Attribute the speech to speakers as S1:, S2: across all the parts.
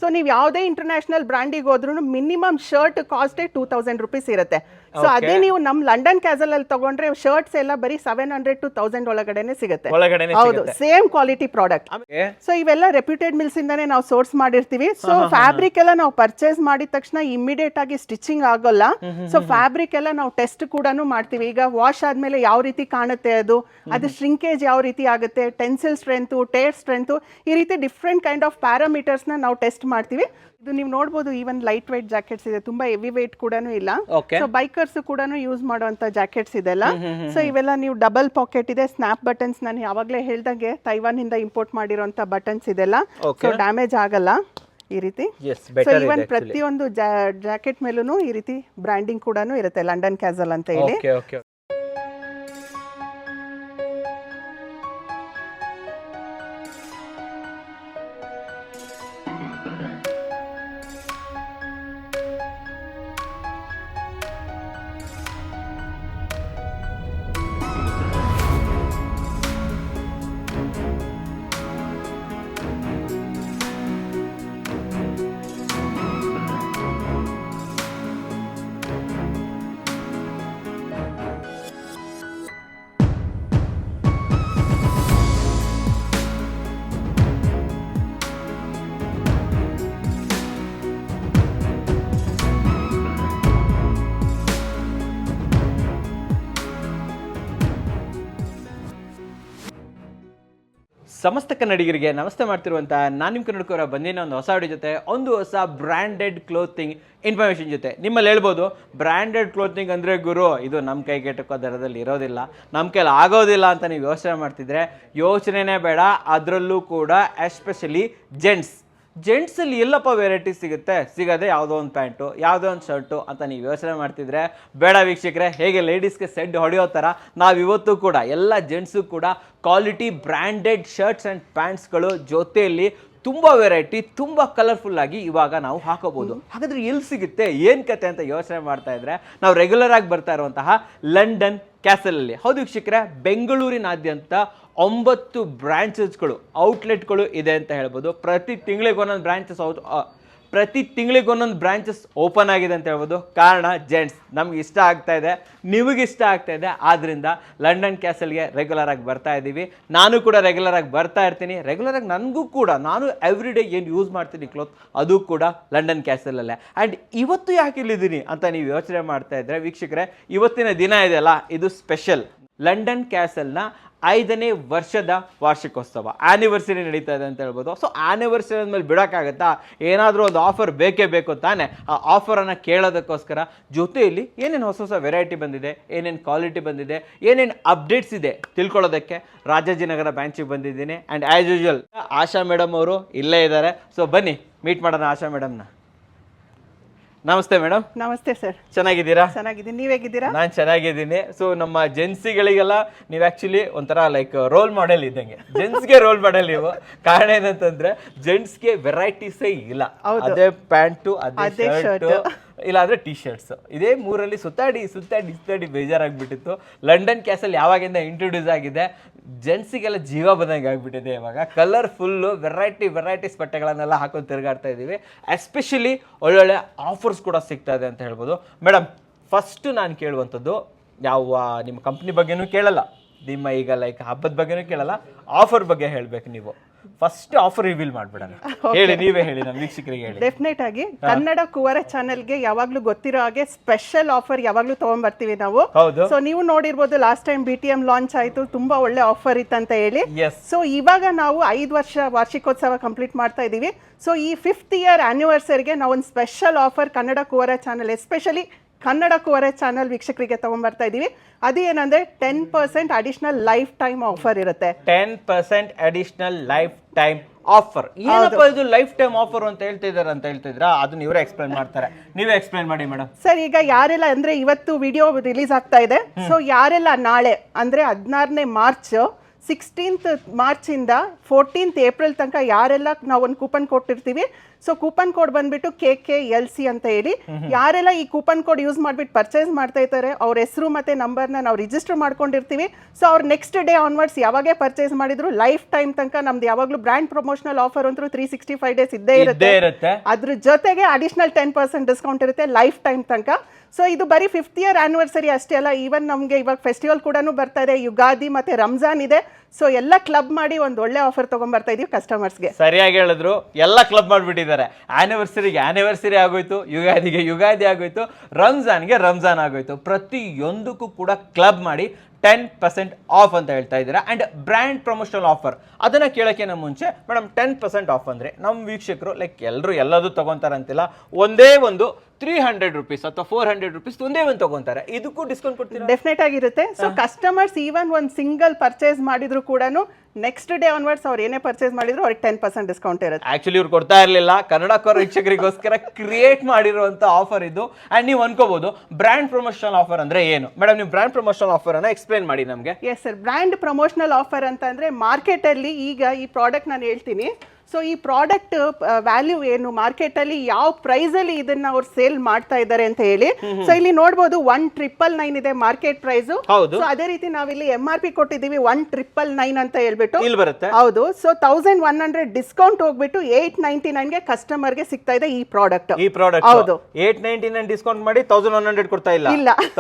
S1: So ನೀವು ಯಾವುದೇ international ಬ್ರ್ಯಾಂಡಿಗೆ ಹೋದ್ರೂ ಮಿನಿಮಮ್ ಶರ್ಟ್ ಕಾಸ್ಟೇ 2000 ರೂಪೀಸ್ ಇರುತ್ತೆ. ಸೊ ಅದೇ ನೀವು ನಮ್ ಲಂಡನ್ ಕ್ಯಾಸಲ್ ಅಲ್ಲಿ ತಗೊಂಡ್ರೆ ಶರ್ಟ್ಸ್ ಎಲ್ಲ ಬರೀ 700 to 1000 ಒಳಗಡೆನೆ ಸಿಗುತ್ತೆ. ಹೌದು, ಸೇಮ್ ಕ್ವಾಲಿಟಿ ಪ್ರಾಡಕ್ಟ್. ಸೊ ಇವೆಲ್ಲ ರೆಪ್ಯೂಟೆಡ್ ಮಿಲ್ಸ್ ಇಂದಾನೆ ನಾವು ಸೋರ್ಸ್ ಮಾಡಿರ್ತೀವಿ. ಸೊ ಫ್ಯಾಬ್ರಿಕ್ ಎಲ್ಲ ನಾವು ಪರ್ಚೇಸ್ ಮಾಡಿದ ತಕ್ಷಣ ಇಮಿಡಿಯೇಟ್ ಆಗಿ ಸ್ಟಿಚಿಂಗ್ ಆಗೋಲ್ಲ. ಸೊ ಫ್ಯಾಬ್ರಿಕ್ ಎಲ್ಲ ನಾವು ಟೆಸ್ಟ್ ಕೂಡ ಮಾಡ್ತೀವಿ. ಈಗ ವಾಶ್ ಆದ್ಮೇಲೆ ಯಾವ ರೀತಿ ಕಾಣುತ್ತೆ ಅದು ಶ್ರಿಂಕೇಜ್ ಯಾವ ರೀತಿ ಆಗುತ್ತೆ, ಟೆನ್ಸಿಲ್ ಸ್ಟ್ರೆಂತ್, ಟೇರ್ ಸ್ಟ್ರೆಂತ್, ಈ ರೀತಿ ಡಿಫ್ರೆಂಟ್ ಕೈಂಡ್ ಆಫ್ ಪ್ಯಾರಾಮೀಟರ್ಸ್ ನ ನಾವು ಟೆಸ್ಟ್ ಮಾಡ್ತೀವಿ. ಇದು ನೀವು ನೋಡಬಹುದು, ಈವನ್ ಲೈಟ್ ವೇಟ್ ಜಾಕೆಟ್ಸ್ ಇದೆ, ತುಂಬಾ ಹೆವಿ ವೇಟ್ ಕೂಡ ಇಲ್ಲ. ಸೊ ಬೈಕರ್ಸ್ ಕೂಡ ಯೂಸ್ ಮಾಡುವಂತ ಜಾಕೆಟ್ಸ್ ಇದೆಲ್ಲ. ಸೊ ಇವೆಲ್ಲ ನೀವು ಡಬಲ್ ಪಾಕೆಟ್ ಇದೆ, ಸ್ನ್ಯಾಪ್ ಬಟನ್ಸ್, ನಾನು ಯಾವಾಗಲೇ ಹೇಳ್ದಂಗೆ ತೈವಾನ್ ಇಂದ ಇಂಪೋರ್ಟ್ ಮಾಡಿರೋಂತ ಬಟನ್ಸ್ ಇದೆಲ್ಲ. ಸೊ ಡ್ಯಾಮೇಜ್ ಆಗಲ್ಲ ಈ ರೀತಿ. ಸೊ ಇವನ್ ಪ್ರತಿಯೊಂದು ಜಾಕೆಟ್ ಮೇಲೂ ಈ ರೀತಿ ಬ್ರ್ಯಾಂಡಿಂಗ್ ಕೂಡ ಇರುತ್ತೆ, ಲಂಡನ್ ಕ್ಯಾಸಲ್ ಅಂತ ಹೇಳಿ.
S2: ಸಮಸ್ತ ಕನ್ನಡಿಗರಿಗೆ ನಮಸ್ತೆ ಮಾಡ್ತಿರುವಂಥ ನಾನು ನಿಮ್ಮ ಕನ್ನಡಕವರ ಬಂದಿನ ಒಂದು ಹೊಸ ವಿಡಿಯೋ ಜೊತೆ, ಒಂದು ಹೊಸ ಬ್ರ್ಯಾಂಡೆಡ್ ಕ್ಲೋತಿಂಗ್ ಇನ್ಫಾರ್ಮೇಷನ್ ಜೊತೆ. ನಿಮ್ಮಲ್ಲಿ ಹೇಳ್ಬೋದು, ಬ್ರ್ಯಾಂಡೆಡ್ ಕ್ಲೋತಿಂಗ್ ಅಂದರೆ ಗುರು ಇದು ನಮ್ಮ ಕೈಗೆಟಕೋ ದರದಲ್ಲಿ ಇರೋದಿಲ್ಲ, ನಮ್ಮ ಕೈಲಿ ಆಗೋದಿಲ್ಲ ಅಂತ ನೀವು ಯೋಚನೆ ಮಾಡ್ತಿದ್ರೆ ಯೋಚನೆನೇ ಬೇಡ. ಅದರಲ್ಲೂ ಕೂಡ ಎಸ್ಪೆಷಲಿ ಜೆಂಟ್ಸಲ್ಲಿ ಎಲ್ಲಪ್ಪ ವೆರೈಟಿ ಸಿಗದೆ ಯಾವುದೋ ಒಂದು ಪ್ಯಾಂಟು, ಯಾವುದೋ ಒಂದು ಶರ್ಟು ಅಂತ ನೀವು ಯೋಚನೆ ಮಾಡ್ತಿದ್ರೆ ಬೇಡ ವೀಕ್ಷಕರೇ. ಹೇಗೆ ಲೇಡೀಸ್ಗೆ ಸೆಡ್ ಹೊಡೆಯೋ ಥರ ನಾವಿವತ್ತು ಕೂಡ ಎಲ್ಲ ಜೆಂಟ್ಸು ಕೂಡ ಕ್ವಾಲಿಟಿ ಬ್ರ್ಯಾಂಡೆಡ್ ಶರ್ಟ್ಸ್ ಆ್ಯಂಡ್ ಪ್ಯಾಂಟ್ಸ್ಗಳು ಜೊತೆಯಲ್ಲಿ ತುಂಬ ವೆರೈಟಿ, ತುಂಬ ಕಲರ್ಫುಲ್ಲಾಗಿ ಇವಾಗ ನಾವು ಹಾಕೋಬೋದು. ಹಾಗಾದರೆ ಎಲ್ಲಿ ಸಿಗುತ್ತೆ, ಏನು ಕತೆ ಅಂತ ಯೋಚನೆ ಮಾಡ್ತಾ ಇದ್ರೆ ನಾವು ರೆಗ್ಯುಲರ್ ಆಗಿ ಬರ್ತಾ ಇರುವಂತಹ ಲಂಡನ್ ಕ್ಯಾಸಲಲ್ಲಿ. ಹೌದು ವೀಕ್ಷಕರೇ, ಬೆಂಗಳೂರಿನಾದ್ಯಂತ 9 ಬ್ರಾಂಚಸ್ಗಳು, ಔಟ್ಲೆಟ್ಗಳು ಇದೆ ಅಂತ ಹೇಳ್ಬೋದು. ಪ್ರತಿ ತಿಂಗಳಿಗೊಂದೊಂದು ಬ್ರಾಂಚಸ್ ಓಪನ್ ಆಗಿದೆ ಅಂತ ಹೇಳ್ಬೋದು. ಕಾರಣ ಜೆಂಟ್ಸ್, ನಮ್ಗೆ ಇಷ್ಟ ಆಗ್ತಾ ಇದೆ, ನಿಮಗಿಷ್ಟ ಆಗ್ತಾ ಇದೆ, ಆದ್ದರಿಂದ ಲಂಡನ್ ಕ್ಯಾಸಲ್ಗೆ ರೆಗ್ಯುಲರ್ ಆಗಿ ಬರ್ತಾ ಇದ್ದೀವಿ. ನಾನು ಕೂಡ ರೆಗ್ಯುಲರ್ ಆಗಿ ಬರ್ತಾ ಇರ್ತೀನಿ. ರೆಗ್ಯುಲರ್ ಆಗಿ ನನಗೂ ಕೂಡ, ನಾನು ಎವ್ರಿ ಡೇ ಏನು ಯೂಸ್ ಮಾಡ್ತೀನಿ ಕ್ಲೋತ್, ಅದು ಕೂಡ ಲಂಡನ್ ಕ್ಯಾಸಲಲ್ಲೇ. ಆ್ಯಂಡ್ ಇವತ್ತು ಯಾಕೆ ಇಲ್ಲಿದ್ದೀನಿ ಅಂತ ನೀವು ಯೋಚನೆ ಮಾಡ್ತಾ ಇದ್ರೆ ವೀಕ್ಷಕರೇ, ಇವತ್ತಿನ ದಿನ ಇದೆಯಲ್ಲ, ಇದು ಸ್ಪೆಷಲ್. ಲಂಡನ್ ಕ್ಯಾಸಲ್ನ 5ನೇ ವರ್ಷದ ವಾರ್ಷಿಕೋತ್ಸವ, ಆ್ಯನಿವರ್ಸರಿ ನಡೀತಾ ಇದೆ ಅಂತ ಹೇಳ್ಬೋದು. ಸೊ ಆ್ಯನಿವರ್ಸರಿ ಅಂದಮೇಲೆ ಬಿಡೋಕ್ಕಾಗತ್ತಾ, ಏನಾದರೂ ಒಂದು ಆಫರ್ ಬೇಕೇ ಬೇಕು ತಾನೆ. ಆ ಆಫರನ್ನು ಕೇಳೋದಕ್ಕೋಸ್ಕರ ಜೊತೆಯಲ್ಲಿ ಏನೇನು ಹೊಸ ಹೊಸ ವೆರೈಟಿ ಬಂದಿದೆ, ಏನೇನು ಕ್ವಾಲಿಟಿ ಬಂದಿದೆ, ಏನೇನು ಅಪ್ಡೇಟ್ಸ್ ಇದೆ ತಿಳ್ಕೊಳ್ಳೋದಕ್ಕೆ ರಾಜಾಜಿನಗರ ಬ್ರಾಂಚಿಗೆ ಬಂದಿದ್ದೀನಿ. And as usual Asha madam ಅವರು ಇಲ್ಲೇ ಇದ್ದಾರೆ. ಸೊ ಬನ್ನಿ ಮೀಟ್ ಮಾಡೋಣ ಆಶಾ ಮೇಡಮ್ನ. ನಮಸ್ತೆ ಮೇಡಮ್.
S1: ನಮಸ್ತೆ ಸರ್.
S2: ಚೆನ್ನಾಗಿದ್ದೀರಾ?
S1: ಚೆನ್ನಾಗಿದ್ದೀನಿ, ನೀವ್ ಹೇಗಿದ್ದೀರಾ?
S2: ನಾನು ಚೆನ್ನಾಗಿದ್ದೀನಿ. ಸೊ ನಮ್ಮ ಜೆಂಟ್ಸಿಗಳಿಗೆಲ್ಲ ನೀವು ಆಕ್ಚುಲಿ ಒಂಥರ ಲೈಕ್ ರೋಲ್ ಮಾಡೆಲ್ ಇದ್ದಂಗೆ, ಜೆಂಟ್ಸ್ಗೆ ರೋಲ್ ಮಾಡೆಲ್ ನೀವು. ಕಾರಣ ಏನಂತಂದ್ರೆ ಜೆಂಟ್ಸ್ಗೆ ವೆರೈಟೀಸೇ ಇಲ್ಲ. ಅದೇ ಪ್ಯಾಂಟು, ಅದೇ ಶರ್ಟ್, ಇಲ್ಲಾಂದ್ರೆ ಟಿ ಶರ್ಟ್ಸ್, ಇದೇ ಮೂರಲ್ಲಿ ಸುತ್ತಾಡಿ ಬೇಜಾರಾಗ್ಬಿಟ್ಟಿತ್ತು. ಲಂಡನ್ ಕ್ಯಾಸಲ್ ಯಾವಾಗಿಂದ ಇಂಟ್ರೊಡ್ಯೂಸ್ ಆಗಿದೆ, ಜೆಂಟ್ಸಿಗೆಲ್ಲ ಜೀವ ಬಂದಂಗೆ ಆಗ್ಬಿಟ್ಟಿದೆ. ಇವಾಗ ಕಲರ್ಫುಲ್ಲು ವೆರೈಟೀಸ್ ಬಟ್ಟೆಗಳನ್ನೆಲ್ಲ ಹಾಕೊಂಡು ತಿರುಗಾಡ್ತಾ ಇದ್ದೀವಿ. ಎಸ್ಪೆಷಲಿ ಒಳ್ಳೊಳ್ಳೆ ಆಫರ್ಸ್ ಕೂಡ ಸಿಗ್ತಾ ಇದೆ ಅಂತ ಹೇಳ್ಬೋದು. ಮೇಡಮ್, ಫಸ್ಟ್ ನಾನು ಕೇಳುವಂಥದ್ದು, ಯಾವ ನಿಮ್ಮ ಕಂಪ್ನಿ ಬಗ್ಗೆನೂ ಕೇಳಲ್ಲ, ನಿಮ್ಮ ಈಗ ಲೈಕ್ ಹಬ್ಬದ ಬಗ್ಗೆನೂ ಕೇಳಲ್ಲ, ಆಫರ್ ಬಗ್ಗೆ ಹೇಳ್ಬೇಕು ನೀವು. ಫಸ್ಟ್ ಆಫರ್ ರಿವೀಲ್ ಮಾಡ್ಬಿಡೋಣ, ಹೇಳಿ, ನೀವೇ ಹೇಳಿ ನಮ್ಮ ವೀಕ್ಷಕರಿಗೆ ಹೇಳಿ.
S1: ಡೆಫಿನೆಟ್ ಆಗಿ ಕನ್ನಡ ಕುವರ ಚಾನೆಲ್ಗೆ ಯಾವಾಗ್ಲೂ ಗೊತ್ತಿರೋ ಹಾಗೆ ಸ್ಪೆಷಲ್ ಆಫರ್ ಯಾವಾಗ್ಲೂ ತಗೊಂಡ್ಬರ್ತೀವಿ ನಾವು. ಸೊ ನೀವು ನೋಡಿರ್ಬೋದು, ಲಾಸ್ಟ್ ಟೈಮ್ BTM ಲಾಂಚ್ ಆಯ್ತು, ತುಂಬಾ ಒಳ್ಳೆ ಆಫರ್ ಇತ್ತಂತ ಹೇಳಿ. ಸೊ ಇವಾಗ ನಾವು 5 ವರ್ಷ ವಾರ್ಷಿಕೋತ್ಸವ ಕಂಪ್ಲೀಟ್ ಮಾಡ್ತಾ ಇದೀವಿ. ಸೊ ಈ 5th ಇಯರ್ ಆನಿವರ್ಸರಿಗೆ ನಾವು ಒಂದು special offer Kannada Kuvara channel, especially Kannada Kuvara channel ವೀಕ್ಷಕರಿಗೆ ತಗೊಂಡ್ಬರ್ತಾ ಇದೀವಿ. ಅದೇನಂದ್ರೆ 10% ಅಡಿಷನಲ್ ಲೈಫ್ ಟೈಮ್ ಆಫರ್ ಇರುತ್ತೆ.
S2: 10% ಅಡಿಷನಲ್ ಲೈಫ್ ಟೈಮ್ ಆಫರ್. ಏನಪ್ಪ ಇದು ಲೈಫ್ ಟೈಮ್ ಆಫರ್ ಅಂತ ಹೇಳ್ತಿದ್ರ? ಅದನ್ನ ಇವರೇ ಎಕ್ಸ್ಪ್ಲೈನ್ ಮಾಡ್ತಾರೆ, ನೀವೇ ಎಕ್ಸ್ಪ್ಲೈನ್ ಮಾಡಿ ಮೇಡಮ್.
S1: ಸರ್, ಈಗ ಯಾರೆಲ್ಲ ಅಂದ್ರೆ ಇವತ್ತು ವಿಡಿಯೋ ರಿಲೀಸ್ ಆಗ್ತಾ ಇದೆ, ಸೊ ಯಾರೆಲ್ಲ ನಾಳೆ ಅಂದ್ರೆ 16ನೇ ಮಾರ್ಚ್ 16th ಮಾರ್ಚಿಂದ 14th ಏಪ್ರಿಲ್ ತನಕ ಯಾರೆಲ್ಲ ನಾವು ಒಂದು ಕೂಪನ್ ಕೊಟ್ಟಿರ್ತೀವಿ, ಸೊ ಕೂಪನ್ ಕೋಡ್ ಬಂದ್ಬಿಟ್ಟು KKLC ಅಂತ ಹೇಳಿ, ಯಾರೆಲ್ಲ ಈ ಕೂಪನ್ ಕೋಡ್ ಯೂಸ್ ಮಾಡ್ಬಿಟ್ಟು ಪರ್ಚೇಸ್ ಮಾಡ್ತಾ ಇದ್ದಾರೆ ಅವ್ರ ಹೆಸರು ಮತ್ತೆ ನಂಬರ್ನ ನಾವು ರಿಜಿಸ್ಟರ್ ಮಾಡ್ಕೊಂಡಿರ್ತೀವಿ. ಸೊ ಅವ್ರು ನೆಕ್ಸ್ಟ್ ಡೇ ಆನ್ವರ್ಡ್ಸ್ ಯಾವಾಗೇ ಪರ್ಚೇಸ್ ಮಾಡಿದ್ರು ಲೈಫ್ ಟೈಮ್ ತನಕ ನಮ್ದು ಯಾವಾಗಲೂ ಬ್ರ್ಯಾಂಡ್ ಪ್ರಮೋಷನಲ್ ಆಫರ್ ಅಂತೂ 365 ಡೇಸ್ ಇದ್ದೇ ಇರುತ್ತೆ. ಅದ್ರ ಜೊತೆಗೆ ಅಡಿಷನಲ್ 10% ಡಿಸ್ಕೌಂಟ್ ಇರುತ್ತೆ ಲೈಫ್ ಟೈಮ್ ತನಕ. ಸೊ ಇದು ಬರೀ 5th ಇಯರ್ ಆನಿವರ್ಸರಿ ಅಷ್ಟೇ ಅಲ್ಲ, ಈವನ್ ನಮಗೆ ಇವಾಗ ಫೆಸ್ಟಿವಲ್ ಕೂಡ ಬರ್ತಾ ಇದೆ, ಯುಗಾದಿ ಮತ್ತೆ ರಂಜಾನ್ ಇದೆ. ಸೊ ಎಲ್ಲ ಕ್ಲಬ್ ಮಾಡಿ ಒಂದು ಒಳ್ಳೆ ಆಫರ್ ತಗೊಂಡ್ಬರ್ತಾ ಇದೀವಿ ಕಸ್ಟಮರ್ಸ್ಗೆ.
S2: ಸರಿಯಾಗಿ ಹೇಳಿದ್ರು, ಎಲ್ಲ ಕ್ಲಬ್ ಮಾಡಿಬಿಟ್ಟಿದ್ದಾರೆ. ಆನಿವರ್ಸರಿ ಆಗೋಯ್ತು, ಯುಗಾದಿಗೆ ಯುಗಾದಿ ಆಗೋಯ್ತು, ರಂಜಾನ್ಗೆ ರಂಜಾನ್ ಆಗೋಯ್ತು. ಪ್ರತಿಯೊಂದಕ್ಕೂ ಕೂಡ ಕ್ಲಬ್ ಮಾಡಿ 10% ಆಫ್ ಅಂತ ಹೇಳ್ತಾ ಇದ್ದೀರಾ. ಆ್ಯಂಡ್ ಬ್ರ್ಯಾಂಡ್ ಪ್ರಮೋಷನಲ್ ಆಫರ್ ಅದನ್ನು ಕೇಳೋಕ್ಕಿಂತ ಮುಂಚೆ ಮೇಡಮ್ 10% ಆಫ್ ಅಂದರೆ ನಮ್ಮ ವೀಕ್ಷಕರು ಲೈಕ್ ಎಲ್ಲರೂ ಎಲ್ಲದೂ ತೊಗೊತಾರಂತಿಲ್ಲ, ಒಂದೇ ಒಂದು 300 ರೂಪೀಸ್ ಅಥವಾ 400 ರೂಪೀಸ್ ಒಂದೇ ಒಂದು ತೊಗೊತಾರೆ, ಇದಕ್ಕೂ ಡಿಸ್ಕೌಂಟ್ ಕೊಡ್ತೀರಾ?
S1: ಡೆಫಿನೆಟ್ ಆಗಿರುತ್ತೆ. ಸೊ ಕಸ್ಟಮರ್ಸ್ ಈವನ್ ಒಂದು ಸಿಂಗಲ್ ಪರ್ಚೇಸ್ ಮಾಡಿದ್ರು ಕೂಡ ನೆಕ್ಸ್ಟ್ ಡೇ ಆನ್ವರ್ಡ್ಸ್ ಅವ್ರು ಏನೇ ಪರ್ಚೇಸ್ ಮಾಡಿದ್ರು ಅವ್ರಿಗೆ 10% ಡಿಸ್ಕೌಂಟ್ ಇರುತ್ತೆ.
S2: ಆಕ್ಚುಲಿ ಇವ್ರು ಕೊಡ್ತಾ ಇರಲಿಲ್ಲ, ಕನ್ನಡ ಕೋರ್ ವೀಕ್ಷಕರಿಗೋಸ್ಕರ ಕ್ರಿಯೇಟ್ ಮಾಡಿರುವಂಥ ಆಫರ್ ಇದು. ಆ್ಯಂಡ್ ನೀವು ಅನ್ಕೋಬಹುದು ಬ್ರ್ಯಾಂಡ್ ಪ್ರಮೋಷನಲ್ ಆಫರ್ ಅಂದ್ರೆ ಏನು ಮೇಡಮ್? ನೀವು ಬ್ರ್ಯಾಂಡ್ ಪ್ರಮೋಷನಲ್ ಆಫರ್ ಅನ್ನ ಎಕ್ಸ್ಪ್ಲೇನ್ ಮಾಡಿ ನಮಗೆ.
S1: Yes sir, brand promotional offer ಅಂತ ಅಂದ್ರೆ ಮಾರ್ಕೆಟ್ ಅಲ್ಲಿ ಈಗ ಈ ಪ್ರಾಡಕ್ಟ್ ನಾನು ಹೇಳ್ತೀನಿ. ಸೊ ಈ ಪ್ರಾಡಕ್ಟ್ ವ್ಯಾಲ್ಯೂ ಏನು, ಮಾರ್ಕೆಟ್ ಅಲ್ಲಿ ಯಾವ ಪ್ರೈಸ್ ಅಲ್ಲಿ ಇದನ್ನ ಅವ್ರು ಸೇಲ್ ಮಾಡ್ತಾ ಇದ್ದಾರೆ ಅಂತ ಹೇಳಿ. ಸೊ ಇಲ್ಲಿ ನೋಡಬಹುದು 1999 ಇದೆ ಮಾರ್ಕೆಟ್ ಪ್ರೈಸ್. ಸೊ ಅದೇ ರೀತಿ ನಾವಿಲ್ಲಿ MRP ಕೊಟ್ಟಿದ್ದೀವಿ 1999 ಅಂತ ಹೇಳ್ಬಿಟ್ಟು
S2: ಇಲ್ಲಿ ಬರುತ್ತೆ.
S1: ಹೌದು. ಸೊ 1100 ಡಿಸ್ಕೌಂಟ್ ಹೋಗ್ಬಿಟ್ಟು 899 ಗೆ ಕಸ್ಟಮರ್ ಗೆ ಸಿಗ್ತಾ ಇದೆ ಈ ಪ್ರಾಡಕ್ಟ್.
S2: ಹೌದು, 899 ಡಿಸ್ಕೌಂಟ್ ಮಾಡಿ 1100 ಕೊಡ್ತಾ ಇಲ್ಲ,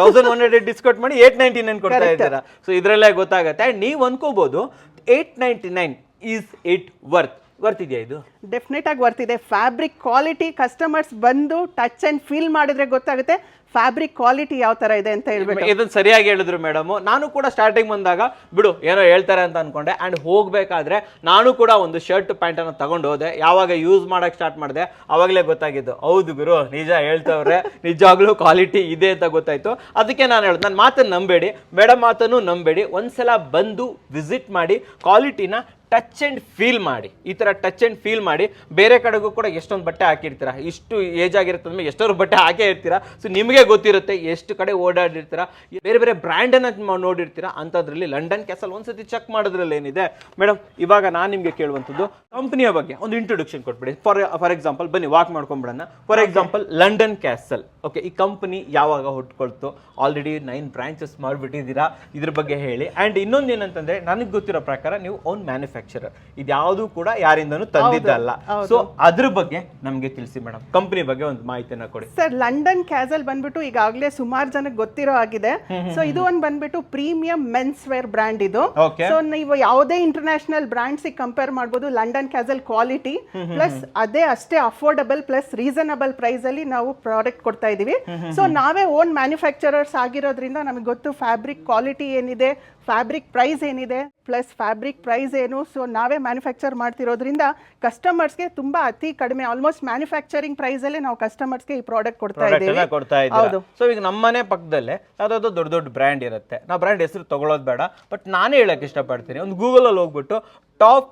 S2: 1100 ಡಿಸ್ಕೌಂಟ್ ಮಾಡಿ 899 ಕೊಡ್ತಾ ಇದ್ದೀರಾ. ಸೊ ಇದ್ರಲ್ಲೇ ಗೊತ್ತಾಗುತ್ತೆ. ನೀವು ಅನ್ಕೋಬಹುದು 899 ಈಸ್ ಇಟ್ ವರ್ತ್ ಇದೆಯಾ? ಇದು
S1: ಡೆಫಿನೆಟ್ ಆಗಿ ವರ್ತ್ ಇದೆ. ಫ್ಯಾಬ್ರಿಕ್ ಕ್ವಾಲಿಟಿ ಕಸ್ಟಮರ್ಸ್ ಬಂದು ಟಚ್ ಅಂಡ್ ಫೀಲ್ ಮಾಡಿದ್ರೆ ಗೊತ್ತಾಗುತ್ತೆ ಫ್ಯಾಬ್ರಿಕ್ ಕ್ವಾಲಿಟಿ ಯಾವ ತರ ಇದೆ ಅಂತ ಹೇಳ್ಬಿಟ್ಟು.
S2: ಇದನ್ನ ಸರಿಯಾಗಿ ಹೇಳಿದ್ರು ಮೇಡಮ್. ನಾನು ಕೂಡ ಸ್ಟಾರ್ಟಿಂಗ್ ಬಂದಾಗ ಬಿಡು ಏನೋ ಹೇಳ್ತಾರೆ ಅಂತ ಅನ್ಕೊಂಡೆ. ಅಂಡ್ ಹೋಗ್ಬೇಕಾದ್ರೆ ನಾನು ಕೂಡ ಒಂದು ಶರ್ಟ್ ಪ್ಯಾಂಟ್ ಅನ್ನು ತಗೊಂಡು ಹೋದೆ. ಯಾವಾಗ ಯೂಸ್ ಮಾಡಕ್ ಸ್ಟಾರ್ಟ್ ಮಾಡಿದೆ ಅವಾಗಲೇ ಗೊತ್ತಾಗಿದ್ದು, ಹೌದು ಗುರು ನಿಜ ಹೇಳ್ತವ್ರೆ, ನಿಜವಾಗ್ಲೂ ಕ್ವಾಲಿಟಿ ಇದೆ ಅಂತ ಗೊತ್ತಾಯ್ತು. ಅದಕ್ಕೆ ನಾನು ಹೇಳೋದು, ನನ್ನ ಮಾತನ್ನು ನಂಬೇಡಿ, ಮೇಡಮ್ ಮಾತನ್ನು ನಂಬೇಡಿ, ಒಂದ್ಸಲ ಬಂದು ವಿಸಿಟ್ ಮಾಡಿ, ಕ್ವಾಲಿಟಿನ ಟಚ್ ಅಂಡ್ ಫೀಲ್ ಮಾಡಿ. ಈ ತರ ಟಚ್ ಅಂಡ್ ಫೀಲ್ ಮಾಡಿ. ಬೇರೆ ಕಡೆಗೂ ಕೂಡ ಎಷ್ಟೊಂದು ಬಟ್ಟೆ ಹಾಕಿರ್ತೀರಾ, ಇಷ್ಟು ಏಜ್ ಆಗಿರುತ್ತೆ ಅಂದ್ರೆ ಎಷ್ಟೊಂದು ಬಟ್ಟೆ ಹಾಕೇ ಇರ್ತೀರಾ. ಸೊ ನಿಮಗೆ ಗೊತ್ತಿರುತ್ತೆ ಎಷ್ಟು ಕಡೆ ಓಡಾಡಿರ್ತೀರಾ, ಬೇರೆ ಬೇರೆ ಬ್ರ್ಯಾಂಡ್ ಅನ್ನ ನೋಡಿರ್ತೀರಾ. ಅಂಥದ್ರಲ್ಲಿ ಲಂಡನ್ ಕ್ಯಾಸಲ್ ಒಂದ್ಸತಿ ಚೆಕ್ ಮಾಡೋದ್ರಲ್ಲಿ ಏನಿದೆ ಮೇಡಮ್. ಇವಾಗ ನಾನು ನಿಮ್ಗೆ ಕೇಳುವಂಥದ್ದು ಕಂಪನಿಯ ಬಗ್ಗೆ ಒಂದು ಇಂಟ್ರೊಡಕ್ಷನ್ ಕೊಟ್ಬಿಡಿ. ಫಾರ್ ಎಕ್ಸಾಂಪಲ್ ಬನ್ನಿ ವಾಕ್ ಮಾಡ್ಕೊಂಡ್ಬಿಡೋಣ. For example London castle, okay, ಈ ಕಂಪನಿ ಯಾವಾಗ ಹುಟ್ಕೊಳ್ತು? ಆಲ್ರೆಡಿ 9 ಬ್ರಾಂಚಸ್ ಮಾಡಿಬಿಟ್ಟಿದ್ದೀರಾ, ಇದ್ರ ಬಗ್ಗೆ ಹೇಳಿ. ಅಂಡ್ ಇನ್ನೊಂದು ಏನಂತಂದ್ರೆ ನನಗೆ ಗೊತ್ತಿರೋ ಪ್ರಕಾರ ನೀವು ಓನ್ ಮ್ಯಾನುಫ್ಯಾಕ್ಚರರ್, ಇದ್ಯಾವುದು ಕೂಡ ಯಾರಿಂದನೂ ತಂದಿದ್ದಲ್ಲ. ಸೊ ಅದ್ರ ಬಗ್ಗೆ ನಮ್ಗೆ ತಿಳಿಸಿ ಮೇಡಮ್, ಕಂಪನಿ ಬಗ್ಗೆ ಒಂದು ಮಾಹಿತಿನ ಕೊಡಿ.
S1: ಸರ್, ಲಂಡನ್ ಕ್ಯಾಸಲ್ ಬಂದ್ಬಿಟ್ಟು ಈಗಾಗಲೇ ಸುಮಾರು ಜನಕ್ಕೆ ಗೊತ್ತಿರೋ ಆಗಿದೆ. ಸೊ ಇದು ಒಂದು ಬಂದ್ಬಿಟ್ಟು ಪ್ರೀಮಿಯಂ ಮೆನ್ಸ್ ವೇರ್ ಬ್ರ್ಯಾಂಡ್ ಇದು. ಸೊ ನೀವು ಯಾವುದೇ ಇಂಟರ್ನ್ಯಾಷನಲ್ ಬ್ರಾಂಡ್ಸ್ ಕಂಪೇರ್ ಮಾಡಬಹುದು. ಲಂಡನ್ ಕ್ಯಾಸಲ್ ಕ್ವಾಲಿಟಿ ಪ್ಲಸ್ ಅದೇ ಅಷ್ಟೇ ಅಫೋರ್ಡಬಲ್ ಪ್ಲಸ್ ರೀಸನಬಲ್ ಪ್ರೈಸ್ ಅಲ್ಲಿ ನಾವು ಪ್ರಾಡಕ್ಟ್ ಕೊಡ್ತಾ ಇದೀವಿ. ಸೊ ನಾವೇ ಓನ್ ಮ್ಯಾನುಫ್ಯಾಕ್ಚರರ್ಸ್ ಆಗಿರೋದ್ರಿಂದ ನಮಗೆ ಗೊತ್ತು ಫ್ಯಾಬ್ರಿಕ್ ಕ್ವಾಲಿಟಿ ಏನಿದೆ, ಫ್ಯಾಬ್ರಿಕ್ ಪ್ರೈಸ್ ಏನಿದೆ, ಪ್ಲಸ್ ಫ್ಯಾಬ್ರಿಕ್ ಪ್ರೈಸ್ ಏನು. ಸೊ ನಾವೇ ಮ್ಯಾನುಫ್ಯಾಕ್ಚರ್ ಮಾಡ್ತಿರೋದ್ರಿಂದ ಕಸ್ಟಮರ್ಸ್ಗೆ ತುಂಬಾ ಅತಿ ಕಡಿಮೆ, ಆಲ್ಮೋಸ್ಟ್ ಮ್ಯಾನುಫ್ಯಾಕ್ಚರಿಂಗ್ ಪ್ರೈಸ್ ಅಲ್ಲೇ ನಾವು ಕಸ್ಟಮರ್ಸ್ಗೆ ಈ ಪ್ರಾಡಕ್ಟ್ ಕೊಡ್ತಾ ಇದ್ದೀವಿ.
S2: ಹೌದು. ಸೊ ಈಗ ನಮ್ಮನೆ ಪಕ್ಕದಲ್ಲೇ ಯಾವ್ದಾದ್ರು ದೊಡ್ಡ ದೊಡ್ಡ ಬ್ರ್ಯಾಂಡ್ ಇರುತ್ತೆ. ನಾವು ಬ್ರ್ಯಾಂಡ್ ಹೆಸರು ತಗೊಳ್ಳೋದು ಬೇಡ, ಬಟ್ ನಾನೇ ಹೇಳಕ್ ಇಷ್ಟಪಡ್ತೀನಿ. ಒಂದು ಗೂಗಲ್ ಅಲ್ಲಿ ಹೋಗ್ಬಿಟ್ಟು top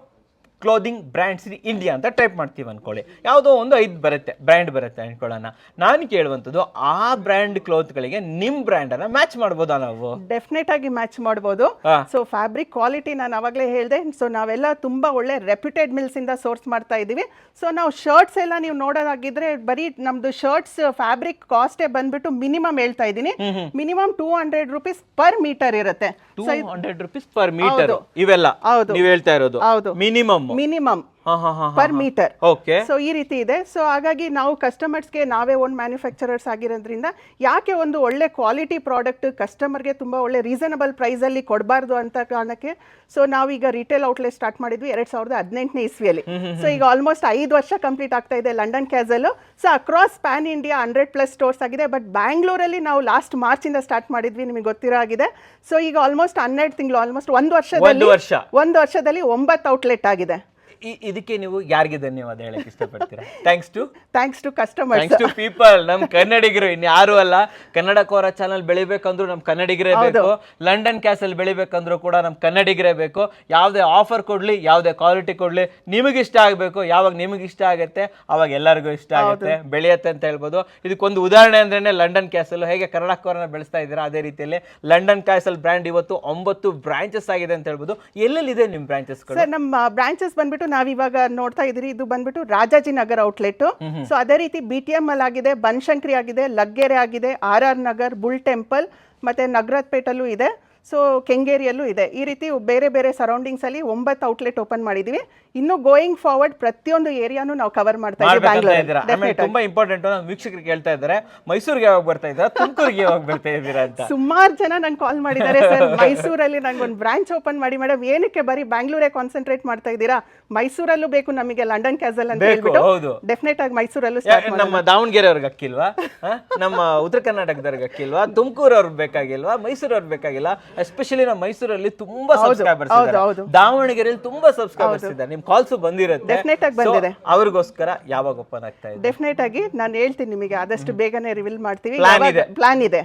S2: clothing brands in India ಅಂತ ಟೈಪ್ ಮಾಡ್ತೀವಿ ಅನ್ಕೊಳ್ಳಿ, ಯಾವುದೋ ಒಂದು 5 ಬರುತ್ತೆ ಬ್ರ್ಯಾಂಡ್ ಬರುತ್ತೆ ಅನ್ಕೊಳ್ಳೋಣ. ನಾನು ಕೇಳುವಂಥದ್ದು ಆ ಬ್ರ್ಯಾಂಡ್ ಕ್ಲೋತ್ಗಳಿಗೆ ನಿಮ್ ಬ್ರ್ಯಾಂಡ್ ಅನ್ನ ಮ್ಯಾಚ್ ಮಾಡ್ಬೋದಾ? ನಾವು
S1: ಡೆಫಿನೆಟ್ ಆಗಿ ಮ್ಯಾಚ್ ಮಾಡ್ಬೋದು. ಸೊ ಫ್ಯಾಬ್ರಿಕ್ ಕ್ವಾಲಿಟಿ ನಾನು ಅವಾಗಲೇ ಹೇಳಿದೆ. ಸೊ ನಾವೆಲ್ಲ ತುಂಬಾ ಒಳ್ಳೆ ರೆಪ್ಯೂಟೆಡ್ ಮಿಲ್ಸ್ ಇಂದ ಸೋರ್ಸ್ ಮಾಡ್ತಾ ಇದೀವಿ. ಸೊ ನಾವು ಶರ್ಟ್ಸ್ ಎಲ್ಲ ನೀವು ನೋಡೋದಾಗಿದ್ರೆ ಬರೀ ನಮ್ದು ಶರ್ಟ್ಸ್ ಫ್ಯಾಬ್ರಿಕ್ ಕಾಸ್ಟೇ ಬಂದ್ಬಿಟ್ಟು ಮಿನಿಮಮ್ ಹೇಳ್ತಾ ಇದ್ದೀನಿ, ಮಿನಿಮಮ್ 200 ರೂಪೀಸ್ ಪರ್ ಮೀಟರ್ ಇರುತ್ತೆ.
S2: 200 ರೂಪೀಸ್ ಪರ್ ಮೀಟರ್ ಇವೆಲ್ಲ ನೀವು ಹೇಳ್ತಾ ಇರೋದು minimum
S1: per meter.
S2: Okay.
S1: So ಈ ರೀತಿ ಇದೆ. ಸೊ ಹಾಗಾಗಿ ನಾವು ಕಸ್ಟಮರ್ಸ್ಗೆ ನಾವೇ ಒಂದು ಮ್ಯಾನುಫ್ಯಾಕ್ಚರರ್ಸ್ ಆಗಿರೋದ್ರಿಂದ ಯಾಕೆ ಒಂದು ಒಳ್ಳೆ ಕ್ವಾಲಿಟಿ ಪ್ರಾಡಕ್ಟ್ ಕಸ್ಟಮರ್ಗೆ ತುಂಬಾ ಒಳ್ಳೆ ರೀಸನಬಲ್ ಪ್ರೈಸ್ ಅಲ್ಲಿ ಕೊಡಬಾರ್ದು ಅಂತ ಕಾರಣಕ್ಕೆ ಸೊ ನಾವೀಗ ರಿಟೇಲ್ ಔಟ್ಲೆಟ್ ಸ್ಟಾರ್ಟ್ ಮಾಡಿದ್ವಿ 2018ನೇ ಇಸ್ವಿಯಲ್ಲಿ. ಸೊ ಈಗ ಆಲ್ಮೋಸ್ಟ್ 5 ವರ್ಷ ಕಂಪ್ಲೀಟ್ ಆಗ್ತಾ ಇದೆ London castle. So across PAN India 100+ stores ಆಗಿದೆ. ಬಟ್ ಬ್ಯಾಂಗ್ಳೂರಲ್ಲಿ ನಾವು ಲಾಸ್ಟ್ ಮಾರ್ಚ್ ಇಂದ ಸ್ಟಾರ್ಟ್ ಮಾಡಿದ್ವಿ, ನಿಮಗೆ ಗೊತ್ತಿರೋ ಆಗಿದೆ. ಸೊ ಈಗ ಆಲ್ಮೋಸ್ಟ್ 12 ತಿಂಗಳು, ಆಲ್ಮೋಸ್ಟ್ ಒಂದು ವರ್ಷದಲ್ಲಿ 9 ಔಟ್ಲೆಟ್ ಆಗಿದೆ.
S2: ಇದಕ್ಕೆ ನೀವು ಯಾರಿಗೆ ಧನ್ಯವಾದ ಹೇಳಕ್ ಇಷ್ಟಪಡ್ತೀರಾ? Thanks to
S1: customers,
S2: thanks to people, ನಮ್ ಕನ್ನಡಿಗರು, ಇನ್ಯಾರು ಅಲ್ಲ. ಕನ್ನಡ ಕೋರ ಚಾನಲ್ ಬೆಳಿಬೇಕಂದ್ರೂ ನಮ್ ಕನ್ನಡಿಗರೇ ಬೇಕು. ಲಂಡನ್ ಕ್ಯಾಸಲ್ ಬೆಳಿಬೇಕಂದ್ರೂ ಕೂಡ ನಮ್ ಕನ್ನಡಿಗರೇ ಬೇಕು. ಯಾವ್ದೇ ಆಫರ್ ಕೊಡ್ಲಿ, ಯಾವ್ದೇ ಕ್ವಾಲಿಟಿ ಕೊಡ್ಲಿ, ನಿಮಗೆ ಇಷ್ಟ ಆಗ್ಬೇಕು. ಯಾವಾಗ ನಿಮಗೆ ಇಷ್ಟ ಆಗುತ್ತೆ ಅವಾಗ ಎಲ್ಲರಿಗೂ ಇಷ್ಟ ಆಗುತ್ತೆ, ಬೆಳೆಯುತ್ತೆ ಅಂತ ಹೇಳ್ಬೋದು. ಇದಕ್ಕೊಂದು ಉದಾಹರಣೆ ಅಂದ್ರೆ ಲಂಡನ್ ಕ್ಯಾಸಲ್. ಹೇಗೆ ಕನ್ನಡ ಕೋರನ ಬೆಳೆಸ್ತಾ ಇದ್ದೀರಾ ಅದೇ ರೀತಿಯಲ್ಲಿ ಲಂಡನ್ ಕ್ಯಾಸಲ್ ಬ್ರ್ಯಾಂಡ್ ಇವತ್ತು 9 ಬ್ರಾಂಚಸ್ ಆಗಿದೆ ಅಂತ ಹೇಳ್ಬೋದು. ಎಲ್ಲೆಲ್ಲಿದೆ ನಿಮ್ ಬ್ರಾಂಚಸ್?
S1: ಸರ್, ನಮ್ಮ ಬ್ರಾಂಚಸ್ ಬಂದ್ಬಿಟ್ಟು ನಾವಿವಾಗ ನೋಡ್ತಾ ಇದ್ರಿ, ಇದು ಬಂದ್ಬಿಟ್ಟು ರಾಜಾಜಿನಗರ್ ಔಟ್ಲೆಟ್. ಸೊ ಅದೇ ರೀತಿ BTM ಅಲ್ಲಿ ಆಗಿದೆ, ಬನಶಂಕರಿ ಆಗಿದೆ, ಲಗ್ಗೆರೆ ಆಗಿದೆ, RR ನಗರ್, ಬುಲ್ ಟೆಂಪಲ್, ಮತ್ತೆ ನಗರತ್ಪೇಟಲ್ಲೂ ಇದೆ. ಸೊ ಕೆಂಗೇರಿಯಲ್ಲೂ ಇದೆ. ಈ ರೀತಿ ಬೇರೆ ಬೇರೆ ಸರೌಂಡಿಂಗ್ಸ್ ಅಲ್ಲಿ 9 ಔಟ್ಲೆಟ್ ಓಪನ್ ಮಾಡಿದೀವಿ. ಇನ್ನು ಗೋಯಿಂಗ್ ಫಾರ್ವರ್ಡ್ ಪ್ರತಿಯೊಂದು ಏರಿಯಾನು ನಾವು ಕವರ್ ಮಾಡ್ತಾ ಇದ್ದೀವಿ ಬ್ಯಾಂಗ್ಳೂರ್.
S2: ತುಂಬಾ ಇಂಪಾರ್ಟೆಂಟ್, ನಮ್ಮ ವೀಕ್ಷಕರು ಕೇಳ್ತಾ ಇದ್ದಾರೆ, ಮೈಸೂರಿಗೆ ಯಾವಾಗ ಬರ್ತಾ ಇದ್ದೀರಾ, ತುಮಕೂರಿಗೆ ಯಾವಾಗ ಬರ್ತಾ ಇದ್ದೀರಾ ಅಂತ.
S1: ಸುಮಾರು ಜನ ನಂಗೆ ಕಾಲ್ ಮಾಡಿದ್ದಾರೆ, ಸರ್ ಮೈಸೂರಲ್ಲಿ ನಂಗೆ ಒಂದು ಬ್ರಾಂಚ್ ಓಪನ್ ಮಾಡಿ ಮೇಡಮ್, ಏನಕ್ಕೆ ಬರೀ ಬ್ಯಾಂಗ್ಳೂರೇ ಕಾನ್ಸಂಟ್ರೇಟ್ ಮಾಡ್ತಾ ಇದ್ದೀರಾ, ಮೈಸೂರಲ್ಲೂ ಬೇಕು ನಮಗೆ ಲಂಡನ್ ಕ್ಯಾಸಲ್ ಅಂತ ಹೇಳ್ಬಿಟ್ಟು ಡೆಫಿನೆಟ್ ಆಗಿ ಮೈಸೂರಲ್ಲೂ
S2: ನಮ್ಮ ದಾವಣಗೆರೆ ಅವ್ರಿಗೆ ಅಕ್ಕಿಲ್ವಾ, ನಮ್ಮ ಉತ್ತರ ಕರ್ನಾಟಕದವ್ರಿಗೆ ಅಕ್ಕಿಲ್ವಾ, ತುಮಕೂರು ಅವ್ರಿಗೆ ಬೇಕಾಗಿಲ್ವಾ, ಮೈಸೂರು ಅವ್ರಿಗೆ ಬೇಕಾಗಿಲ್ಲ. ಎಸ್ಪೆಷಲಿ ನಮ್ಮ ಮೈಸೂರಲ್ಲಿ ತುಂಬಾ ಸಬ್ಸ್ಕ್ರೈಬರ್ಸ್ ಇದ್ದಾರೆ, ದಾವಣಗೆರೆಯಲ್ಲಿ ತುಂಬಾ ಸಬ್ಸ್ಕ್ರೈಬರ್ಸ್ ಇದ್ದಾರೆ. ನಿಮ್ ಕಾಲ್ಸ್ ಬಂದಿರುತ್ತೆ,
S1: ಡೆಫಿನೆಟ್ ಆಗಿ ಬಂದಿದೆ.
S2: ಅವ್ರಿಗೋಸ್ಕರ ಯಾವಾಗ ಓಪನ್ ಆಗ್ತಾ ಇದೆ?
S1: ಡೆಫಿನೆಟ್ ಆಗಿ ನಾನು ಹೇಳ್ತೀನಿ ನಿಮಗೆ, ಆದಷ್ಟು ಬೇಗನೆ ರಿವೀಲ್ ಮಾಡ್ತೀವಿ.
S2: ಪ್ಲಾನ್
S1: ಇದೆ,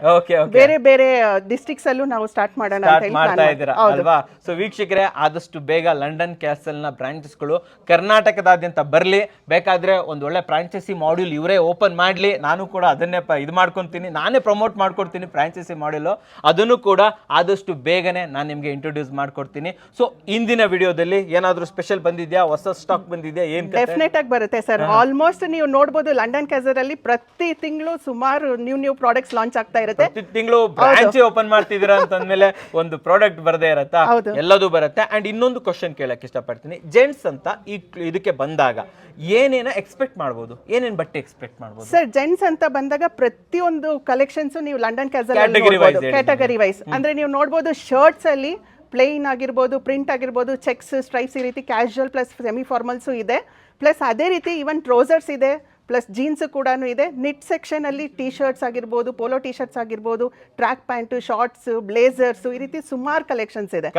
S1: ಬೇರೆ ಬೇರೆ ಡಿಸ್ಟ್ರಿಕ್ಟ್ಸ್ ಅಲ್ಲೂ ನಾವು ಸ್ಟಾರ್ಟ್ ಮಾಡೋಣ ಅಂತ
S2: ಮಾಡ್ತಾ ಇದ್ದೀರಾ ಅಲ್ವಾ? ಸೊ ವೀಕ್ಷಕರೇ, ಆದಷ್ಟು ಬೇಗ ಲಂಡನ್ ಕ್ಯಾಸಲ್ ನ ಬ್ರಾಂಚಸ್ಗಳು ಕರ್ನಾಟಕದಾದ್ಯಂತ ಬರ್ಲಿ. ಬೇಕಾದ್ರೆ ಒಂದು ಒಳ್ಳೆ ಫ್ರಾಂಚೈಸಿ ಮಾಡ್ಯೂಲ್ ಇವರೇ ಓಪನ್ ಮಾಡ್ಲಿ, ನಾನು ಕೂಡ ಅದನ್ನೇ ಇದು ಮಾಡ್ಕೊಂತೀನಿ, ನಾನೇ ಪ್ರಮೋಟ್ ಮಾಡ್ಕೊಡ್ತೀನಿ ಫ್ರಾಂಚೈಸಿ ಮಾಡ್ಯೂಲ್. ಅದನ್ನು ಕೂಡ ಆದಷ್ಟು ಬೇಗನೆ ನಾನು ನಿಮಗೆ ಇಂಟ್ರೊಡ್ಯೂಸ್ ಮಾಡ್ಕೊಡ್ತೀನಿ. ಸೊ ಇಂದಿನ ವಿಡಿಯೋದಲ್ಲಿ ಏನಾದರೂ ಸ್ಪೆಷಲ್ ಬಂದಿದ್ಯಾ, ಹೊಸ ಸ್ಟಾಕ್ ಬಂದಿದ್ಯಾ, ಏನ್?
S1: ಡೆಫಿನೆಟ್ ಆಗಿ ಬರುತ್ತೆ ಸರ್. ಆಲ್ಮೋಸ್ಟ್ ನೀವು ನೋಡಬಹುದು ಲಂಡನ್ ಕ್ಯಾಸಲ್ ಅಲ್ಲಿ ಪ್ರತಿ ತಿಂಗಳು ಸುಮಾರು ನ್ಯೂ ಪ್ರಾಡಕ್ಟ್ಸ್ ಲಾಂಚ್ ಆಗ್ತಾ ಇರುತ್ತೆ.
S2: ಪ್ರತಿ ತಿಂಗಳು ಬ್ರಾಂಚ್ ಓಪನ್ ಮಾಡ್ತಿದ್ದೀರಾ ಅಂತಂದ್ಮೇಲೆ ಒಂದು ಪ್ರಾಡಕ್ಟ್ ಬರದೇ ಇರತ್ತಾ? ಎಲ್ಲದೂ ಬರುತ್ತೆ. ಅಂಡ್ ಇನ್ನೊಂದು ಕ್ವಶನ್ ಕೇಳಕ್ ಇಷ್ಟಪಡ್ತೀನಿ, ಜೆಂಟ್ಸ್ ಅಂತ ಇದಕ್ಕೆ ಬಂದಾಗ ಏನೇನ ಎಕ್ಸ್ಪೆಕ್ಟ್ ಮಾಡ್ಬೋದು, ಏನೇನ್ ಬಟ್ಟೆ ಎಕ್ಸ್ಪೆಕ್ಟ್ ಮಾಡ್ಬೋದು?
S1: ಸರ್, ಜೆಂಟ್ಸ್ ಅಂತ ಬಂದಾಗ ಪ್ರತಿಯೊಂದು ಕಲೆಕ್ಷನ್ಸ್ ನೀವು ಲಂಡನ್ ಕ್ಯಾಸಲ್ ಕ್ಯಾಟಗರಿ ವೈಸ್ ಅಂದ್ರೆ ನೀವು ನೋಡಬಹುದು. ಶರ್ಟ್ಸ್ ಅಲ್ಲಿ ಪ್ಲೇನ್ ಆಗಿರ್ಬೋದು, ಪ್ರಿಂಟ್ ಆಗಿರ್ಬೋದು, ಚೆಕ್ಸ್, ಸ್ಟ್ರೈಪ್ಸ್, ಈ ರೀತಿ ಕ್ಯಾಶುವಲ್ ಪ್ಲಸ್ ಸೆಮಿ ಫಾರ್ಮಲ್ಸು ಇದೆ. ಪ್ಲಸ್ ಅದೇ ರೀತಿ ಈವನ್ ಟ್ರೌಸರ್ಸ್ ಇದೆ, ಪ್ಲಸ್ ಜೀನ್ಸ್ ಕೂಡ ಇದೆ. ನಿಟ್ ಸೆಕ್ಷನ್ ಅಲ್ಲಿ ಟೀ ಶರ್ಟ್ಸ್ ಆಗಿರ್ಬೋದು, ಪೋಲೋ ಟೀ ಶರ್ಟ್ಸ್ ಆಗಿರ್ಬೋದು, ಟ್ರ್ಯಾಕ್ ಪ್ಯಾಂಟ್, ಶಾರ್ಟ್ಸ್, ಬ್ಲೇಸರ್ಸ್, ಈ ರೀತಿ ಸುಮಾರು ಕಲೆಕ್ಷನ್ಸ್ ಇದೆ.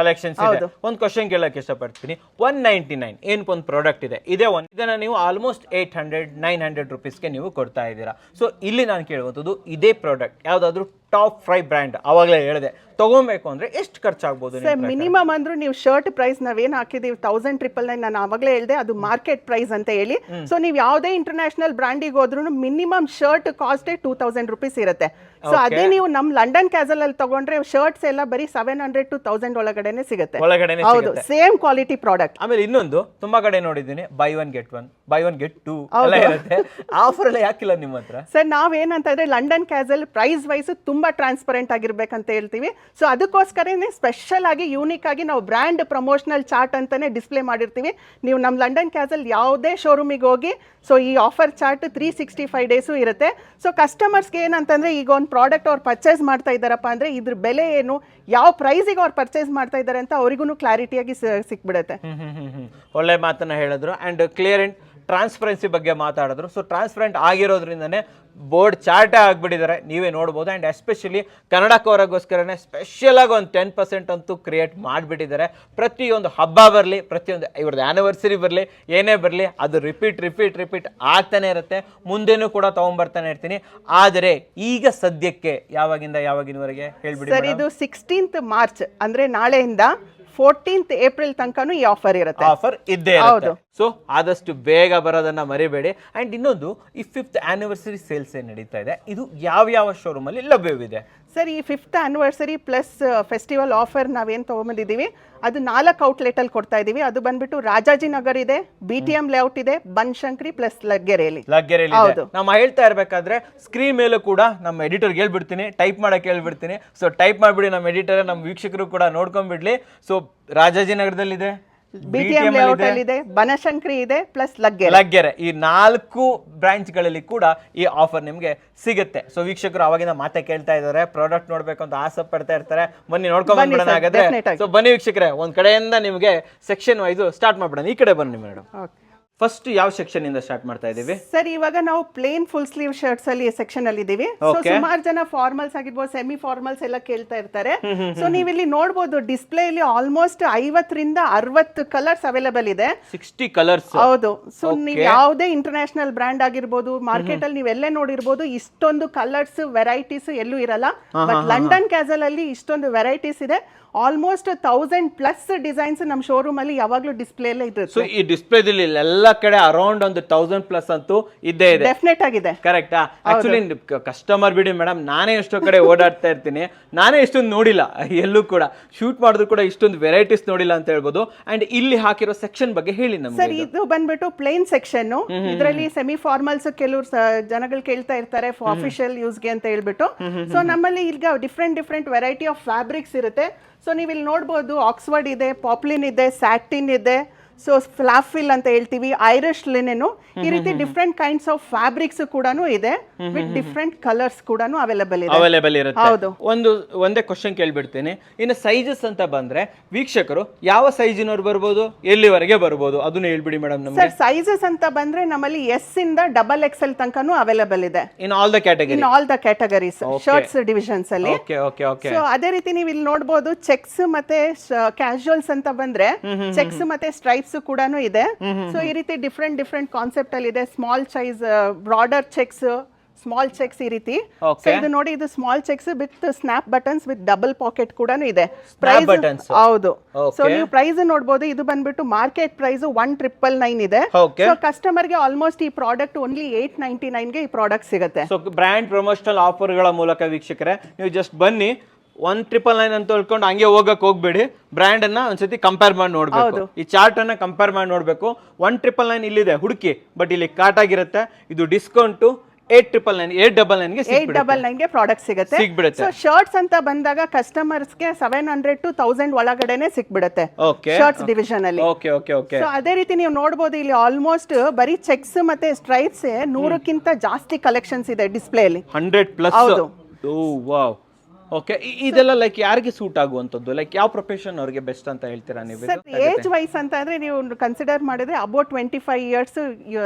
S2: ಒಂದು ಕ್ವಶನ್ ಕೇಳಕ್ಕೆ ಇಷ್ಟಪಡ್ತೀನಿ. 199 ಏನ್ ಒಂದು ಪ್ರಾಡಕ್ಟ್ ಇದೆ, ಇದನ್ನ ನೀವು ಆಲ್ಮೋಸ್ಟ್ 800-900 ರುಪೀಸ್ಗೆ ನೀವು ಕೊಡ್ತಾ ಇದ್ದೀರಾ. ಸೊ ಇಲ್ಲಿ ನಾನು ಕೇಳುವಂಥದ್ದು, ಇದೇ ಪ್ರಾಡಕ್ಟ್ ಯಾವ್ದಾದ್ರು ಟಾಪ್ 5 ಬ್ರ್ಯಾಂಡ್ ಅವಾಗಲೇ ಹೇಳಿದೆ ತಗೊಬೇಕು ಅಂದ್ರೆ ಎಷ್ಟು ಖರ್ಚಾಗಬಹುದು?
S1: ಸರ್, ಮಿನಿಮಮ್ ಅಂದ್ರೂ ನೀವು ಶರ್ಟ್ ಪ್ರೈಸ್ ನಾವೇನ್ ಹಾಕಿದೀವಿ 1999, ನಾನು ಅವಾಗಲೇ ಹೇಳಿದೆ ಅದು ಮಾರ್ಕೆಟ್ ಪ್ರೈಸ್ ಅಂತ ಹೇಳಿ. ಸೊ ನೀವು ಯಾವುದೇ ಇಂಟರ್ನ್ಯಾಷನಲ್ ಬ್ರಾಂಡಿಗೆ ಹೋದ್ರೂ ಮಿನಿಮಮ್ ಶರ್ಟ್ ಕಾಸ್ಟ್ 2000 ರುಪೀಸ್ ಇರುತ್ತೆ. ಸೊ ಅದೇ ನೀವು ನಮ್ ಲಂಡನ್ ಕ್ಯಾಸಲ್ ಅಲ್ಲಿ ತಗೊಂಡ್ರೆ ಶರ್ಟ್ಸ್ ಎಲ್ಲ ಬರೀ 700 to 1000 ಒಳಗಡೆನೆ ಸಿಗುತ್ತೆ. ಹೌದು, ಸೇಮ್ ಕ್ವಾಲಿಟಿ ಪ್ರಾಡಕ್ಟ್.
S2: ಆಮೇಲೆ ಇನ್ನೊಂದು ತುಂಬಾ ಕಡೆ ನೋಡಿದ್ದೀನಿ, buy one get one, buy one get two ಇರುತ್ತೆ. ಆಫರ್ ಎಲ್ಲ ಯಾಕಿಲ್ಲ ನಿಮ್ಮ ಹತ್ರ?
S1: ಸರ್, ನಾವೇನಂತಂದ್ರೆ ಲಂಡನ್ ಕ್ಯಾಸಲ್ ಪ್ರೈಸ್ ವೈಸ್ ತುಂಬಾ ಟ್ರಾನ್ಸ್ಪರೆಂಟ್ ಆಗಿರ್ಬೇಕಂತ ಹೇಳ್ತೀವಿ. ಸೊ ಅದಕ್ಕೋಸ್ಕರನೇ ಸ್ಪೆಷಲ್ ಆಗಿ ಯೂನಿಕ್ ಆಗಿ ನಾವು ಬ್ರ್ಯಾಂಡ್ ಪ್ರಮೋಷನಲ್ ಚಾರ್ಟ್ ಅಂತಾನೆ ಡಿಸ್ಪ್ಲೇ ಮಾಡಿರ್ತೀವಿ. ನೀವು ನಮ್ಮ ಲಂಡನ್ ಕ್ಯಾಸಲ್ ಯಾವುದೇ ಶೋರೂಮಿಗೆ ಹೋಗಿ, ಸೊ ಈ ಆಫರ್ ಚಾರ್ಟ್ 365 ಡೇಸು ಇರುತ್ತೆ. ಸೊ ಕಸ್ಟಮರ್ಸ್ಗೆ ಏನಂತಂದ್ರೆ, ಈಗ ಒಂದು ಪ್ರಾಡಕ್ಟ್ ಅವ್ರು ಪರ್ಚೇಸ್ ಮಾಡ್ತಾ ಇದ್ದಾರಪ್ಪ ಅಂದ್ರೆ ಇದ್ರ ಬೆಲೆ ಏನು, ಯಾವ ಪ್ರೈಸಿಗೆ ಅವ್ರು ಪರ್ಚೇಸ್ ಮಾಡ್ತಾ ಇದ್ದಾರೆ ಅಂತ ಅವರಿಗೂ ಕ್ಲಾರಿಟಿಯಾಗಿ ಸಿಕ್ಬಿಡುತ್ತೆ.
S2: ಒಳ್ಳೆ ಮಾತನ್ನ ಹೇಳಿದ್ರು. ಅಂಡ್ ಕ್ಲಿಯರ್ ಅಂಡ್ ಟ್ರಾನ್ಸ್ಪರೆನ್ಸಿ ಬಗ್ಗೆ ಮಾತಾಡಿದ್ರು. ಸೊ ಟ್ರಾನ್ಸ್ಪರೆಂಟ್ ಆಗಿರೋದ್ರಿಂದನೇ ಬೋರ್ಡ್ ಚಾರ್ಟೇ ಆಗಿಬಿಟ್ಟಿದ್ದಾರೆ, ನೀವೇ ನೋಡ್ಬೋದು. ಆ್ಯಂಡ್ ಎಸ್ಪೆಷಲಿ ಕನ್ನಡಕ್ಕವರಿಗೋಸ್ಕರನೇ ಸ್ಪೆಷಲ್ ಆಗಿ ಒಂದು 10% ಅಂತೂ ಕ್ರಿಯೇಟ್ ಮಾಡಿಬಿಟ್ಟಿದ್ದಾರೆ. ಪ್ರತಿಯೊಂದು ಹಬ್ಬ ಬರಲಿ, ಪ್ರತಿಯೊಂದು ಇವ್ರದ್ದು ಆ್ಯನಿವರ್ಸರಿ ಬರಲಿ, ಏನೇ ಬರಲಿ, ಅದು ರಿಪೀಟ್ ಆಗ್ತಾನೆ ಇರುತ್ತೆ. ಮುಂದೆನೂ ಕೂಡ ತೊಗೊಂಬರ್ತಾನೆ ಇರ್ತೀನಿ. ಆದರೆ ಈಗ ಸದ್ಯಕ್ಕೆ ಯಾವಾಗಿನವರೆಗೆ ಹೇಳ್ಬಿಡಿ
S1: ಸರ್? ಇದು 16th ಮಾರ್ಚ್ ಅಂದ್ರೆ ನಾಳೆಯಿಂದ 14th ಏಪ್ರಿಲ್ ತನಕನೂ ಈ ಆಫರ್ ಇರುತ್ತೆ.
S2: ಆಫರ್ ಇದ್ದೇ ಇರುತ್ತೆ. ಸೊ ಆದಷ್ಟು ಬೇಗ ಬರೋದನ್ನ ಮರಿಬೇಡಿ. ಅಂಡ್ ಇನ್ನೊಂದು, ಈ 5th ಆನಿವರ್ಸರಿ ಸೇಲ್ಸ್ ಏನ್ ನಡೀತಾ ಇದೆ, ಇದು ಯಾವ ಶೋರೂಮ್ ಅಲ್ಲಿ ಲಭ್ಯವಿದೆ?
S1: ಸರ್, ಈ 5th anniversary plus festival offer ನಾವೇನು ತೊಗೊಂಬಂದಿದ್ದೀವಿ ಅದು 4 ಔಟ್ಲೆಟ್ ಅಲ್ಲಿ ಕೊಡ್ತಾ ಇದೀವಿ. ಅದು ಬಂದ್ಬಿಟ್ಟು ರಾಜಾಜಿನಗರ್ ಇದೆ, BTM ಲೇಔಟ್ ಇದೆ, ಬನಶಂಕರಿ ಪ್ಲಸ್ ಲಗ್ಗೆರೆಯಲ್ಲಿ.
S2: ನಾವು ಹೇಳ್ತಾ ಇರ್ಬೇಕಾದ್ರೆ ಸ್ಕ್ರೀನ್ ಮೇಲೂ ಕೂಡ ನಮ್ಮ ಎಡಿಟರ್ಗೆ ಹೇಳ್ಬಿಡ್ತೀನಿ, ಟೈಪ್ ಮಾಡಕ್ಕೆ ಹೇಳ್ಬಿಡ್ತೀನಿ. ಸೊ ಟೈಪ್ ಮಾಡ್ಬಿಡಿ, ನಮ್ಮ ಎಡಿಟರ್, ನಮ್ಮ ವೀಕ್ಷಕರು ಕೂಡ ನೋಡ್ಕೊಂಡ್ಬಿಡ್ಲಿ. ಸೊ ರಾಜಾಜಿನಗರದಲ್ಲಿದೆ,
S1: BTM ಲೇಔಟ್ ಅಲ್ಲಿ ಇದೆ, ಬನಶಂಕರಿ ಇದೆ, ಪ್ಲಸ್
S2: ಲಗ್ಗೆರೆ. ಈ 4 ಬ್ರಾಂಚ್ ಗಳಲ್ಲಿ ಕೂಡ ಈ ಆಫರ್ ನಿಮ್ಗೆ ಸಿಗುತ್ತೆ. ಸೊ ವೀಕ್ಷಕರು ಅವಾಗಿನ ಮಾತೆ ಕೇಳ್ತಾ ಇದ್ದಾರೆ, ಪ್ರಾಡಕ್ಟ್ ನೋಡ್ಬೇಕು ಅಂತ ಆಸೆ ಪಡ್ತಾ ಇರ್ತಾರೆ. ಬನ್ನಿ ನೋಡ್ಕೊಂಡ್ ಬಂದ್ಬಿಡೋಣ ಹಾಗಾದ್ರೆ. ಸೊ ಬನ್ನಿ ವೀಕ್ಷಕರೇ, ಒಂದ್ ಕಡೆಯಿಂದ ನಿಮ್ಗೆ ಸೆಕ್ಷನ್ ವೈಸ್ ಸ್ಟಾರ್ಟ್ ಮಾಡ್ಬಿಡೋಣ. ಈ ಕಡೆ ಬನ್ನಿ ಮೇಡಮ್. ಫಸ್ಟ್ ಯಾವ ಸೆಕ್ಷನ್ ಇಂದ ಸ್ಟಾರ್ಟ್ ಮಾಡ್ತಾ ಇದೀವಿ
S1: ಸರ್? ಇವಾಗ ನಾವು ಪ್ಲೇನ್ ಫುಲ್ ಸ್ಲೀವ್ ಶರ್ಟ್ಸ್ ಅಲ್ಲಿ ಸೆಕ್ಷನ್ ಅಲ್ಲಿ ಇದೀವಿ. ಸೊ ಸುಮಾರು ಜನ ಫಾರ್ಮಲ್ಸ್ ಆಗಿರ್ಬೋದು, ಸೆಮಿ ಫಾರ್ಮಲ್ಸ್ ಎಲ್ಲ ಕೇಳ್ತಾ ಇರ್ತಾರೆ. ಸೊ ನೀವು ಇಲ್ಲಿ ನೋಡಬಹುದು ಡಿಸ್ಪ್ಲೇ ಇಲ್ಲಿ ಆಲ್ಮೋಸ್ಟ್ 50 ರಿಂದ 60 ಕಲರ್ಸ್ ಅವೈಲೇಬಲ್ ಇದೆ.
S2: 60 ಕಲರ್ಸ್.
S1: ಹೌದು. ಸೊ ನೀವು ಯಾವುದೇ ಇಂಟರ್ನ್ಯಾಷನಲ್ ಬ್ರ್ಯಾಂಡ್ ಆಗಿರ್ಬೋದು, ಮಾರ್ಕೆಟ್ ಅಲ್ಲಿ ನೀವು ಎಲ್ಲೇ ನೋಡಿರ್ಬೋದು, ಇಷ್ಟೊಂದು ಕಲರ್ಸ್ ವೆರೈಟೀಸ್ ಎಲ್ಲೂ ಇರಲ್ಲ. ಬಟ್ ಲಂಡನ್ ಕ್ಯಾಸಲ್ ಅಲ್ಲಿ ಇಷ್ಟೊಂದು ವೆರೈಟೀಸ್ ಇದೆ. ಆಲ್ಮೋಸ್ಟ್ 1000+ ಡಿಸೈನ್ಸ್ ನಮ್ಮ ಶೋರೂಮ್ ಅಲ್ಲಿ ಯಾವಾಗ್ಲೂ ಡಿಸ್ಪ್ಲೇ ಎಲ್ಲ ಇರುತ್ತೆ.
S2: ಸೊ ಈ ಡಿಸ್ಪ್ಲೇ ಎಲ್ಲ ಕಡೆ ಅರೌಂಡ್ ಒಂದು 1000+ ಅಂತೂ ಇದ್ದೇ ಇದೆ.
S1: ಡೆಫಿನೆಟ್ ಆಗಿದೆ.
S2: ಕರೆಕ್ಟಾ? ಆಕ್ಚುಲಿ ಕಸ್ಟಮರ್ ಬಿಡಿ ಮೇಡಮ್, ನಾನೇ ಎಷ್ಟೋ ಕಡೆ ಓಡಾಡ್ತಾ ಇರ್ತೀನಿ, ನಾನೇ ಇಷ್ಟೊಂದು ನೋಡಿಲ್ಲ ಎಲ್ಲೂ ಕೂಡ. ಶೂಟ್ ಮಾಡಿದ್ರು ಕೂಡ ಇಷ್ಟೊಂದು ವೆರೈಟೀಸ್ ನೋಡಿಲ್ಲ ಅಂತ ಹೇಳ್ಬೋದು. ಅಂಡ್ ಇಲ್ಲಿ ಹಾಕಿರೋ ಸೆಕ್ಷನ್ ಬಗ್ಗೆ ಹೇಳಿ ನಮ್ಗೆ.
S1: ಸರ್, ಇದು ಬಂದ್ಬಿಟ್ಟು ಪ್ಲೇನ್ ಸೆಕ್ಷನ್. ಇದರಲ್ಲಿ ಸೆಮಿ ಫಾರ್ಮಲ್ಸ್ ಕೆಲವರು ಜನಗಳು ಕೇಳ್ತಾ ಇರ್ತಾರೆ ಆಫಿಷಿಯಲ್ ಯೂಸ್ಗೆ ಅಂತ ಹೇಳ್ಬಿಟ್ಟು. ಸೊ ನಮ್ಮಲ್ಲಿ ಈಗ ಡಿಫ್ರೆಂಟ್ ವೆರೈಟಿ ಆಫ್ ಫ್ಯಾಬ್ರಿಕ್ಸ್ ಇರುತ್ತೆ. ಸೊ ನೀವು ಇಲ್ಲಿ ನೋಡ್ಬೋದು, ಆಕ್ಸ್ಫರ್ಡ್ ಇದೆ, ಪಾಪ್ಲಿನ್ ಇದೆ, ಸ್ಯಾಟಿನ್ ಇದೆ, ಸೊ ಫ್ಲಾಫಿಲ್ ಅಂತ ಹೇಳ್ತೀವಿ, ಐರಿಷ್ ಲಿನೆನು, ಈ ರೀತಿ ಡಿಫ್ರೆಂಟ್ ಕೈಂಡ್ಸ್ ಆಫ್ ಫ್ಯಾಬ್ರಿಕ್ಸ್ ಕೂಡ ಇದೆ. ವಿತ್ ಡಿಫ್ರೆಂಟ್ ಕಲರ್ಸ್ ಕೂಡ ಅವೈಲೇಬಲ್
S2: ಇರುತ್ತೆ. ಹೌದು. ಒಂದೇ ಕ್ವಶನ್ ಕೇಳ್ಬಿಡ್ತೀನಿ, ಇನ್ನು ಸೈಜಸ್ ಅಂತ ಬಂದ್ರೆ ವೀಕ್ಷಕರು ಯಾವ ಸೈಜಿನವ್ರು ಬರ್ಬೋದು, ಎಲ್ಲಿವರೆಗೆ ಬರ್ಬೋದು ಅದನ್ನ ಹೇಳ್ಬಿಡಿ ಮೇಡಮ್ ನಮ್ಗೆ.
S1: ಸರ್, ಸೈಜಸ್ ಅಂತ ಬಂದ್ರೆ ನಮ್ಮಲ್ಲಿ S ಇಂದ XXL ತನಕನೂ ಅವೈಲೇಬಲ್ ಇದೆ.
S2: In all the categories
S1: shirts divisions ಅಲ್ಲಿ. ಸೊ ಅದೇ ರೀತಿ ನೀವು ಇಲ್ಲಿ ನೋಡಬಹುದು, ಚೆಕ್ಸ್ ಮತ್ತೆ ಕ್ಯಾಶುವಲ್ಸ್ ಅಂತ ಬಂದ್ರೆ ಚೆಕ್ಸ್ ಮತ್ತೆ ಸ್ಟ್ರೈಪ್ಸ್ ಕೂಡ ಇದೆ. ಸೊ ಈ ರೀತಿ ಡಿಫ್ರೆಂಟ್ ಕಾನ್ಸೆಪ್ಟ್ ಅಲ್ಲಿ ಇದೆ. Small size, broader checks, small checks, ಈ ರೀತಿ. ಸೊ ಇದು ನೋಡಿ, ಇದು small checks with snap buttons with double pocket ಕೂಡ ಇದೆ. ಪ್ರೈಸ್ ಹೌದು. ಸೊ ನೀವು ಪ್ರೈಸ್ ನೋಡಬಹುದು, ಇದು ಬಂದ್ಬಿಟ್ಟು ಮಾರ್ಕೆಟ್ ಪ್ರೈಸ್ 1999 ಇದೆ. ಸೊ ಕಸ್ಟಮರ್ ಗೆ ಆಲ್ಮೋಸ್ಟ್ ಈ ಪ್ರಾಡಕ್ಟ್ ಓನ್ಲಿ 899 ಗೆ ಈ ಪ್ರಾಡಕ್ಟ್ ಸಿಗುತ್ತೆ.
S2: ಸೊ ಬ್ರ್ಯಾಂಡ್ ಪ್ರಮೋಷನಲ್ ಆಫರ್ ಗಳ ಮೂಲಕ ವೀಕ್ಷಕರೇ ನೀವು ಜಸ್ಟ್ ಬನ್ನಿ, 1999 ಅಂತ ಹೇಳ್ಕೊಂಡು ಹಂಗೆ ಹೋಗ್ಬೇಡಿ. ಬ್ರ್ಯಾಂಡ್ ಅನ್ನ ಒಂದ್ಸತಿ ಕಂಪೇರ್ ಮಾಡಿ ನೋಡ್ಬೇಕು, ಈ ಚಾರ್ಟ್ ಅನ್ನ ಕಂಪೇರ್ ಮಾಡಿ ನೋಡ್ಬೇಕು. 1999 ಇಲ್ಲಿದೆ ಹುಡುಕಿ, ಬಟ್ ಇಲ್ಲಿ ಕಾಟ್ ಆಗಿರುತ್ತೆ. ಇದು ಡಿಸ್ಕೌಂಟ್ 899
S1: ಗೆ ಪ್ರಾಡಕ್ಟ್ ಸಿಗುತ್ತೆ. ಸೊ ಶರ್ಟ್ಸ್ ಅಂತ ಬಂದಾಗ ಕಸ್ಟಮರ್ಸ್ ಗೆ 700 to 1000 ಒಳಗಡೆನೆ ಸಿಕ್ಬಿಡುತ್ತೆ ಶರ್ಟ್ಸ್ ಡಿವಿಷನ್ ಅಲ್ಲಿ. ಸೊ ಅದೇ ರೀತಿ ನೀವು ನೋಡಬಹುದು, ಇಲ್ಲಿ ಆಲ್ಮೋಸ್ಟ್ ಬರೀ ಚೆಕ್ಸ್ ಮತ್ತೆ ಸ್ಟ್ರೈಪ್ಸ್ 100ಕ್ಕಿಂತ ಜಾಸ್ತಿ ಕಲೆಕ್ಷನ್ಸ್ ಇದೆ ಡಿಸ್ಪ್ಲೇ ಅಲ್ಲಿ.
S2: 100+. ಹೌದು. ವಾವ್. ಓಕೆ, ಇದೆಲ್ಲ ಲೈಕ್ ಯಾರಿಗೆ ಸೂಟ್ ಆಗುವಂತದ್ದು, ಲೈಕ್ ಯಾವ ಪ್ರೊಫೆಷನ್ ಅವರಿಗೆ ಬೆಸ್ಟ್ ಅಂತ ಹೇಳ್ತೀರಾ ನೀವು?
S1: ಸರ್, ಏಜ್ ವೈಸ್ ಅಂತ ಅಂದ್ರೆ ನೀವು ಕನ್ಸಿಡರ್ ಮಾಡಿದ್ರೆ ಅಬೌಟ್ 25 ಇಯರ್ಸ್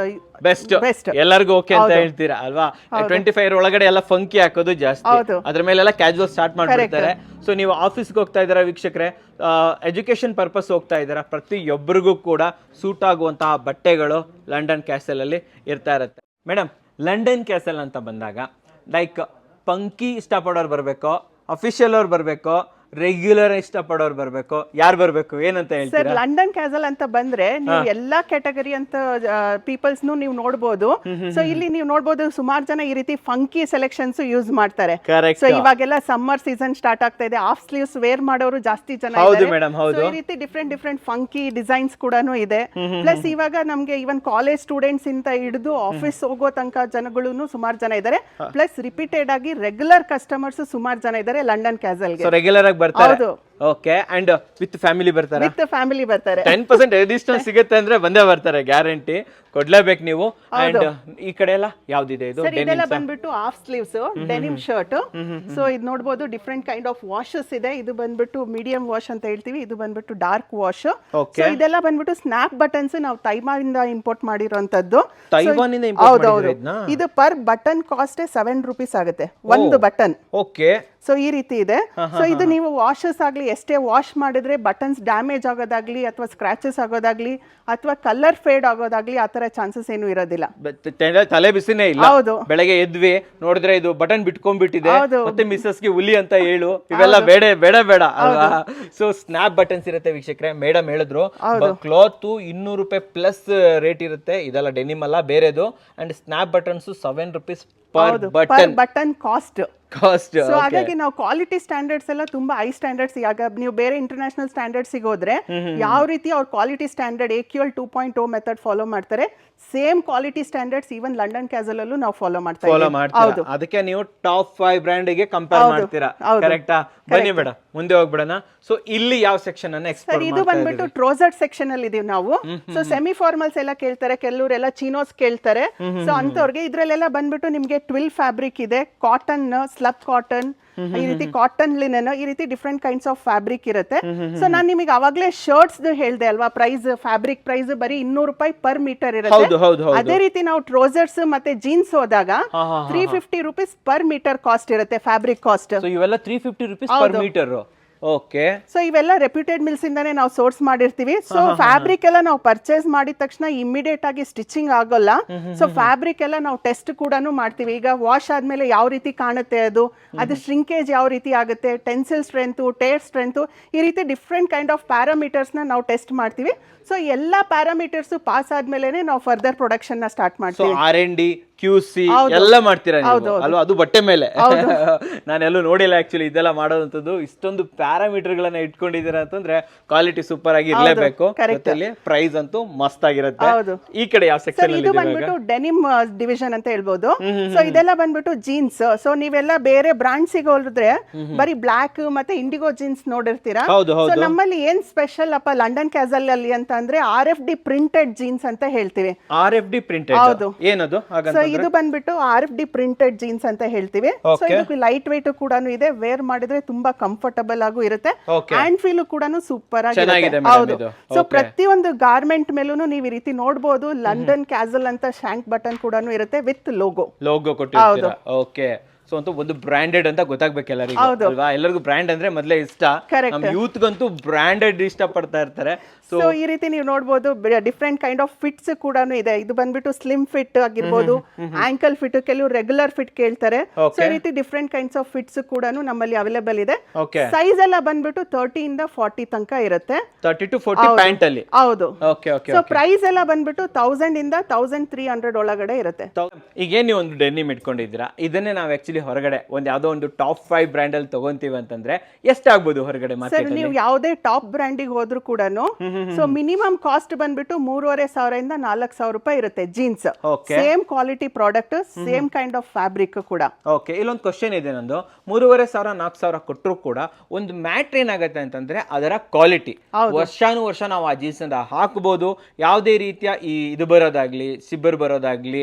S2: ಬೆಸ್ಟ್ ಎಲ್ಲರಿಗೂ ಓಕೆ ಅಂತ ಹೇಳ್ತೀರಾ ಅಲ್ವಾ? 25 ಒಳಗಡೆ ಎಲ್ಲ ಫಂಕಿ ಹಾಕೋದು ಜಾಸ್ತಿ, ಅದ್ರ ಮೇಲೆಲ್ಲ ಕ್ಯಾಜುವಲ್ ಸ್ಟಾರ್ಟ್ ಮಾಡ್ಬಿಡ್ತಾರೆ. ಸೊ ನೀವು ಆಫೀಸ್ಗೆ ಹೋಗ್ತಾ ಇದ್ದೀರಾ ವೀಕ್ಷಕರೇ, ಎಜುಕೇಶನ್ ಪರ್ಪಸ್ ಹೋಗ್ತಾ ಇದ್ದೀರಾ, ಪ್ರತಿಯೊಬ್ಬರಿಗೂ ಕೂಡ ಸೂಟ್ ಆಗುವಂತಹ ಬಟ್ಟೆಗಳು ಲಂಡನ್ ಕ್ಯಾಸಲ್ ಅಲ್ಲಿ ಇರ್ತಾ ಇರುತ್ತೆ. ಮೇಡಮ್, ಲಂಡನ್ ಕ್ಯಾಸಲ್ ಅಂತ ಬಂದಾಗ ಲೈಕ್ ಪಂಕಿ ಇಷ್ಟಪಡೋರು ಬರಬೇಕು, ಅಫಿಷಿಯಲ್ ಅವ್ರು ಬರಬೇಕು, ರೆಗ್ಯುಲರ್ ಇಷ್ಟಪಡೋರು ಬರಬೇಕು, ಯಾರು ಬರಬೇಕು, ಏನಂತ ಹೇಳ್ತೀರಾ?
S1: ಸರ್, ಲಂಡನ್ ಕ್ಯಾಸಲ್ ಅಂತ ಬಂದ್ರೆ ನೀವು ಎಲ್ಲಾ ಕ್ಯಾಟಗರಿ ಅಂತ ಪೀಪಲ್ಸ್ ನೀವು ನೋಡಬಹುದು. ಸೊ ಇಲ್ಲಿ ನೀವು ನೋಡಬಹುದು, ಸುಮಾರು ಜನ ಈ ರೀತಿ ಫಂಕಿ ಸೆಲೆಕ್ಷನ್ಸ್ ಯೂಸ್ ಮಾಡ್ತಾರೆ. ಸೊ ಇವಾಗೆಲ್ಲ ಸಮ್ಮರ್ ಸೀಸನ್ ಸ್ಟಾರ್ಟ್ ಆಗ್ತಾ ಇದೆ, ಹಾಫ್ ಸ್ಲೀವ್ಸ್ ವೇರ್ ಮಾಡೋರು ಜಾಸ್ತಿ ಜನ ಇದ್ದಾರೆ. ಈ ರೀತಿ ಡಿಫ್ರೆಂಟ್ ಫಂಕಿ ಡಿಸೈನ್ಸ್ ಕೂಡ ಇದೆ. ಪ್ಲಸ್ ಇವಾಗ ನಮ್ಗೆ ಇವನ್ ಕಾಲೇಜ್ ಸ್ಟೂಡೆಂಟ್ಸ್ ಇಂದ ಹಿಡಿದು ಆಫೀಸ್ ಹೋಗೋ ತನಕ ಜನಗಳು ಸುಮಾರು ಜನ ಇದ್ದಾರೆ. ಪ್ಲಸ್ ರಿಪೀಟೆಡ್ ಆಗಿ ರೆಗ್ಯುಲರ್ ಕಸ್ಟಮರ್ಸ್ ಸುಮಾರು ಜನ ಇದ್ದಾರೆ ಲಂಡನ್ ಕ್ಯಾಸಲ್ಗೆ.
S2: ರೆಗ್ಯುಲರ್ ಆಗಿ ಬರ್ತಾರೆ. ಓಕೆ, ಅಂಡ್ ವಿತ್ ಫ್ಯಾಮಿಲಿ ಬರ್ತಾರೆ. 10% ಅಡಿಷನಲ್ ಸಿಗುತ್ತೆ ಅಂದ್ರೆ ಬಂದೇ ಬರ್ತಾರೆ, ಗ್ಯಾರಂಟಿ ಕೊಡ್ಲೇಬೇಕು ನೀವು. ಅಂಡ್ ಈ ಕಡೆ ಎಲ್ಲ ಯಾವ್ದಿದೆ ಇದು?
S1: ಇದೆಲ್ಲ ಬಂದ್ಬಿಟ್ಟು half sleeves denim shirt. So ಇದು ನೋಡಬಹುದು, ಡಿಫ್ರೆಂಟ್ ಕೈಂಡ್ ಆಫ್ ವಾಶಸ್ ಇದೆ. ಇದು ಬಂದ್ಬಿಟ್ಟು ಮೀಡಿಯಂ ವಾಶ್ ಅಂತ ಹೇಳ್ತೀವಿ, ಇದು ಬಂದ್ಬಿಟ್ಟು ಡಾರ್ಕ್ ವಾಶ್. ಸೊ ಇದೆಲ್ಲ ಬಂದ್ಬಿಟ್ಟು ಸ್ನ್ಯಾಪ್ ಬಟನ್ಸ್ ನಾವು ತೈವಾನ್ ಇಂಪೋರ್ಟ್ ಮಾಡಿರೋಂಥದ್ದು. ಹೌದೌದು. ಇದು ಪರ್ ಬಟನ್ ಕಾಸ್ಟ್ 7 ರೂಪೀಸ್ ಆಗುತ್ತೆ ಒಂದು ಬಟನ್.
S2: ಓಕೆ.
S1: ಸೊ ಈ ರೀತಿ ಇದೆ. ಸೊ ಇದು ನೀವು ವಾಶಸ್ ಆಗ್ಲಿ, ಎಷ್ಟೇ ವಾಶ್ ಮಾಡಿದ್ರೆ ಬಟನ್ಸ್ ಡ್ಯಾಮೇಜ್ ಆಗೋದಾಗ್ಲಿ ಅಥವಾ ಸ್ಕ್ರಾಚಸ್ ಆಗೋದಾಗ್ಲಿ ಅಥವಾ ಕಲರ್ ಫೇಡ್ ಆಗೋದಾಗ್ಲಿ ಆ ತರ ಚಾನ್ಸಸ್ ಏನು ಇರೋದಿಲ್ಲ.
S2: ತಲೆ ಬಿಸಿನೇ ಇಲ್ಲ. ಬೆಳಗ್ಗೆ ಎದ್ವಿ ನೋಡಿದ್ರೆ ಇದು ಬಟನ್ ಬಿಟ್ಕೊಂಡ್ಬಿಟ್ಟಿದೆ, ಮತ್ತೆ ಮಿಸ್ಸಸ್ ಗೆ ಹುಲಿ ಅಂತ ಹೇಳು, ಇವೆಲ್ಲ ಬೇಡ ಅಲ್ವಾ? ಸೊ ಸ್ನ್ಯಾಪ್ ಬಟನ್ಸ್ ಇರುತ್ತೆ ವೀಕ್ಷಕರೇ. ಮೇಡಮ್ ಹೇಳಿದ್ರು ಕ್ಲಾತ್ 200 ರೂಪಾಯಿ ಪ್ಲಸ್ ರೇಟ್ ಇರುತ್ತೆ. ಇದೆಲ್ಲ ಡೆನಿಮ್ ಅಲ್ಲ, ಬೇರೆದು. And snap buttons 7 rupees per button cost. So ಹಾಗಾಗಿ ನಾವು ಕ್ವಾಲಿಟಿ ಸ್ಟ್ಯಾಂಡರ್ಡ್ಸ್ ಎಲ್ಲ ತುಂಬಾ ಹೈ ಸ್ಟ್ಯಾಂಡರ್ಡ್ಸ್. ಈಗ ನೀವು ಬೇರೆ ಇಂಟರ್ನ್ಯಾಷನಲ್ ಸ್ಟ್ಯಾಂಡರ್ಡ್ಸ್ ಹೋದ್ರೆ ಯಾವ ರೀತಿ ಅವ್ರ quality standard AQL 2.0 method follow ಮಾಡ್ತಾರೆ, same quality standards even London castle ಅಲ್ಲೂ ನಾವು ಫಾಲೋ ಮಾಡ್ತೀವಿ. ಅದಕ್ಕೆ ನೀವು ಟಾಪ್ 5 ಬ್ರ್ಯಾಂಡ್ ಗೆ ಕಂಪೇರ್ ಮಾಡ್ತೀರಾ, ಕರೆಕ್ಟಾ? ಬನ್ನಿ ಬೇಡ ಮುಂದೆ ಹೋಗ್ಬಿಡೋಣ. ಸೊ ಇಲ್ಲಿ ಯಾವ ಸೆಕ್ಷನ್ ಅನ್ನ ಎಕ್ಸ್ಪ್ಲೋರ್
S1: ಇದು ಬಂದ್ಬಿಟ್ಟು ಟ್ರೋಸರ್ ಸೆಕ್ಷನ್ ಅಲ್ಲಿ ಇದೀವಿ ನಾವು. ಸೊ ಸೆಮಿ ಫಾರ್ಮಲ್ಸ್ ಎಲ್ಲ ಕೇಳ್ತಾರೆ, ಕೆಲವರೆಲ್ಲ ಚಿನೋಸ್ ಕೇಳ್ತಾರೆ. ಸೊ ಅಂತವ್ರಿಗೆ ಇದ್ರಲ್ಲೆಲ್ಲ ಬಂದ್ಬಿಟ್ಟು ನಿಮ್ಗೆ ಟ್ವಿಲ್ ಫ್ಯಾಬ್ರಿಕ್ ಇದೆ, ಕಾಟನ್, ಸ್ಲಬ್ ಕಾಟನ್, ಈ ರೀತಿ ಕಾಟನ್ ಲಿನನ್, ಈ ರೀತಿ ಡಿಫ್ರೆಂಟ್ ಕೈಂಡ್ಸ್ ಆಫ್ ಫ್ಯಾಬ್ರಿಕ್ ಇರುತ್ತೆ. ಸೊ ನಾನು ನಿಮಗೆ ಅವಾಗಲೇ ಶರ್ಟ್ಸ್ ಹೇಳ್ದೆ ಅಲ್ವಾ, ಪ್ರೈಸ್ ಫ್ಯಾಬ್ರಿಕ್ ಪ್ರೈಸ್ ಬರೀ 200 ರೂಪಾಯಿ ಪರ್ ಮೀಟರ್ ಇರುತ್ತೆ. ಅದೇ ರೀತಿ ನಾವು ಟ್ರೋಸರ್ಸ್ ಮತ್ತೆ ಜೀನ್ಸ್ ಹೋದಾಗ 350 rupees ಪರ್ ಮೀಟರ್ ಕಾಸ್ಟ್ ಇರುತ್ತೆ ಫ್ಯಾಬ್ರಿಕ್ ಕಾಸ್ಟ್.
S2: ಇವೆಲ್ಲ 350 rupees per meter. Okay.
S1: So ಇವೆಲ್ಲ ರೆಪ್ಯೂಟೆಡ್ ಮಿಲ್ಸ್ ಇಂದಾನೆ ನಾವು ಸೋರ್ಸ್ ಮಾಡಿರ್ತೀವಿ. ಸೊ ಫ್ಯಾಬ್ರಿಕ್ ಎಲ್ಲ ನಾವು ಪರ್ಚೇಸ್ ಮಾಡಿದ ತಕ್ಷಣ ಇಮಿಡಿಯೇಟ್ ಆಗಿ ಸ್ಟಿಚಿಂಗ್ ಆಗೋಲ್ಲ. ಸೊ ಫ್ಯಾಬ್ರಿಕ್ ಎಲ್ಲ ನಾವು ಟೆಸ್ಟ್ ಕೂಡ ಮಾಡ್ತೀವಿ. ಈಗ ವಾಶ್ ಆದ್ಮೇಲೆ ಯಾವ ರೀತಿ ಕಾಣುತ್ತೆ ಅದು ಶ್ರಿಂಕೇಜ್ ಯಾವ ರೀತಿ ಆಗುತ್ತೆ, ಟೆನ್ಸಿಲ್ ಸ್ಟ್ರೆಂತ್, ಟೇರ್ ಸ್ಟ್ರೆಂತ್, ಈ ರೀತಿ ಡಿಫ್ರೆಂಟ್ ಕೈಂಡ್ ಆಫ್ ಪ್ಯಾರಾಮೀಟರ್ಸ್ ನ ನಾವು ಟೆಸ್ಟ್ ಮಾಡ್ತೀವಿ. ಸೊ ಎಲ್ಲಾ ಪ್ಯಾರಾಮೀಟರ್ಸ್ ಪಾಸ್ ಆದ್ಮೇಲೆ ನಾವು ಫರ್ದರ್ ಪ್ರೊಡಕ್ಷನ್ ನ ಸ್ಟಾರ್ಟ್ ಮಾಡ್ತೀವಿ.
S2: R&D QC ಎಲ್ಲ ಮಾಡ್ತೀರಾ ನೀವು ಅಲ್ವಾ? ಅದು ಬಟ್ಟೆ ಮೇಲೆ ನಾನೆಲ್ಲೂ ನೋಡಿಲ್ಲ ಆಕ್ಚುಲಿ ಇದೆಲ್ಲ ಮಾಡೋದಂಥದ್ದು. ಇಷ್ಟೊಂದು ಪ್ಯಾರಾಮೀಟರ್ ಗಳನ್ನ ಇಟ್ಕೊಂಡಿದ್ದೀರಾ ಅಂತಂದ್ರೆ ಕ್ವಾಲಿಟಿ ಸೂಪರ್ ಆಗಿ ಇರಲೇಬೇಕು. ಪ್ರೈಸ್ ಅಂತೂ ಮಸ್ತ್ ಆಗಿರುತ್ತೆ. ಈ ಕಡೆ ಯಾವ ಸೆಕ್ಷನ್
S1: ಇದು ಬಂದ್ಬಿಟ್ಟು ಡೆನಿಮ್ ಡಿವಿಷನ್ ಅಂತ ಹೇಳ್ಬೋದು. ಸೊ ಇದೆಲ್ಲ ಬಂದ್ಬಿಟ್ಟು ಜೀನ್ಸ್. ಸೊ ನೀವೆಲ್ಲ ಬೇರೆ ಬ್ರಾಂಡ್ಸ್ ಹೋಲಿದ್ರೆ ಬರೀ ಬ್ಲಾಕ್ ಮತ್ತೆ ಇಂಡಿಗೋ ಜೀನ್ಸ್ ನೋಡಿರ್ತೀರಾ. ಸೊ ನಮ್ಮಲ್ಲಿ ಏನ್ ಸ್ಪೆಷಲ್ ಅಪ್ಪ ಲಂಡನ್ ಕ್ಯಾಸಲ್ ಅಲ್ಲಿ ಅಂತ ಅಂದ್ರೆ RFD ಪ್ರಿಂಟೆಡ್ ಜೀನ್ಸ್ ಅಂತ ಹೇಳ್ತೀವಿ.
S2: RFD ಪ್ರಿಂಟೆಡ್ ಹೌದು. ಏನದು?
S1: ಸೊ ಇದು ಬಂದ್ಬಿಟ್ಟು RFD ಪ್ರಿಂಟೆಡ್ ಜೀನ್ಸ್ ಅಂತ ಹೇಳ್ತೀವಿ. ಸೊ ಇದಕ್ಕೆ ಲೈಟ್ weight ಕೂಡ ಇದೆ, ವೇರ್ ಮಾಡಿದ್ರೆ ತುಂಬಾ ಕಂಫರ್ಟಬಲ್ ಆಗು ಇರುತ್ತೆ, ಹ್ಯಾಂಡ್ ಫೀಲ್ ಕೂಡ ಸೂಪರ್ ಆಗಿದೆ. ಹೌದು. ಸೊ ಪ್ರತಿಯೊಂದು ಗಾರ್ಮೆಂಟ್ ಮೇಲೂ ನೀವು ಈ ರೀತಿ ನೋಡಬಹುದು ಲಂಡನ್ ಕ್ಯಾಸಲ್ ಅಂತ ಶಾಂಕ್ ಬಟನ್ ಕೂಡ ಇರುತ್ತೆ ವಿತ್ ಲೋಗೋ
S2: ಕೊಟ್ಟಿರ್ತೀರಾ. ಓಕೆ. ಸೊ ಅಂತೂ ಒಂದು ಬ್ರಾಂಡೆಡ್ ಅಂತ ಗೊತ್ತಾಗ್ಬೇಕು ಎಲ್ಲರಿಗೂ ಅಲ್ವಾ? ಎಲ್ಲರಿಗೂ ಬ್ರಾಂಡ್ ಅಂದ್ರೆ ಮೊದಲೇ ಇಷ್ಟ. ನಮ್ಮ ಯೂತ್ ಗಂತೂ ಬ್ರಾಂಡೆಡ್ ಇಷ್ಟ ಪಡ್ತಾ ಇರ್ತಾರೆ.
S1: ಸೊ ಈ ರೀತಿ ನೀವು ನೋಡಬಹುದು ಡಿಫ್ರೆಂಟ್ ಕೈಂಡ್ ಆಫ್ ಫಿಟ್ಸ್ ಕೂಡ ಇದೆ. ಇದು ಬಂದ್ಬಿಟ್ಟು ಸ್ಲಿಮ್ ಫಿಟ್ ಆಗಿರ್ಬೋದು, ಆಂಕಲ್ ಫಿಟ್, ಕೆಲವು ರೆಗ್ಯುಲರ್ ಫಿಟ್ ಕೇಳ್ತಾರೆ. ಸೊ ಈ ರೀತಿ ಡಿಫ್ರೆಂಟ್ ಕೈಂಡ್ಸ್ ಆಫ್ ಫಿಟ್ಸ್ ಕೂಡ ನಮ್ಮಲ್ಲಿ ಅವೈಲೇಬಲ್ ಇದೆ. ಸೈಜ್ ಎಲ್ಲ ಬಂದ್ಬಿಟ್ಟು 30 ಇಂದ 40 ತನಕ ಇರುತ್ತೆ.
S2: 30 to 40 ಪ್ಯಾಂಟ್ ಅಲ್ಲಿ.
S1: ಹೌದು. ಸೊ ಪ್ರೈಸ್ ಎಲ್ಲ ಬಂದ್ಬಿಟ್ಟು 1000 ಇಂದ 1300 ಒಳಗಡೆ ಇರುತ್ತೆ.
S2: ಈಗ ಏನ್ ನೀವು ಒಂದು ಡೆನಿಮ್ ಇಟ್ಕೊಂಡಿದ್ದೀರಾ, ಇದನ್ನೇ ನಾವು ಆಕ್ಚುಲಿ ಹೊರಗಡೆ ಒಂದ್ ಯಾವ್ದೋ ಒಂದು ಟಾಪ್ 5 ಬ್ರ್ಯಾಂಡ್ ಅಲ್ಲಿ ತಗೊಂತೀವಿ ಅಂತಂದ್ರೆ ಎಷ್ಟಾಗ್ಬೋದು ಹೊರಗಡೆ ಮಾರ್ಕೆಟ್ ಅಲ್ಲಿ?
S1: ನೀವು ಯಾವುದೇ ಟಾಪ್ ಬ್ರ್ಯಾಂಡಿಗೆ ಹೋದ್ರು ಕೂಡ ಸೊ ಮಿನಿಮಮ್ ಕಾಸ್ಟ್ ಬಂದ್ಬಿಟ್ಟು 3500 ಇಂದ 4000 ರೂಪಾಯಿ ಇರುತ್ತೆ jeans. Same quality product, same kind of fabric ಕೂಡ.
S2: ಓಕೆ. ಇಲ್ಲೊಂದು ಕ್ವಶನ್ ಇದೆ ನಂದು. 3500 4000 ಕೊಟ್ಟರು ಕೂಡ ಒಂದು ಮ್ಯಾಟ್ರ್ ಏನಾಗುತ್ತೆ ಅಂತಂದ್ರೆ ಅದರ ಕ್ವಾಲಿಟಿ. ವರ್ಷಾನುವರ್ಷ ನಾವು ಆ ಜೀನ್ಸ್ ಅಂತ ಹಾಕಬಹುದು. ಯಾವುದೇ ರೀತಿಯ ಈ ಇದು ಬರೋದಾಗ್ಲಿ, ಸಿಬ್ಬರ್ ಬರೋದಾಗ್ಲಿ,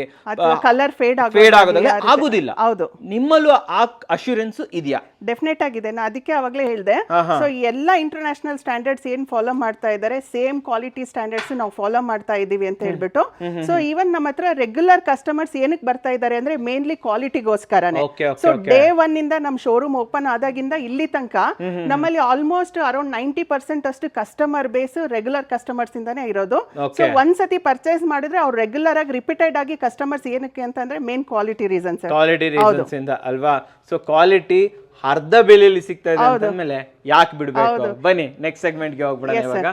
S1: ಕಲರ್ ಫೇಡ್
S2: ಆಗೋದಾಗ್ಲಿ ಆಗುದಿಲ್ಲ.
S1: ಹೌದು.
S2: ನಿಮ್ಮಲ್ಲೂ ಆ ಅಶ್ಯೂರೆನ್ಸ್ ಇದೆಯಾ?
S1: ಡೆಫಿನೆಟ್ ಆಗಿದೆ. ನಾ ಅದಕ್ಕೆ ಅವಾಗಲೇ ಹೇಳಿದೆ. ಸೊ ಎಲ್ಲ ಇಂಟರ್ನ್ಯಾಷನಲ್ ಸ್ಟ್ಯಾಂಡರ್ಡ್ಸ್ ಏನ್ ಫಾಲೋ ಮಾಡ್ತಾ ಇದ್ದಾರೆ, ಸೇಮ್ ಕ್ವಾಲಿಟಿ ಸ್ಟ್ಯಾಂಡರ್ಡ್ಸ್ ನಾವು ಫಾಲೋ ಮಾಡ್ತಾ ಇದೀವಿ ಅಂತ ಹೇಳ್ಬಿಟ್ಟು. ಸೊ ಈವನ್ ನಮ್ಮ ಹತ್ರ ರೆಗ್ಯುಲರ್ ಕಸ್ಟಮರ್ಸ್ ಏನಕ್ಕೆ ಬರ್ತಾ ಇದ್ದಾರೆ ಅಂದ್ರೆ ಮೇನ್ಲಿ ಕ್ವಾಲಿಟಿಗೋಸ್ಕರನೇ. ಸೊ ಡೇ 1 ಇಂದ ನಮ್ ಶೋರೂಮ್ ಓಪನ್ ಆದಾಗಿಂದ ಇಲ್ಲಿ ತನಕ ನಮ್ಮಲ್ಲಿ ಆಲ್ಮೋಸ್ಟ್ ಅರೌಂಡ್ 90% ಅಷ್ಟು ಕಸ್ಟಮರ್ ಬೇಸ್ ರೆಗ್ಯುಲರ್ ಕಸ್ಟಮರ್ಸ್ ಇಂದಾನೇ ಇರೋದು. ಸೊ ಒಂದ್ಸತಿ ಪರ್ಚೇಸ್ ಮಾಡಿದ್ರೆ ಅವ್ರು ರೆಗ್ಯುಲರ್ ಆಗಿ ರಿಪೀಟೆಡ್ ಆಗಿ ಕಸ್ಟಮರ್ಸ್ ಏನಕ್ಕೆ ಅಂತಂದ್ರೆ ಮೇನ್ ಕ್ವಾಲಿಟಿ ರೀಸನ್ಸ್
S2: ಇಂದ ಅಲ್ವಾ? ಸೊ ಕ್ವಾಲಿಟಿ ಅರ್ಧ ಬೆಲೆಯಲ್ಲಿ ಸಿಗ್ತಾ ಇದೆ ಅಂದ್ಮೇಲೆ ಯಾಕೆ ಬಿಡ್ಬೇಕು? ಬನ್ನಿ ನೆಕ್ಸ್ಟ್ ಸೆಗ್ಮೆಂಟ್ ಗೆ ಹೋಗ್ಬಿಡೋಣ. ಇವಾಗ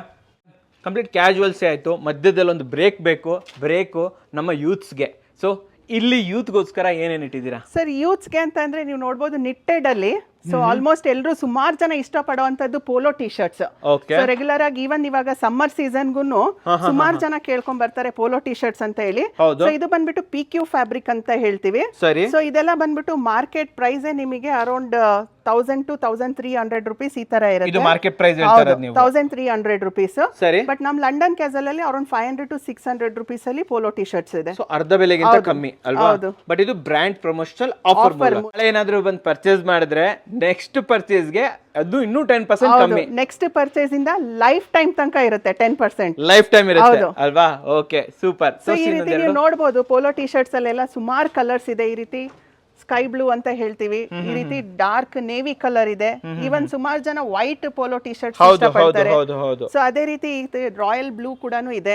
S2: ಕಂಪ್ಲೀಟ್ ಕ್ಯಾಶುವಲ್ಸ್ ಆಯ್ತು, ಮಧ್ಯದಲ್ಲಿ ಒಂದು ಬ್ರೇಕು ನಮ್ಮ ಯೂತ್ಸ್ಗೆ. ಸೊ ಇಲ್ಲಿ ಯೂತ್ಗೋಸ್ಕರ ಏನೇನು ಇಟ್ಟಿದ್ದೀರಾ
S1: ಸರ್? ಯೂತ್ಸ್ಗೆ ಅಂತ ಅಂದ್ರೆ ನೀವು ನೋಡ್ಬೋದು ನಿಟ್ಟೆಡ್ ಅಲ್ಲಿ ಸೊ ಆಲ್ಮೋಸ್ಟ್ ಎಲ್ಲರೂ ಸುಮಾರು ಜನ ಇಷ್ಟಪಡುವಂತದ್ದು polo T shirts. So regular ಆಗಿ ಈವನ್ ಇವಾಗ ಸಮ್ಮರ್ ಸೀಸನ್ಗೂ ಸುಮಾರು ಜನ ಕೇಳ್ಕೊಂಡ್ ಬರ್ತಾರೆ ಪೋಲೋ ಟಿ ಶರ್ಟ್ಸ್ ಅಂತ ಹೇಳಿ. ಸೊ ಇದು ಬಂದ್ಬಿಟ್ಟು PQ ಫ್ಯಾಬ್ರಿಕ್ ಅಂತ ಹೇಳ್ತೀವಿ. ಸೊ ಇದೆಲ್ಲ ಬಂದ್ಬಿಟ್ಟು ಮಾರ್ಕೆಟ್ ಪ್ರೈಸ್ ನಿಮಗೆ ಅರೌಂಡ್ 1000 to 1300 rupees ಈ ತರ ಇರುತ್ತೆ.
S2: Market price
S1: 1300 rupees. ಬಟ್ ನಮ್ ಲಂಡನ್ ಕ್ಯಾಸಲ್ ಅಲ್ಲಿ ಅರೌಂಡ್ 500 to 600 rupees ಅಲ್ಲಿ ಪೋಲೋ ಟಿ ಶರ್ಟ್ಸ್ ಇದೆ.
S2: ಸೊ ಅರ್ಧ ಬೆಲೆಗಿಂತ ಕಮ್ಮಿ ಅಲ್ವಾ? ಬಟ್ ಇದು ಬ್ರಾಂಡ್ ಪ್ರಮೋಷನಲ್ ಆಫರ್. ಏನಾದ್ರೂ ಬಂದು ಪರ್ಚೇಸ್ ಮಾಡಿದ್ರೆ ನೆಕ್ಸ್ಟ್ ಪರ್ಚೇಸ್ ಗೆ ಅದು ಇನ್ನೂ 10% ಕಮ್ಮಿ.
S1: ನೆಕ್ಸ್ಟ್ ಪರ್ಚೇಸ್ ಇಂದ ಲೈಫ್ ಟೈಮ್ ತನಕ ಇರುತ್ತೆ 10%.
S2: ಲೈಫ್ ಟೈಮ್ ಇರುತ್ತೆ ಅಲ್ವಾ? Okay super.
S1: ಸೊ ಈ ರೀತಿ ನೀವು ನೋಡಬಹುದು ಪೋಲೋ ಟಿ ಶರ್ಟ್ಸ್ ಅಲ್ಲೆಲ್ಲ ಸುಮಾರು ಕಲರ್ಸ್ ಇದೆ. ಈ ರೀತಿ ಸ್ಕೈ ಬ್ಲೂ ಅಂತ ಹೇಳ್ತೀವಿ, ಈ ರೀತಿ ಡಾರ್ಕ್ ನೇವಿ ಕಲರ್ ಇದೆ. ಈವನ್ ಸುಮಾರು ಜನ ವೈಟ್ ಪೋಲೋ ಟಿ ಶರ್ಟ್ಸ್ ಇಷ್ಟಪಡ್ತಾರೆ. ಸೊ ಅದೇ ರೀತಿ ರಾಯಲ್ ಬ್ಲೂ ಕೂಡ ಇದೆ.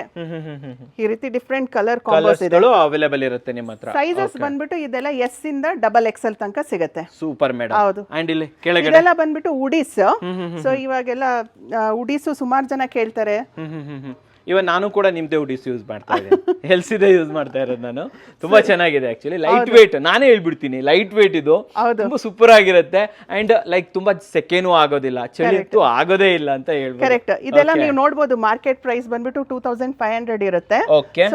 S1: ಈ ರೀತಿ ಡಿಫ್ರೆಂಟ್ ಕಲರ್ ಕಾಂಬೋಸ್ ಇದೆ,
S2: ಅವೈಲೇಬಲ್ ಇರುತ್ತೆ ನಿಮ್ಮ ಹತ್ರ.
S1: ಸೈಜಸ್ ಬಂದ್ಬಿಟ್ಟು ಇದೆಲ್ಲ S ಇಂದ XXL ತನಕ ಸಿಗುತ್ತೆ.
S2: Super madam.
S1: ಹೌದು.
S2: ಅಂಡ್ ಇಲ್ಲಿ ಕೆಳಗಡೆ
S1: ಇದೆಲ್ಲ ಬಂದ್ಬಿಟ್ಟು ಉಡೀಸ್. ಸೊ ಇವಾಗೆಲ್ಲ ಉಡೀಸ್ ಸುಮಾರು ಜನ ಕೇಳ್ತಾರೆ.
S2: ಇವನ್ ನಾನು ಕೂಡ ನಿಮ್ದೇ ಉಡೀಸ್ ಯೂಸ್ ಮಾಡ್ತಾ ಇದ್ದೀನಿ. ಹೆಲ್ಸಿದೆ ಯೂಸ್ ಮಾಡ್ತಾ ಇರೋದು ನಾನು. ತುಂಬಾ ಚೆನ್ನಾಗಿದೆ ಆಕ್ಚುಲಿ. ಲೈಟ್ ವೇಟ್, ನಾನೇ ಹೇಳ್ಬಿಡ್ತೀನಿ ಲೈಟ್ ವೇಟ್ ಇದು ತುಂಬಾ ಸೂಪರ್ ಆಗಿರುತ್ತೆ. ಅಂಡ್ ಲೈಕ್ ತುಂಬಾ ಸೆಕೆನೂ ಆಗೋದಿಲ್ಲ, ಚಳಿ ಆಗೋದೇ ಇಲ್ಲ ಅಂತ ಹೇಳ್ಬೋದು.
S1: ಕರೆಕ್ಟ್. ಇದೆಲ್ಲ ನೀವು ನೋಡಬಹುದು ಮಾರ್ಕೆಟ್ ಪ್ರೈಸ್ ಬಂದ್ಬಿಟ್ಟು 2500 ಇರುತ್ತೆ.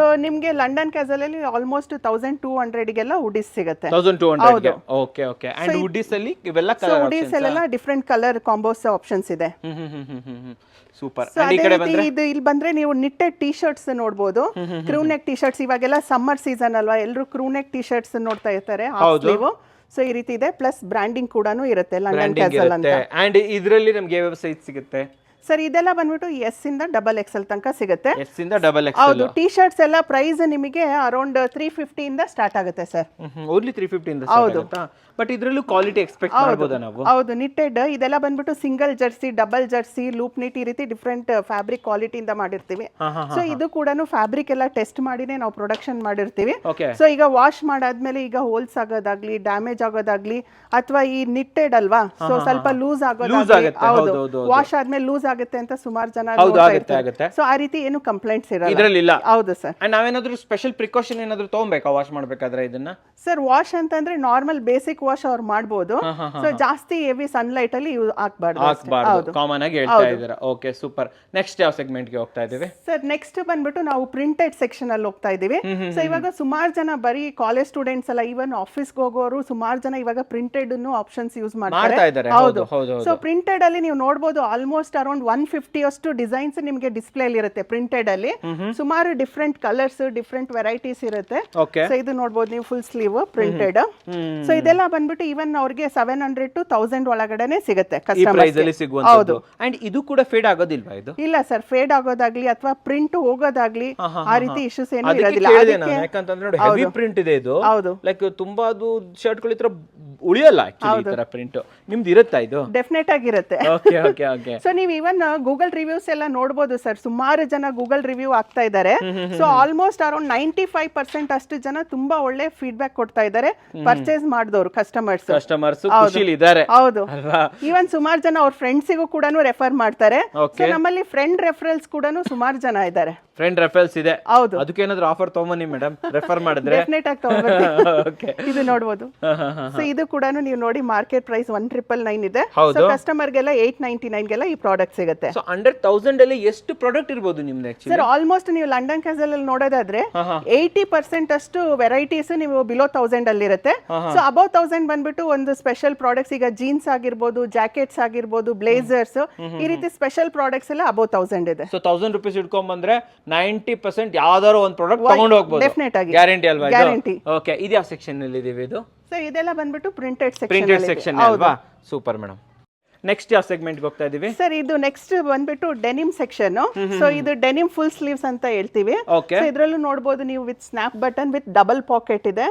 S1: ಸೊ ನಿಮ್ಗೆ ಲಂಡನ್ ಕ್ಯಾಸಲ್ ಅಲ್ಲಿ ಆಲ್ಮೋಸ್ಟ್ 1200 ಗೆಲ್ಲ ಉಡೀಸ್ ಸಿಗುತ್ತೆ.
S2: 1200. Okay okay. ಅಂಡ್ ಉಡೀಸ್ ಅಲ್ಲಿ ಇವೆಲ್ಲ ಕಲರ್
S1: ಉಡೀಸ್ ಎಲ್ಲ ಡಿಫರೆಂಟ್ ಕಲರ್ ಕಾಂಬೋಸ್ ಆಪ್ಷನ್ಸ್ ಇದೆ.
S2: ಸೂಪರ್.
S1: ಇಲ್ಲಿ ಬಂದ್ರೆ ನೀವು ನಿಟ್ಟೆಡ್ ಟಿ ಶರ್ಟ್ಸ್ ನೋಡಬಹುದು. ಕ್ರೂ ನೆಕ್ ಟಿ ಶರ್ಟ್ಸ್ ಇವಾಗೆಲ್ಲ ಸಮ್ಮರ್ ಸೀಸನ್ ಅಲ್ವಾ, ಎಲ್ಲರೂ ಕ್ರೂ ನೆಕ್ ಟಿ ಶರ್ಟ್ಸ್ ನೋಡ್ತಾ ಇರ್ತಾರೆ. ಸೊ ಈ ರೀತಿ ಇದೆ, ಪ್ಲಸ್ ಬ್ರ್ಯಾಂಡಿಂಗ್ ಕೂಡ ಇರುತ್ತೆ ಲಂಡನ್
S2: ಬ್ರ್ಯಾಂಡಿಂಗ್
S1: ಕ್ಯಾಸಲ್ ಅಂತ.
S2: ಇರುತ್ತೆ ಅಂಡ್ ಇದರಲ್ಲಿ ನಮ್ಗೆ ಯಾವ ಸೈಜ್ ಸಿಗುತ್ತೆ?
S1: ಸರ್ ಇದೆಲ್ಲ ಬಂದ್ಬಿಟ್ಟು ಎಸ್ ಇಂದ ಡಬಲ್ ಎಕ್ಸೆಲ್ ತನಕ ಸಿಗುತ್ತೆ.
S2: ಎಸ್ ಇಂದ ಡಬಲ್ ಎಕ್ಸ್
S1: ಹೌದು, ಟಿ ಶರ್ಟ್ಸ್ ಎಲ್ಲ ಪ್ರೈಸ್ ನಿಮಗೆ ಅರೌಂಡ್ 350 ಇಂದ ಸ್ಟಾರ್ಟ್ ಆಗುತ್ತೆ ಸರ್.
S2: ಓನ್ಲಿ 350 ಇಂದ ಸ್ಟಾರ್ಟ್ ಆಗುತ್ತಾ? ಬಟ್ ಇದರಲ್ಲೂ ಕ್ವಾಲಿಟಿ ಎಕ್ಸ್ಪೆಕ್ಟ್ ಮಾಡಬಹುದಾ ನಾವು?
S1: ಹೌದು, ನಿಟ್ಟೆಡ್ ಇದೆಲ್ಲ ಬಂದ್ಬಿಟ್ಟು single jersey, double jersey, loop knit ಈ ರೀತಿ ಡಿಫ್ರೆಂಟ್ ಫ್ಯಾಬ್ರಿಕ್ ಕ್ವಾಲಿಟಿ ಇಂದ ಮಾಡಿರ್ತೀವಿ. ಸೊ ಇದು ಕೂಡ ಫ್ಯಾಬ್ರಿಕ್ ಎಲ್ಲ ಟೆಸ್ಟ್ ಮಾಡಿನೇ ನಾವು ಪ್ರೊಡಕ್ಷನ್ ಮಾಡಿರ್ತೀವಿ.
S2: ಓಕೆ.
S1: ಸೊ ಈಗ ವಾಶ್ ಮಾಡಾದ್ಮೇಲೆ ಈಗ ಹೋಲ್ಸ್ ಆಗೋದಾಗ್ಲಿ, ಡ್ಯಾಮೇಜ್ ಆಗೋದಾಗ್ಲಿ, ಅಥವಾ ಈ ನಿಟ್ಟೆಡ್ ಅಲ್ವಾ, ಸೊ ಸ್ವಲ್ಪ ಲೂಸ್ ಆಗೋದಾಗ್ಲಿ, ಹೌದು ವಾಶ್ ಆದ್ಮೇಲೆ ಲೂಸ್ ಆಗುತ್ತೆ ಅಂತ ಸುಮಾರು ಜನ
S2: ಆಗುತ್ತೆ.
S1: ಸೊ ಆ ರೀತಿ ಏನು ಕಂಪ್ಲೇಂಟ್ಸ್
S2: ಇದರಲ್ಲಿ ಇಲ್ಲ.
S1: ಹೌದು ಸರ್.
S2: ಅಂಡ್ ನಾವೇನಾದ್ರೂ ಸ್ಪೆಷಲ್ ಪ್ರಿಕಾಷನ್ ಏನಾದ್ರೂ ತಗೊಬೇಕಾ ವಾಶ್ ಮಾಡ್ಬೇಕಾದ್ರೆ ಇದನ್ನ?
S1: ಸರ್ ವಾಶ್ ಅಂತಂದ್ರೆ ನಾರ್ಮಲ್ ಬೇಸಿಕ್ ವಾಶ್ ಅವ್ರು ಮಾಡ್ಬೋದು. ಸೊ ಜಾಸ್ತಿ ಹೆವಿ ಸನ್ಲೈಟ್ ಅಲ್ಲಿ
S2: ಹಾಕ್ಬಾರ್ದು, ಕಾಮನ್ ಆಗಿ ಹೇಳ್ತಾ ಇದ್ದೀರಾ. Okay, super. ನೆಕ್ಸ್ಟ್ ಯಾವ ಸೆಗ್ಮೆಂಟ್ ಗೆ ಹೋಗ್ತಾ ಇದೀವಿ
S1: ಸರ್? ನೆಕ್ಸ್ಟ್ ಬಂದ್ಬಿಟ್ಟು ನಾವು ಪ್ರಿಂಟೆಡ್ ಸೆಕ್ಷನ್ ಅಲ್ಲಿ ಹೋಗ್ತಾ ಇದೀವಿ. ಸೊ ಇವಾಗ ಸುಮಾರು ಜನ ಬರೀ ಕಾಲೇಜ್ ಸ್ಟೂಡೆಂಟ್ಸ್ ಅಲ್ಲ, ಈವನ್ ಆಫೀಸ್ಗೆ ಹೋಗೋರು ಸುಮಾರು ಜನ ಇವಾಗ ಪ್ರಿಂಟೆಡ್ ಆಪ್ಷನ್ಸ್ ಯೂಸ್ ಮಾಡ್ತಾ ಇದ್ದಾರೆ. ಹೌದು. ಸೊ ಪ್ರಿಂಟೆಡ್ ಅಲ್ಲಿ ನೀವು ನೋಡಬಹುದು ಆಲ್ಮೋಸ್ಟ್ ಅರೌಂಡ್ 150 ಅಷ್ಟು ಡಿಸೈನ್ಸ್ ನಿಮಗೆ ಡಿಸ್ಪ್ಲೇ ಅಲ್ಲಿ ಇರುತ್ತೆ. ಪ್ರಿಂಟೆಡ್ ಅಲ್ಲಿ ಸುಮಾರು ಡಿಫ್ರೆಂಟ್ ಕಲರ್ಸ್, ಡಿಫ್ರೆಂಟ್ ವೆರೈಟೀಸ್ ಇರುತ್ತೆ. ಸೊ ಇದು ನೋಡಬಹುದು ನೀವು, ಫುಲ್ ಸ್ಲೀವ್ ಪ್ರಿಂಟೆಡ್. ಸೊ ಇದೆಲ್ಲ ಬಂದ್ಬಿಟ್ಟು ಈವನ್ ಅವ್ರಿಗೆ 700 to 1000 ಒಳಗಡೆನೆ ಸಿಗುತ್ತೆ ಕಸ್ಟಮರ್ಸ್. ಹೌದು.
S2: ಅಂಡ್ ಇದು ಕೂಡ ಫೇಡ್ ಆಗೋದಿಲ್ವಾ ಇದು?
S1: ಇಲ್ಲ ಸರ್, ಫೇಡ್ ಆಗೋದಾಗ್ಲಿ ಅಥವಾ ಪ್ರಿಂಟ್ ಹೋಗೋದಾಗ್ಲಿ ಆ ರೀತಿ ಇಶ್ಯೂಸ್ ಏನು ಇರೋದಿಲ್ಲ.
S2: ಯಾಕಂತಂದ್ರೆ ನೋಡಿ, ಹೆವಿ ಪ್ರಿಂಟ್ ಇದೆ ಇದು.
S1: ಹೌದು.
S2: ಲೈಕ್ ತುಂಬಾ ಅದು ಶರ್ಟ್ ಗಳ ಇತರ ಉಳಿಯಲ್ಲ ಆಕ್ಚುಲಿ ಈ ತರ ಪ್ರಿಂಟ್. ನಿಮ್ದು ಇರುತ್ತಾ ಇದು?
S1: ಡೆಫಿನೆಟ್ ಆಗಿರುತ್ತೆ.
S2: Okay okay okay.
S1: ಸೊ ನೀವು ಇವನ್ ಗೂಗಲ್ ರಿವ್ಯೂಸ್ ಎಲ್ಲ ನೋಡಬಹುದು ಸರ್, ಸುಮಾರು ಜನ ಗೂಗಲ್ ರಿವ್ಯೂ ಆಗ್ತಾ ಇದ್ದಾರೆ. ಸೊ ಆಲ್ಮೋಸ್ಟ್ ಅರೌಂಡ್ 95% ಅಷ್ಟು ಜನ ತುಂಬಾ ಒಳ್ಳೆ ಫೀಡ್ಬ್ಯಾಕ್ ಕೊಡ್ತಾ ಇದ್ದಾರೆ ಪರ್ಚೇಸ್ ಮಾಡಿದವರು ಕಸ್ಟಮರ್ಸ್
S2: ಖುಷಿಲಿದ್ದಾರೆ.
S1: ಹೌದು, ಈವನ್ ಸುಮಾರು ಜನ ಅವ್ರ ಫ್ರೆಂಡ್ಸಿಗೂ ಕೂಡ ರೆಫರ್ ಮಾಡ್ತಾರೆ. ಸೊ ನಮ್ಮಲ್ಲಿ ಫ್ರೆಂಡ್ ರೆಫರಲ್ಸ್ ಕೂಡ ಸುಮಾರು ಜನ ಇದ್ದಾರೆ.
S2: ಫ್ರೆಂಡ್ ರೆಫರಲ್ಸ್ ಇದೆ.
S1: ಹೌದು.
S2: ಅದಕ್ಕೆ ಏನಾದ್ರು ಆಫರ್ ತಗೊಂಬನ್ನಿ ಮೇಡಮ್, ರೆಫರ್ ಮಾಡಿದ್ರೆ.
S1: ಡೆಫಿನೆಟ್ ಆಗಿ ತಗೊಂಡ್ಬರ್ತೀನಿ. ಇದು ನೋಡಬಹುದು. ಸೊ ಇದು ಕೂಡ ನೀವು ನೋಡಿ, ಮಾರ್ಕೆಟ್ ಪ್ರೈಸ್ 1999 ಇದೆ. ಸೊ ಕಸ್ಟಮರ್ ಗೆಲ್ಲ 899 ಗೆಲ್ಲ ಈ ಪ್ರಾಡಕ್ಟ್ ಸಿಗುತ್ತೆ.
S2: ಸೊ ಅಂಡರ್ 1000 ಅಲ್ಲಿ ಎಷ್ಟು ಪ್ರಾಡಕ್ಟ್ ಇರಬಹುದು ನಿಮ್ದು ಆಕ್ಚುಲಿ?
S1: ಸರ್ ಆಲ್ಮೋಸ್ಟ್ ನೀವು ಲಂಡನ್ ಕ್ಯಾಸಲ್ ಅಲ್ಲಿ ನೋಡೋದಾದ್ರೆ 80% ಅಷ್ಟು ವೆರೈಟೀಸ್ ನೀವು ಬಿಲೋ 1000 ಅಲ್ಲಿ ಇರುತ್ತೆ. ಸೊ ಅಬೌವ್ 1000 ಬಂದ್ಬಿಟ್ಟು ಒಂದು ಸ್ಪೆಷಲ್ ಪ್ರಾಡಕ್ಟ್ಸ್, ಈಗ ಜೀನ್ಸ್ ಆಗಿರ್ಬೋದು, ಜಾಕೆಟ್ಸ್ ಆಗಿರ್ಬೋದು, ಬ್ಲೇಸರ್ಸ್, ಈ ರೀತಿ ಸ್ಪೆಷಲ್ ಪ್ರಾಡಕ್ಟ್ಸ್ ಎಲ್ಲ ಅಬೌವ್ 1000 ಇದೆ.
S2: ಸೊ 1000 ರೂಪೀಸ್ ಇಟ್ಕೊಂಡ್ ಬಂದ್ರೆ 90% ಯಾವ್ದಾದ್ರು ಒಂದು ಪ್ರಾಡಕ್ಟ್ ತಗೊಂಡು ಹೋಗಬಹುದು.
S1: ಡೆಫಿನೆಟ್ ಆಗಿ
S2: ಗ್ಯಾರಂಟಿ ಅಲ್ವಾ?
S1: ಗ್ಯಾರಂಟಿ.
S2: ಓಕೆ, ಇದು ಯಾವ ಸೆಕ್ಷನ್ ಅಲ್ಲಿ ಇದೀವಿ ಇದು?
S1: ಸೊ ಇದೆಲ್ಲ ಬಂದ್ಬಿಟ್ಟು ಪ್ರಿಂಟೆಡ್
S2: ಸೆಕ್ಷನ್ ಅಲ್ವಾ? Super madam. ನೆಕ್ಸ್ಟ್ ಯಾವ ಸೆಗ್ಮೆಂಟ್ ಹೋಗ್ತಾ ಇದೀವಿ
S1: ಸರ್? ಇದು ನೆಕ್ಸ್ಟ್ ಬಂದ್ಬಿಟ್ಟು ಡೆನಿಮ್ ಸೆಕ್ಷನ್. ಸೊ ಇದು ಡೆನಿಮ್ ಫುಲ್ ಸ್ಲೀವ್ಸ್ ಅಂತ ಹೇಳ್ತೀವಿ. ಸೊ ಇದ್ರಲ್ಲೂ ನೋಡಬಹುದು ನೀವು, with snap button with double pocket ಇದೆ.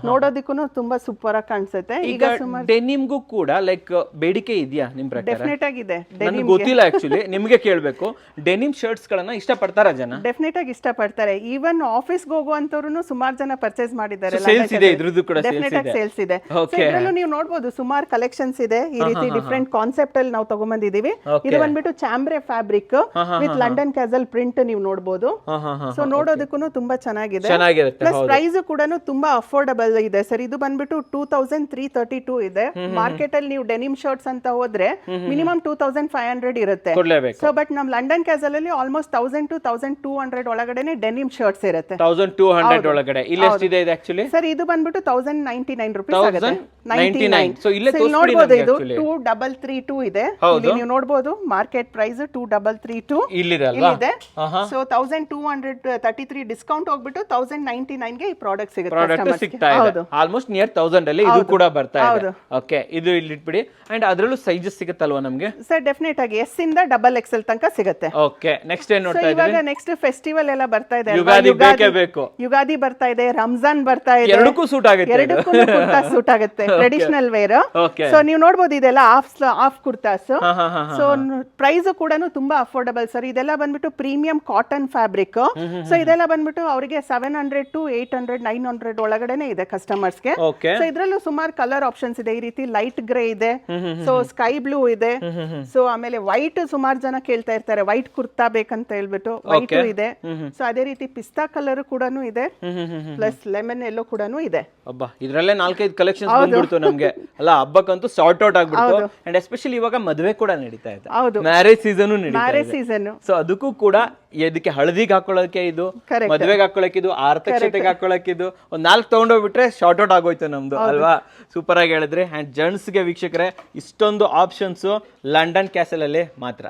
S1: ನೋಡೋದಕ್ಕೂ ತುಂಬಾ ಸೂಪರ್ ಆಗಿ ಕಾಣಿಸುತ್ತೆ. ಈಗ
S2: ಡೆನಿಮ್ಗೂ ಕೂಡ ಲೈಕ್ ಬೇಡಿಕೆ ಇದೆಯಾ ನಿಮ್ ಪ್ರಕಾರ?
S1: ಡೆಫಿನೆಟ್ ಆಗಿದೆ.
S2: ನನಗೆ ಗೊತ್ತಿಲ್ಲ ಆಕ್ಚುಲಿ, ನಿಮ್ಗೆ ಕೇಳಬೇಕು. ಡೆನಿಮ್ ಶರ್ಟ್ಸ್ ಗಳನ್ನ ಇಷ್ಟಪಡ್ತಾರ ಜನ?
S1: ಡೆಫಿನೆಟ್ ಆಗಿ ಇಷ್ಟಪಡ್ತಾರೆ. ಈವನ್ ಆಫೀಸ್ಗೆ ಹೋಗುವಂತವ್ರು ಸುಮಾರು ಜನ ಪರ್ಚೇಸ್ ಮಾಡಿದ್ದಾರೆ.
S2: ಸೇಲ್ಸ್ ಇದೆ, ಇದ್ರದ್ದು ಕೂಡ
S1: ಡೆಫಿನೆಟ್ ಆಗಿ ಸೇಲ್ಸ್ ಇದೆ. ಇದ್ರಲ್ಲೂ ನೀವು ನೋಡಬಹುದು ಸುಮಾರು ಕಲೆಕ್ಷನ್ಸ್ ಇದೆ. ಈ ರೀತಿ ಡಿಫ್ರೆಂಟ್ ಕಾನ್ಸೆಪ್ಟ್ ಅಲ್ಲಿ ನಾವು ತಗೊಂಡ್ಬಂದಿದೀವಿ. ಇದು ಬಂದ್ಬಿಟ್ಟು chambray fabric with London castle print ನೀವು ನೋಡಬಹುದು. ಸೊ ನೋಡೋದಕ್ಕೂ ತುಂಬಾ ಚೆನ್ನಾಗಿದೆ. ಪ್ಲಸ್ ಪ್ರೈಸ್ ಕೂಡ ತುಂಬಾ ಅಫೋರ್ಡಬಲ್ ಇದೆ ಸರ್. ಇದು ಬಂದ್ಬಿಟ್ಟು 2332 ಇದೆ. ಮಾರ್ಕೆಟ್ ಅಲ್ಲಿ ನೀವು ಡೆನಿಮ್ ಶರ್ಟ್ಸ್ ಅಂತ ಹೋದ್ರೆ ಮಿನಿಮಮ್ 2500 ಇರುತ್ತೆ. ಸೊ ಬಟ್ ನಮ್ ಲಂಡನ್ ಕ್ಯಾಸಲ್ ಅಲ್ಲಿ ಆಲ್ಮೋಸ್ಟ್ 1000 to 1200 ಒಳಗಡೆನೆ ಡೆನಿಮ್ ಶರ್ಟ್ಸ್ ಇರುತ್ತೆ.
S2: 1200 ಒಳಗಡೆ. ಇಲ್ಲಿ ಎಷ್ಟಿದೆ ಇದು ಆಕ್ಚುಲಿ?
S1: ಸರ್ ಇದು ಬಂದ್ಬಿಟ್ಟು 1099 ರೂಪೀಸ್ ಆಗುತ್ತೆ.
S2: 99. ಸೊ ಇಲ್ಲೇ
S1: ನೋಡಬಹುದು, ಇದು 2332 ಇದೆ. ಇಲ್ಲಿ ನೀವು ನೋಡಬಹುದು ಮಾರ್ಕೆಟ್ ಪ್ರೈಸ್ 2332 ಇಲ್ಲಿದೆ. ಸೊ 1233 ಡಿಸ್ಕೌಂಟ್ ಹೋಗ್ಬಿಟ್ಟು 1099 ಗೆ ಈ ಪ್ರಾಡಕ್ಟ್ ಸಿಗುತ್ತೆ.
S2: ಆಲ್ಮೋಸ್ಟ್ ನಿಯರ್ 1000 ಅಲ್ಲಿ ಇದು ಕೂಡ ಬರ್ತಾ ಇದೆ. ಓಕೆ, ಇದು ಇಲ್ಲಿ ಇಟ್ಬಿಡಿ. ಅಂಡ್ ಅದರಲ್ಲೂ ಸೈಜಸ್ ಸಿಗುತ್ತಲ್ವಾ ನಮಗೆ?
S1: ಸರ್ ಡೆಫಿನೆಟ್ ಆಗಿ ಎಸ್ ಇಂದ ಡಬಲ್ ಎಕ್ಸೆಲ್ ತನಕ ಸಿಗುತ್ತೆ.
S2: ಓಕೆ, ನೆಕ್ಸ್ಟ್ ಏನ್ ನೋಡ್ತಾ ಇದ್ದೀವಿ?
S1: ಇವಾಗ ನೆಕ್ಸ್ಟ್ ಫೆಸ್ಟಿವಲ್ ಎಲ್ಲ ಬರ್ತಾ ಇದೆ. ಯುಗಾದಿ ಬರ್ತಾ ಇದೆ, ರಂಜಾನ್ ಬರ್ತಾ ಇದೆ.
S2: ಎರಡಕ್ಕೂ ಸೂಟ್ ಆಗುತ್ತೆ.
S1: ಎರಡಕ್ಕೂ ಸೂಟ್ ಆಗುತ್ತೆ. Traditional wear. ಸೊ ನೀವು ನೋಡಬಹುದು ಇದೆಲ್ಲ ಹಾಫ್ ಕುರ್ತಾಸ್. ಸೊ ಪ್ರೈಸ್ ಕೂಡ ತುಂಬಾ ಅಫೋರ್ಡಬಲ್ ಸರ್. ಇದೆಲ್ಲ ಬಂದ್ಬಿಟ್ಟು ಪ್ರೀಮಿಯಂ ಕಾಟನ್ ಫ್ಯಾಬ್ರಿಕ್. ಸೊ ಇದೆಲ್ಲ ಬಂದ್ಬಿಟ್ಟು ಅವರಿಗೆ 700 to 800 900 ಒಳಗಡೆನೆ ಇದೆ ಕಸ್ಟಮರ್ಸ್ಗೆ. ಸೊ ಇದ್ರಲ್ಲೂ ಸುಮಾರು ಕಲರ್ ಆಪ್ಷನ್ಸ್ ಇದೆ. ಈ ರೀತಿ ಲೈಟ್ ಗ್ರೇ ಇದೆ, ಸೊ ಸ್ಕೈ ಬ್ಲೂ ಇದೆ, ಸೊ ಆಮೇಲೆ ವೈಟ್ ಸುಮಾರು ಜನ ಕೇಳ್ತಾ ಇರ್ತಾರೆ, ವೈಟ್ ಕುರ್ತಾ ಬೇಕಂತ ಹೇಳ್ಬಿಟ್ಟು ವೈಟ್ ಇದೆ. ಸೊ ಅದೇ ರೀತಿ ಪಿಸ್ತಾ ಕಲರ್ ಕೂಡ ಇದೆ, ಪ್ಲಸ್ ಲೆಮನ್ ಎಲ್ಲೋ ಕೂಡ ಇದೆ.
S2: ಇದ್ರಲ್ಲೇ 4-5 ಕಲೆಕ್ಷನ್ಸ್ ಬಂದ್ಬಿಡ್ತು ನಮ್ಗೆ ಅಲ್ಲ, ಹಬ್ಬಕ್ಕಂತೂ ಸಾರ್ಟ್ ಔಟ್ ಆಗ್ಬಿಡ್ತು. ಅಂಡ್ ಎಸ್ಪೆಷಲಿ ಇವಾಗ ಮದುವೆ ಕೂಡ ನಡೀತಾ ಇದೆ, ಮ್ಯಾರೇಜ್ ಸೀಸನ್ ನಡೀತಾ ಇದೆ. ಸೊ ಅದಕ್ಕೂ ಕೂಡ ಇದಕ್ಕೆ ಹಳದಿಗೆ ಹಾಕೊಳ್ಳೋಕೆ ಇದು,
S1: Correct.
S2: ಮದ್ವೆಗೆ ಹಾಕೊಳ್ಳೋಕೆ ಇದು, ಆರ್ತಕ್ಷತೆಗೆ ಹಾಕೊಳ್ಳೋಕೆ ಇದು, ಒಂದ್ 4 ತಗೊಂಡೋಗ್ಬಿಟ್ರೆ ಶಾರ್ಟ್ ಔಟ್ ಆಗೋಯ್ತು ನಮ್ದು ಅಲ್ವಾ. ಸೂಪರ್ ಆಗಿ ಹೇಳಿದ್ರಿ. ಅಂಡ್ ಜೆಂಟ್ಸ್ಗೆ ವೀಕ್ಷಕರೇ ಇಷ್ಟೊಂದು ಆಪ್ಷನ್ಸ್ ಲಂಡನ್ ಕ್ಯಾಸಲ್ ಅಲ್ಲಿ ಮಾತ್ರ.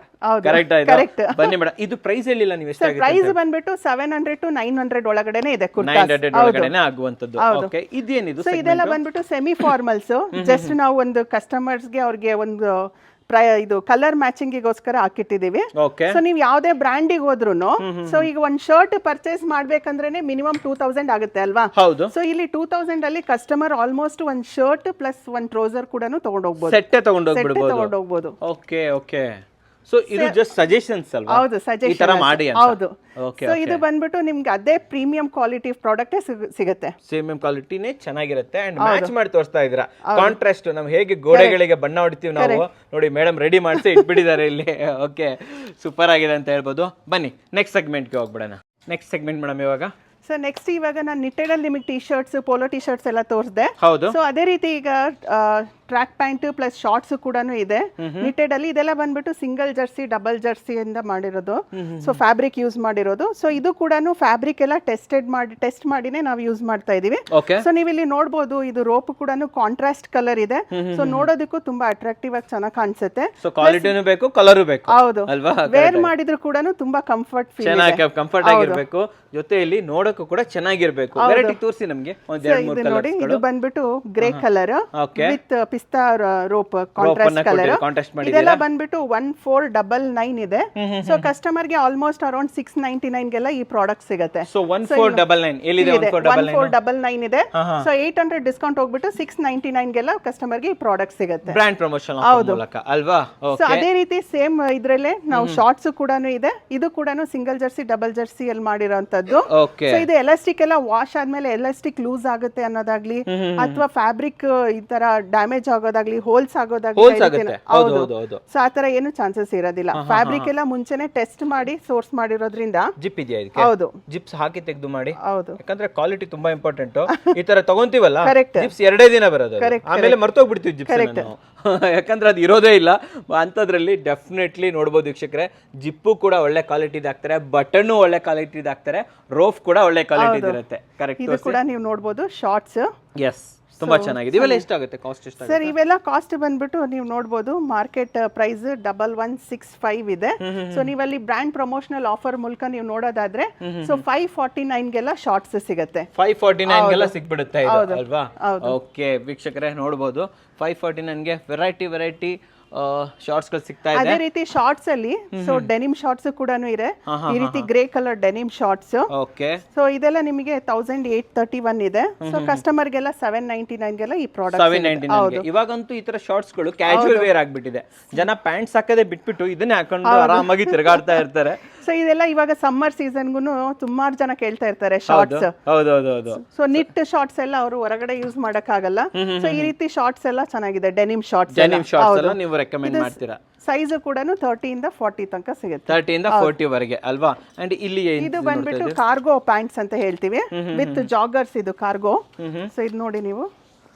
S2: ಕರೆಕ್ಟ್ ಆಯ್ತು. ಬನ್ನಿ ಮೇಡಮ್, ಇದು ಪ್ರೈಸ್ ಹೇಳಿಲ್ಲ ನೀವು ಎಷ್ಟಾಗುತ್ತೆ?
S1: ಪ್ರೈಸ್ ಬಂದ್ಬಿಟ್ಟು 700 to 900 ಒಳಗಡೆನೆ ಇದೆ ಕುರ್ತಾ.
S2: 900 ಒಳಗಡೆನೆ ಆಗುವಂತದ್ದು. ಓಕೆ, ಇದೇನಿದು?
S1: ಸೊ ಇದೆಲ್ಲ ಬಂದ್ಬಿಟ್ಟು ಸೆಮಿ ಫಾರ್ಮಲ್ಸ್. ಜಸ್ಟ್ ನಾವು ಒಂದು ಕಸ್ಟಮರ್ಸ್ಗೆ ಅವ್ರಿಗೆ ಒಂದು ಇದು ಕಲರ್ ಮ್ಯಾಚಿಂಗಿಗೋಸ್ಕರ ಹಾಕಿಟ್ಟಿದೀವಿ.
S2: ಓಕೆ,
S1: ಸೊ ನೀವು ಯಾವ್ದೇ ಬ್ರ್ಯಾಂಡಿಗೆ ಹೋದ್ರು ಸೊ ಈಗ ಒಂದ್ ಶರ್ಟ್ ಪರ್ಚೇಸ್ ಮಾಡ್ಬೇಕಂದ್ರೆ ಮಿನಿಮಮ್ 2000 ಆಗುತ್ತೆ ಅಲ್ವಾ.
S2: ಹೌದು.
S1: ಸೊ ಇಲ್ಲಿ 2000 ಅಲ್ಲಿ ಕಸ್ಟಮರ್ ಆಲ್ಮೋಸ್ಟ್ ಒಂದ್ ಶರ್ಟ್ ಪ್ಲಸ್ ಒಂದ್ ಟ್ರೌಸರ್ ಕೂಡ ತಗೊಂಡೋಗ್ಬೋದು.
S2: ಸೆಟ್ಟೆ ತಗೊಂಡೋಗ್ಬಿಡ್ಬೋದು.
S1: ತಗೊಂಡೋಗ್ಬೋದು.
S2: Okay okay. ಸೊ ಇದು ಜಸ್ಟ್ ಸಜೆಷನ್ಸ್ ಅಲ್ವಾ?
S1: ಹೌದು,
S2: ಈ ತರ ಮಾಡಿ ಅಂತ.
S1: ಹೌದು.
S2: ಓಕೆ.
S1: ಸೊ ಇದು ಬಂದ್ಬಿಟ್ಟು ನಿಮ್ಗೆ ಅದೇ ಪ್ರೀಮಿಯಂ ಕ್ವಾಲಿಟಿ ಪ್ರಾಡಕ್ಟ್ ಸಿಗುತ್ತೆ.
S2: ಸೇಮ್ ಕ್ವಾಲಿಟಿನೇ ಚೆನ್ನಾಗಿರುತ್ತೆ. ಅಂಡ್ ಮ್ಯಾಚ್ ಮಾಡಿ ತೋರಿಸ್ತಾ ಇದ್ದೀರಾ. ಕಾಂಟ್ರಾಸ್ಟ್ ನಾವು ಹೇಗೆ ಗೋಡೆಗಳಿಗೆ ಬಣ್ಣ ಹೊಡಿತೀವಿ ನಾವು, ನೋಡಿ ಮೇಡಮ್ ರೆಡಿ ಮಾಡಿಸಿ ಇಟ್ಬಿಟ್ಟಿದ್ದಾರೆ ಇಲ್ಲಿ. ಓಕೆ, ಸೂಪರ್ ಆಗಿದೆ ಅಂತ ಹೇಳ್ಬೋದು. ಬನ್ನಿ ನೆಕ್ಸ್ಟ್ ಸೆಗ್ಮೆಂಟ್ಗೆ ಹೋಗ್ಬಿಡೋಣ. ನೆಕ್ಸ್ಟ್ ಸೆಗ್ಮೆಂಟ್ ಮೇಡಮ್ ಇವಾಗ.
S1: ಸೊ ನೆಕ್ಸ್ಟ್ ಇವಾಗ ನಾನು ನಿಟ್ಟೆಡ್ ಅಲ್ಲಿ ನಿಮಗೆ T shirts, polo T shirts ಎಲ್ಲ ತೋರಿಸಿದೆ.
S2: ಹೌದು.
S1: ಸೊ ಅದೇ ರೀತಿ ಈಗ ಟ್ರ್ಯಾಕ್ ಪ್ಯಾಂಟ್ ಪ್ಲಸ್ ಶಾರ್ಟ್ಸ್ ಕೂಡ ಇದೆ ನಿಟ್ಟೆಡ್ ಅಲ್ಲಿ. ಇದೆಲ್ಲ ಬಂದ್ಬಿಟ್ಟು ಸಿಂಗಲ್ ಜರ್ಸಿ, ಡಬಲ್ ಜರ್ಸಿ ಇಂದ ಮಾಡಿರೋದು. ಸೊ ಫ್ಯಾಬ್ರಿಕ್ ಯೂಸ್ ಮಾಡಿರೋದು. ಸೊ ಇದು ಕೂಡ ಫ್ಯಾಬ್ರಿಕ್ ಎಲ್ಲ ಟೆಸ್ಟ್ ಮಾಡಿನೇ ನಾವು ಯೂಸ್ ಮಾಡ್ತಾ ಇದೀವಿ.
S2: ಓಕೆ.
S1: ಸೊ ನೀವು ಇಲ್ಲಿ ನೋಡಬಹುದು, ಇದು ರೋಪ್ ಕೂಡ ಕಾಂಟ್ರಾಸ್ಟ್ ಕಲರ್ ಇದೆ. ಸೊ ನೋಡೋದಕ್ಕೂ ತುಂಬಾ ಅಟ್ರಾಕ್ಟಿವ್ ಆಗಿ ಚೆನ್ನಾಗಿ ಕಾಣಿಸುತ್ತೆ.
S2: ಸೊ ಕ್ವಾಲಿಟಿನೂ ಬೇಕು, ಕಲರ್ ಬೇಕು.
S1: ಹೌದು
S2: ಅಲ್ವಾ?
S1: ವೇರ್ ಮಾಡಿದ್ರು ಕೂಡ ತುಂಬಾ ಕಂಫರ್ಟ್ ಫೀಲ್
S2: ಚೆನ್ನಾಗಿ ಕಂಫರ್ಟ್ ಆಗಿರ್ಬೇಕು, ಜೊತೆಯಲ್ಲಿ ನೋಡೋಕ್ಕೂ ಕೂಡ ಕಾಂಟ್ರಾಸ್ಟ್ ವೆರೈಟಿ ತೋರಿಸಿ ನಮಗೆ ಒಂದು 2-3 ಕಲರ್.
S1: ನೋಡಿ, ಇದು ಬಂದ್ಬಿಟ್ಟು ಗ್ರೇ ಕಲರ್
S2: ಓಕೆ
S1: ವಿತ್ ಪಿಸ್ತಾ ರೋಪ್ ಕಾಂಟ್ರಾಸ್ಟ್ ಕಲರ್. ಇದೆಲ್ಲ ಬಂದ್ಬಿಟ್ಟು 1499 ಇದೆ. ಸೊ ಕಸ್ಟಮರ್ ಗೆ ಆಲ್ಮೋಸ್ಟ್ ಅರೌಂಡ್ 699 ಗೆಲ್ಲ ಈ ಪ್ರಾಡಕ್ಟ್ ಸಿಗುತ್ತೆ.
S2: ಸೊ 1499 ಎಲ್ಲಿದೆ?
S1: 1499 ಇದೆ. ಸೊ 800 ಡಿಸ್ಕೌಂಟ್ ಹೋಗ್ಬಿಟ್ಟು 699 ಗೆಲ್ಲ ಕಸ್ಟಮರ್ ಗೆ ಈ ಪ್ರಾಡಕ್ಟ್ ಸಿಗುತ್ತೆ.
S2: ಬ್ರಾಂಡ್ ಪ್ರಮೋಷನ್ ಮೂಲಕ ಅಲ್ವಾ?
S1: ಸೊ ಅದೇ ರೀತಿ ಸೇಮ್ ಇದ್ರಲ್ಲೇ ನಾವು ಶಾರ್ಟ್ಸ್ ಕೂಡ ಇದೆ. ಇದು ಕೂಡ ಸಿಂಗಲ್ ಜರ್ಸಿ, ಡಬಲ್ ಜರ್ಸಿ ಅಲ್ಲಿ ಮಾಡಿರೋಂಥದ್ದು.
S2: ಓಕೆ.
S1: ಸೊ ಇದು ಎಲಾಸ್ಟಿಕ್ ಎಲ್ಲ ವಾಶ್ ಆದ್ಮೇಲೆ ಎಲಾಸ್ಟಿಕ್ ಲೂಸ್ ಆಗುತ್ತೆ ಅನ್ನೋದಾಗ್ಲಿ, ಅಥವಾ ಫ್ಯಾಬ್ರಿಕ್ ಈ ತರ ಡ್ಯಾಮೇಜ್ ಆಗೋದಾಗ್ಲಿ, ಹೋಲ್ಸ್ ಆಗೋದಾಗ್ಲಿ,
S2: ಹೌದು.
S1: ಸೊ ಆತರ ಏನು ಚಾನ್ಸಸ್ ಇರೋದಿಲ್ಲ. ಫ್ಯಾಬ್ರಿಕ್ ಎಲ್ಲ ಮುಂಚೆನೆ ಟೆಸ್ಟ್ ಮಾಡಿ ಸೋರ್ಸ್ ಮಾಡಿರೋದ್ರಿಂದ.
S2: ಜಿಪ್ ಇದೆಯಾ ಇದಕ್ಕೆ?
S1: ಹೌದು,
S2: ಜಿಪ್ಸ್ ಹಾಕಿ ತೆಗೆದು ಮಾಡಿ.
S1: ಹೌದು,
S2: ಯಾಕಂದ್ರೆ ಕ್ವಾಲಿಟಿ ತುಂಬಾ ಇಂಪಾರ್ಟೆಂಟ್. ಈ ತರ ತಗೊಂತೀವಲ್ಲ,
S1: Correct.
S2: ಜಿಪ್ಸ್ 2 ದಿನ ಬರೋದು, ಆಮೇಲೆ ಮರ್ತೋಗ್ಬಿಡ್ತೀವಿ ಜಿಪ್ಸ್. ಯಾಕಂದ್ರೆ ಅದು ಇರೋದೇ ಇಲ್ಲ ಅಂತದ್ರಲ್ಲಿ. ಡೆಫಿನೆಟ್ಲಿ ನೋಡ್ಬೋದು ವೀಕ್ಷಕರೇ, ಜಿಪ್ಪು ಕೂಡ ಒಳ್ಳೆ ಕ್ವಾಲಿಟಿ ಹಾಕ್ತಾರೆ, ಬಟನ್ ಒಳ್ಳೆ ಕ್ವಾಲಿಟಿ ಹಾಕ್ತಾರೆ, ರೋಫ್ ಕೂಡ ಒಳ್ಳೆ ಕ್ವಾಲಿಟಿ ಇರುತ್ತೆ. ಕರೆಕ್ಟ್.
S1: ಇದು ಕೂಡ ನೀವು ನೋಡಬಹುದು ಶಾರ್ಟ್ಸ್.
S2: ಎಸ್, ತುಂಬಾ ಚೆನ್ನಾಗಿದೆ. ಇವೆಲ್ಲ ಎಷ್ಟಾಗುತ್ತೆ? ಕಾಸ್ಟ್ ಎಷ್ಟಾಗುತ್ತೆ
S1: ಸರ್? ಇವೆಲ್ಲ ಕಾಸ್ಟ್ ಬಂದ್ಬಿಟ್ಟು ನೀವು ನೋಡಬಹುದು ಮಾರ್ಕೆಟ್ ಪ್ರೈಸ್ 1165 ಇದೆ. ಸೊ ನೀವಲ್ಲಿ ಬ್ರಾಂಡ್ ಪ್ರಮೋಷನಲ್ ಆಫರ್ ಮೂಲಕ ನೀವು ನೋಡೋದಾದ್ರೆ ಸೊ 549 ಗೆಲ್ಲ ಶಾರ್ಟ್ಸ್ ಸಿಗುತ್ತೆ.
S2: 549 ಗೆಲ್ಲ ಸಿಗ್ಬಿಡುತ್ತೆ ಇದು ಅಲ್ವಾ? ಓಕೆ ವೀಕ್ಷಕರೇ, ನೋಡಬಹುದು 549 ಗೆ ವೆರೈಟಿ ಶಾರ್ಟ್ಸ್ ಗಳು ಸಿಗ್ತಾ ಇದೆ.
S1: ಅದೇ ರೀತಿ ಶಾರ್ಟ್ಸ್ ಅಲ್ಲಿ ಸೊ ಡೆನಿಮ್ ಶಾರ್ಟ್ಸ್ ಕೂಡ ಇದೆ. ಈ ರೀತಿ grey colour denim shorts.
S2: Okay.
S1: So ಇದೆಲ್ಲ ನಿಮಗೆ 1831 ಇದೆ. ಸೊ ಕಸ್ಟಮರ್ ಗೆಲ್ಲ 799 ಗೆಲ್ಲ ಈ ಪ್ರಾಡಕ್ಟ್
S2: 799. ಇವಾಗಂತೂ ಈ ತರ ಶಾರ್ಟ್ಸ್ ಗಳು ಕ್ಯಾಶುವಲ್ ವೇರ್ ಆಗ್ಬಿಟ್ಟಿದೆ. ಜನ ಪ್ಯಾಂಟ್ಸ್ ಹಾಕದೆ ಬಿಟ್ಬಿಟ್ಟು ಇದನ್ನೇ ಹಾಕೊಂಡು ಆರಾಮಾಗಿ ತಿರುಗಾಡ್ತಾ ಇರ್ತಾರೆ.
S1: ಸೊ ಇದೆಲ್ಲ ಇವಾಗ ಸಮ್ಮರ್ ಸೀಸನ್ಗೂ ಸುಮಾರು ಜನ ಕೇಳ್ತಾ ಇರ್ತಾರೆ ಶಾರ್ಟ್ಸ್.
S2: ಹೌದು.
S1: ಸೊ ನಿಟ್ ಶಾರ್ಟ್ಸ್ ಎಲ್ಲ ಅವರು ಹೊರಗಡೆ ಯೂಸ್ ಮಾಡಕ್ ಆಗಲ್ಲ. ಸೊ ಈ ರೀತಿ ಶಾರ್ಟ್ಸ್ ಎಲ್ಲ ಚೆನ್ನಾಗಿದೆ, ಡೆನಿಮ್ ಶಾರ್ಟ್ಸ್
S2: ಎಲ್ಲ ನೀವು ರೆಕಮೆಂಡ್ ಮಾಡ್ತೀರಾ.
S1: ಸೈಜ್ ಕೂಡ 30 ಇಂದ 40 ತನಕ ಸಿಗುತ್ತೆ.
S2: 30 ಇಂದ 40 ವರೆಗೆ ಅಲ್ವಾ? ಅಂಡ್ ಇಲ್ಲಿ
S1: ಇದು ಬಂದ್ಬಿಟ್ಟು ಕಾರ್ಗೋ ಪ್ಯಾಂಟ್ಸ್ ಅಂತ ಹೇಳ್ತೀವಿ, ವಿತ್ ಜಾಗರ್ಸ್. ಇದು ಕಾರ್ಗೋ. ಸೊ ಇದು ನೋಡಿ ನೀವು.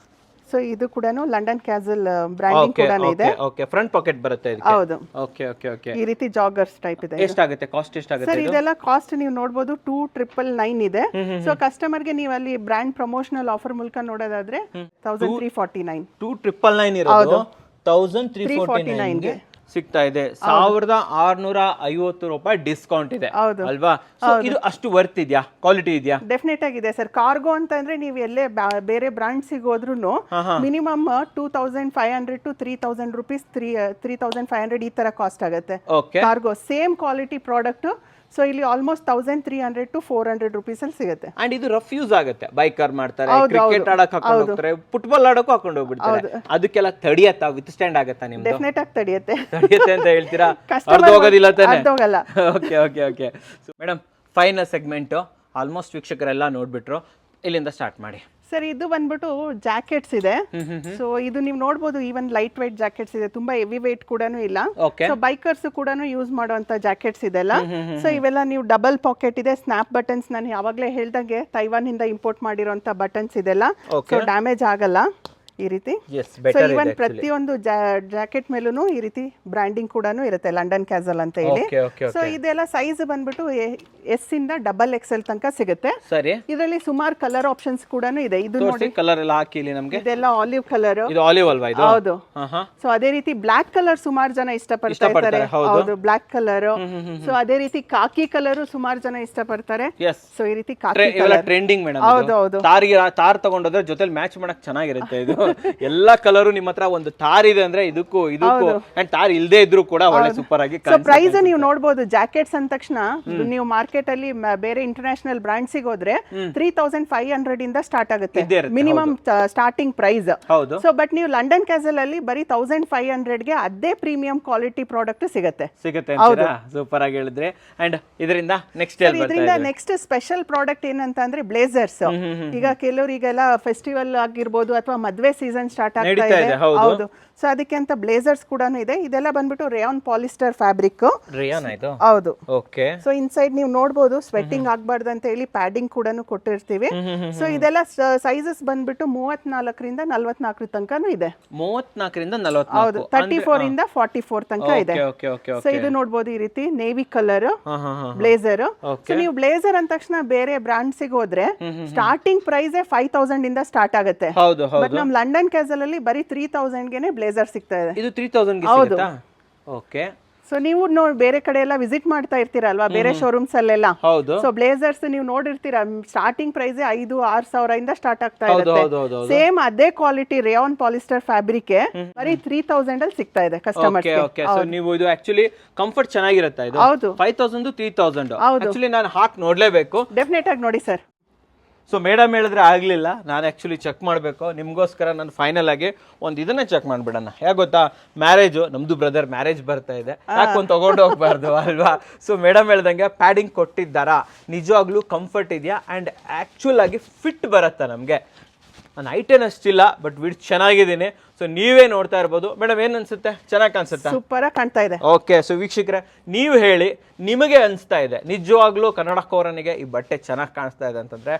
S1: ಸೊ ಇದು ಕೂಡ ಲಂಡನ್ ಕ್ಯಾಸಲ್ ಬ್ರ್ಯಾಂಡಿಂಗ್ ಕೂಡ ಇದೆ.
S2: ಓಕೆ, ಫ್ರಂಟ್ ಪಾಕೆಟ್ ಬರುತ್ತೆ ಇದಕ್ಕೆ.
S1: ಹೌದು.
S2: ಓಕೆ.
S1: ಈ ರೀತಿ ಜಾಗರ್ಸ್ ಟೈಪ್ ಇದೆ.
S2: ಎಷ್ಟಾಗುತ್ತೆ? ಕಾಸ್ಟ್ ಎಷ್ಟಾಗುತ್ತೆ
S1: ಸರ್ ಇದೆಲ್ಲ ಕಾಸ್ಟ್ ನೀವು ನೋಡಬಹುದು 2999 ಇದೆ. ಸೊ ಕಸ್ಟಮರ್ ಗೆ ನೀವು ಅಲ್ಲಿ ಬ್ರಾಂಡ್ ಪ್ರಮೋಷನಲ್ ಆಫರ್ ಮೂಲಕ ನೋಡೋದಾದ್ರೆ 1349.
S2: 2999 ಇರೋದು 1349 ಗೆ ಸಿಗ್ತಾ ಇದೆ. 1650 ರೂಪಾಯಿ ಡಿಸ್ಕೌಂಟ್ ಇದೆ ಅಲ್ವಾ? ಸೊ ಇದು ಅಷ್ಟು ವರ್ತ್ ಇದೆಯಾ? ಕ್ವಾಲಿಟಿ ಇದೆಯಾ?
S1: ಡೆಫಿನೆಟ್ ಆಗಿದೆ ಸರ್. ಕಾರ್ಗೋ ಅಂತಂದ್ರೆ ನೀವು ಎಲ್ಲೇ ಬೇರೆ ಬ್ರಾಂಡ್ಸ್ ಹೋದ್ರು ಮಿನಿಮಮ್ 2500 to 3000 rupees, 3500 ಈ ತರ ಕಾಸ್ಟ್ ಆಗುತ್ತೆ cargo. Same quality product. So ಇಲ್ಲಿ ಆಲ್ಮೋಸ್ಟ್ 1300 to 400 rupees ಅಲ್ಲಿ ಸಿಗುತ್ತೆ.
S2: ಅಂಡ್ ಇದು ರಫ್ ಯೂಸ್ ಆಗುತ್ತೆ. ಬೈಕರ್ ಮಾಡ್ತಾರೆ, ಕ್ರಿಕೆಟ್ ಆಡಕ್ ಹಾಕೊಂಡು ಹೋಗ್ತಾರೆ, ಫುಟ್ಬಾಲ್ ಆಡಕ್ಕೂ ಹಾಕೊಂಡು ಹೋಗ್ಬಿಡ್ತಾರೆ. ಅದಕ್ಕೆಲ್ಲ ತಡಿಯತ್ತಾ? ವಿತ್ ಸ್ಟ್ಯಾಂಡ್ ಆಗತ್ತಾ ನಿಮ್ದು?
S1: ಡೆಫಿನೆಟ್ ಆಗಿ ತಡಿಯತ್ತೆ
S2: ಅಂತ ಹೇಳ್ತೀರಾ? ಅರ್ಧ ಹೋಗೋದಿಲ್ಲ ತಾನೆ?
S1: ಅರ್ಧೋಗಲ್ಲ.
S2: Okay. Madam, final segment almost ವೀಕ್ಷಕರೆಲ್ಲ ನೋಡ್ಬಿಟ್ರು. ಇಲ್ಲಿಂದ ಸ್ಟಾರ್ಟ್ ಮಾಡಿ.
S1: ಸರ್ ಇದು ಬಂದ್ಬಿಟ್ಟು ಜಾಕೆಟ್ಸ್ ಇದೆ. ಸೊ ಇದು ನೀವು ನೋಡಬಹುದು, ಈವನ್ ಲೈಟ್ ವೈಟ್ ಜಾಕೆಟ್ಸ್ ಇದೆ, ತುಂಬಾ ಹೆವಿ ವೈಟ್ ಕೂಡ ಇಲ್ಲ. ಸೊ ಬೈಕರ್ಸ್ ಕೂಡ ಯೂಸ್ ಮಾಡುವಂತ ಜಾಕೆಟ್ಸ್ ಇದೆಲ್ಲ. ಸೊ ಇವೆಲ್ಲ ನೀವು ಡಬಲ್ ಪಾಕೆಟ್ ಇದೆ, ಸ್ನ್ಯಾಪ್ ಬಟನ್ಸ್. ನಾನು ಯಾವಾಗಲೇ ಹೇಳ್ದಂಗೆ ತೈವಾನ್ ಇಂದ ಇಂಪೋರ್ಟ್ ಮಾಡಿರೋಂತ ಬಟನ್ಸ್ ಇದೆಲ್ಲ. ಸೊ ಡ್ಯಾಮೇಜ್ ಆಗಲ್ಲ. ಈ ರೀತಿ
S2: Yes,
S1: ಸೊ
S2: better
S1: ಇವನ್
S2: ಇದೆ
S1: ಪ್ರತಿಯೊಂದು ಜಾಕೆಟ್ ಮೇಲೂ ಈ ರೀತಿ ಬ್ರ್ಯಾಂಡಿಂಗ್ ಕೂಡ ಇರುತ್ತೆ ಲಂಡನ್ ಕ್ಯಾಸಲ್ ಅಂತ ಹೇಳಿ.
S2: Okay, okay,
S1: ಸೊ ಇದೆಲ್ಲ ಸೈಜ್ ಬಂದ್ಬಿಟ್ಟು ಎಸ್ ಇಂದ XXL ತನಕ ಸಿಗುತ್ತೆ.
S2: ಸರಿ,
S1: ಇದರಲ್ಲಿ ಸುಮಾರು ಕಲರ್ ಆಪ್ಷನ್ಸ್ ಕೂಡ ಇದೆ. ಇದು ನೋಡಿ
S2: ಕಲರ್ ಎಲ್ಲ ಹಾಕಿ ಇಲ್ಲಿ ನಮ್ಗೆ.
S1: ಇದೆಲ್ಲ ಆಲಿವ್ ಕಲರ್.
S2: ಇದು ಆಲಿವ್ ಅಲ್ವಾ ಇದು?
S1: ಹೌದು. ಸೊ ಅದೇ ರೀತಿ ಬ್ಲಾಕ್ ಕಲರ್ ಸುಮಾರು ಜನ ಇಷ್ಟಪಡ್ತಾ ಇರ್ತಾರೆ. ಹೌದು, ಬ್ಲಾಕ್ ಕಲರ್. ಸೊ ಅದೇ ರೀತಿ ಕಾಕಿ ಕಲರ್ ಸುಮಾರು ಜನ ಇಷ್ಟಪಡ್ತಾರೆ. ಸೊ ಈ ರೀತಿ ಕಾಕಿ ಕಲರ್
S2: ಟ್ರೆಂಡಿಂಗ್ ಮೇಡಮ್.
S1: ಹೌದು ಹೌದು.
S2: ತಾರ್ ತಗೊಂಡೋದ್ರೆ ಜೊತೆಲಿ ಮ್ಯಾಚ್ ಮಾಡಕ್ ಚೆನ್ನಾಗಿರುತ್ತೆ ಇದು. ಎಲ್ಲಾ ಕಲರು ನಿಮ್ಮ ಹತ್ರ ಒಂದು ತಾರ್ ಇದೆ ಅಂದ್ರೆ ಇದಕ್ಕೂ ಅಂಡ್ ತಾರ್ ಇಲ್ದೇ ಇದ್ರು ಕೂಡ ಒಳ್ಳೆ ಸೂಪರ್ ಆಗಿ.
S1: ಸೊ ಪ್ರೈಸ್ ನೀವು ನೋಡಬಹುದು, ಜಾಕೆಟ್ಸ್ ಅಂದ ತಕ್ಷಣ ನೀವು ಮಾರ್ಕೆಟ್ ಅಲ್ಲಿ ಬೇರೆ ಇಂಟರ್ನ್ಯಾಷನಲ್ ಬ್ರಾಂಡ್ಸ್ ಹೋದ್ರೆ 3500 ಇಂದ ಸ್ಟಾರ್ಟ್ ಆಗುತ್ತೆ minimum starting price. So but ನೀವು ಲಂಡನ್ ಕ್ಯಾಸಲ್ ಅಲ್ಲಿ ಬರೀ 1500 ಗೆ ಅದೇ ಪ್ರೀಮಿಯಂ ಕ್ವಾಲಿಟಿ ಪ್ರಾಡಕ್ಟ್ ಸಿಗುತ್ತೆ.
S2: ಸೂಪರ್ ಆಗಿ ಹೇಳಿದ್ರೆ. ಅಂಡ್ ಇದರಿಂದ
S1: ನೆಕ್ಸ್ಟ್ ಸ್ಪೆಷಲ್ ಪ್ರಾಡಕ್ಟ್ ಏನಂತ ಅಂದ್ರೆ ಬ್ಲೇಸರ್ಸ್. ಈಗ ಕೆಲವರಿಗೆಲ್ಲ ಫೆಸ್ಟಿವಲ್ ಆಗಿರ್ಬೋದು ಅಥವಾ ಮದ್ವೆ ಸೀಸನ್ ಸ್ಟಾರ್ಟ್ ಆಗ್ತಾ ಇದೆ. ಹೌದು. ಸೊ ಅದಕ್ಕೆ ಅಂತ ಬ್ಲೇಸರ್ಸ್ ಕೂಡ ಇದೆ. ಇದೆಲ್ಲ ಬಂದ್ಬಿಟ್ಟು ರೇಯಾನ್ ಪಾಲಿಸ್ಟರ್ ಫ್ಯಾಬ್ರಿಕ್. ಹೌದು. ಸೊ ಇನ್ಸೈಡ್ ನೀವು ನೋಡಬಹುದು ಸ್ವೆಟ್ಟಿಂಗ್ ಆಗ್ಬಾರ್ದು ಅಂತ ಹೇಳಿ ಪ್ಯಾಡಿಂಗ್ ಕೂಡ ಕೊಟ್ಟಿರ್ತೀವಿ. ಸೊ ಇದೆಲ್ಲ ಸೈಜಸ್ ಬಂದ್ಬಿಟ್ಟು 34 ರಿಂದ 44 ತನಕನೂ ಇದೆ.
S2: 34 ರಿಂದ 44.
S1: ಹೌದು, 34 ಇಂದ 44 ತನಕ ಇದೆ. ಸೊ ಇದು ನೋಡಬಹುದು ಈ ರೀತಿ ನೇವಿ ಕಲರ್ ಬ್ಲೇಸರ್. ಸೊ ನೀವು ಬ್ಲೇಸರ್ ಅಂದ ತಕ್ಷಣ ಬೇರೆ ಬ್ರಾಂಡ್ಸ್ ಹೋದ್ರೆ ಸ್ಟಾರ್ಟಿಂಗ್ ಪ್ರೈಸ್ 5000 ಇಂದ ಸ್ಟಾರ್ಟ್ ಆಗುತ್ತೆ. ಬಟ್ ನಮ್ ಲಂಡನ್ ಕ್ಯಾಸಲ್ ಅಲ್ಲಿ ಬರೀ 3000 ಗೆನೆ ಬ್ಲೇಸರ್ ಸಿಗ್ತಾ ಇದೆ.
S2: ಇದು 3000 ಗೆ ಸಿಗುತ್ತಾ? ಓಕೆ.
S1: ಸೊ ನೀವು ಬೇರೆ ಕಡೆ ಎಲ್ಲ ವಿಸಿಟ್ ಮಾಡ್ತಾ ಇರ್ತೀರಲ್ವಾ, ಬೇರೆ ಶೋರೂಮ್ಸ್ ಅಲ್ಲೆಲ್ಲ. ಸೊ ಬ್ಲೇಸರ್ಸ್ ನೀವು ನೋಡಿರ್ತೀರಾ, ಸ್ಟಾರ್ಟಿಂಗ್ ಪ್ರೈಸ್ 5-6 ಸಾವಿರ ಇಂದ ಸ್ಟಾರ್ಟ್ ಆಗ್ತಾ ಇರುತ್ತೆ. ಸೇಮ್ ಅದೇ ಕ್ವಾಲಿಟಿ ರೇಯಾನ್ ಪಾಲಿಸ್ಟರ್ ಫ್ಯಾಬ್ರಿಕ್ ಬರೀ 3000 ಅಲ್ಲಿ ಸಿಗ್ತಾ ಇದೆ ಕಸ್ಟಮರ್ಸ್ ಗೆ.
S2: ಸೊ ನೀವು ಇದು ಆಕ್ಚುಲಿ ಕಂಫರ್ಟ್ ಚೆನ್ನಾಗಿರುತ್ತೆ. ಇದು 5000 3000 ಆಕ್ಚುಲಿ ನಾನು ಹಾಕಿ ನೋಡ್ಲೇಬೇಕು.
S1: ಡೆಫಿನೆಟ್ ಆಗಿ ನೋಡಿ ಸರ್.
S2: ಸೊ ಮೇಡಮ್ ಹೇಳಿದ್ರೆ ಆಗಲಿಲ್ಲ, ನಾನು ಆ್ಯಕ್ಚುಲಿ ಚೆಕ್ ಮಾಡಬೇಕು. ನಿಮಗೋಸ್ಕರ ನಾನು ಫೈನಲ್ ಆಗಿ ಒಂದು ಇದನ್ನೇ ಚೆಕ್ ಮಾಡಿಬಿಡೋಣ. ಯಾಕೆ ಗೊತ್ತಾ, ಮ್ಯಾರೇಜು ನಮ್ಮದು ಬ್ರದರ್ ಮ್ಯಾರೇಜ್ ಬರ್ತಾ ಇದೆ, ಯಾಕೊಂದು ತೊಗೊಂಡು ಹೋಗ್ಬಾರ್ದು ಅಲ್ವಾ. ಸೊ ಮೇಡಮ್ ಹೇಳ್ದಂಗೆ ಪ್ಯಾಡಿಂಗ್ ಕೊಟ್ಟಿದ್ದಾರಾ, ನಿಜವಾಗ್ಲೂ ಕಂಫರ್ಟ್ ಇದೆಯಾ ಆ್ಯಂಡ್ ಆ್ಯಕ್ಚುಲ್ ಆಗಿ ಫಿಟ್ ಬರುತ್ತಾ ನಮಗೆ. ನಾನು ಐಟೇನ್ ಅಷ್ಟಿಲ್ಲ, ಬಟ್ ವಿಡ್ ಚೆನ್ನಾಗಿದ್ದೀನಿ. ಸೊ ನೀವೇ ನೋಡ್ತಾ ಇರ್ಬೋದು. ಮೇಡಮ್ ಏನ್ ಅನ್ಸುತ್ತೆ? ಚೆನ್ನಾಗಿ ಕಾಣಿಸುತ್ತಾ?
S1: ಸೂಪರ್ ಆಗಿ ಕಾಣ್ತಾ ಇದೆ.
S2: ಓಕೆ. ಸೊ ವೀಕ್ಷಕರೇ, ನೀವು ಹೇಳಿ ನಿಮಗೆ ಅನಿಸ್ತಾ ಇದೆ ನಿಜವಾಗ್ಲೂ ಕನ್ನಡಕೋರನಿಗೆ ಈ ಬಟ್ಟೆ ಚೆನ್ನಾಗಿ ಕಾಣಿಸ್ತಾ ಇದೆ ಅಂತಂದ್ರೆ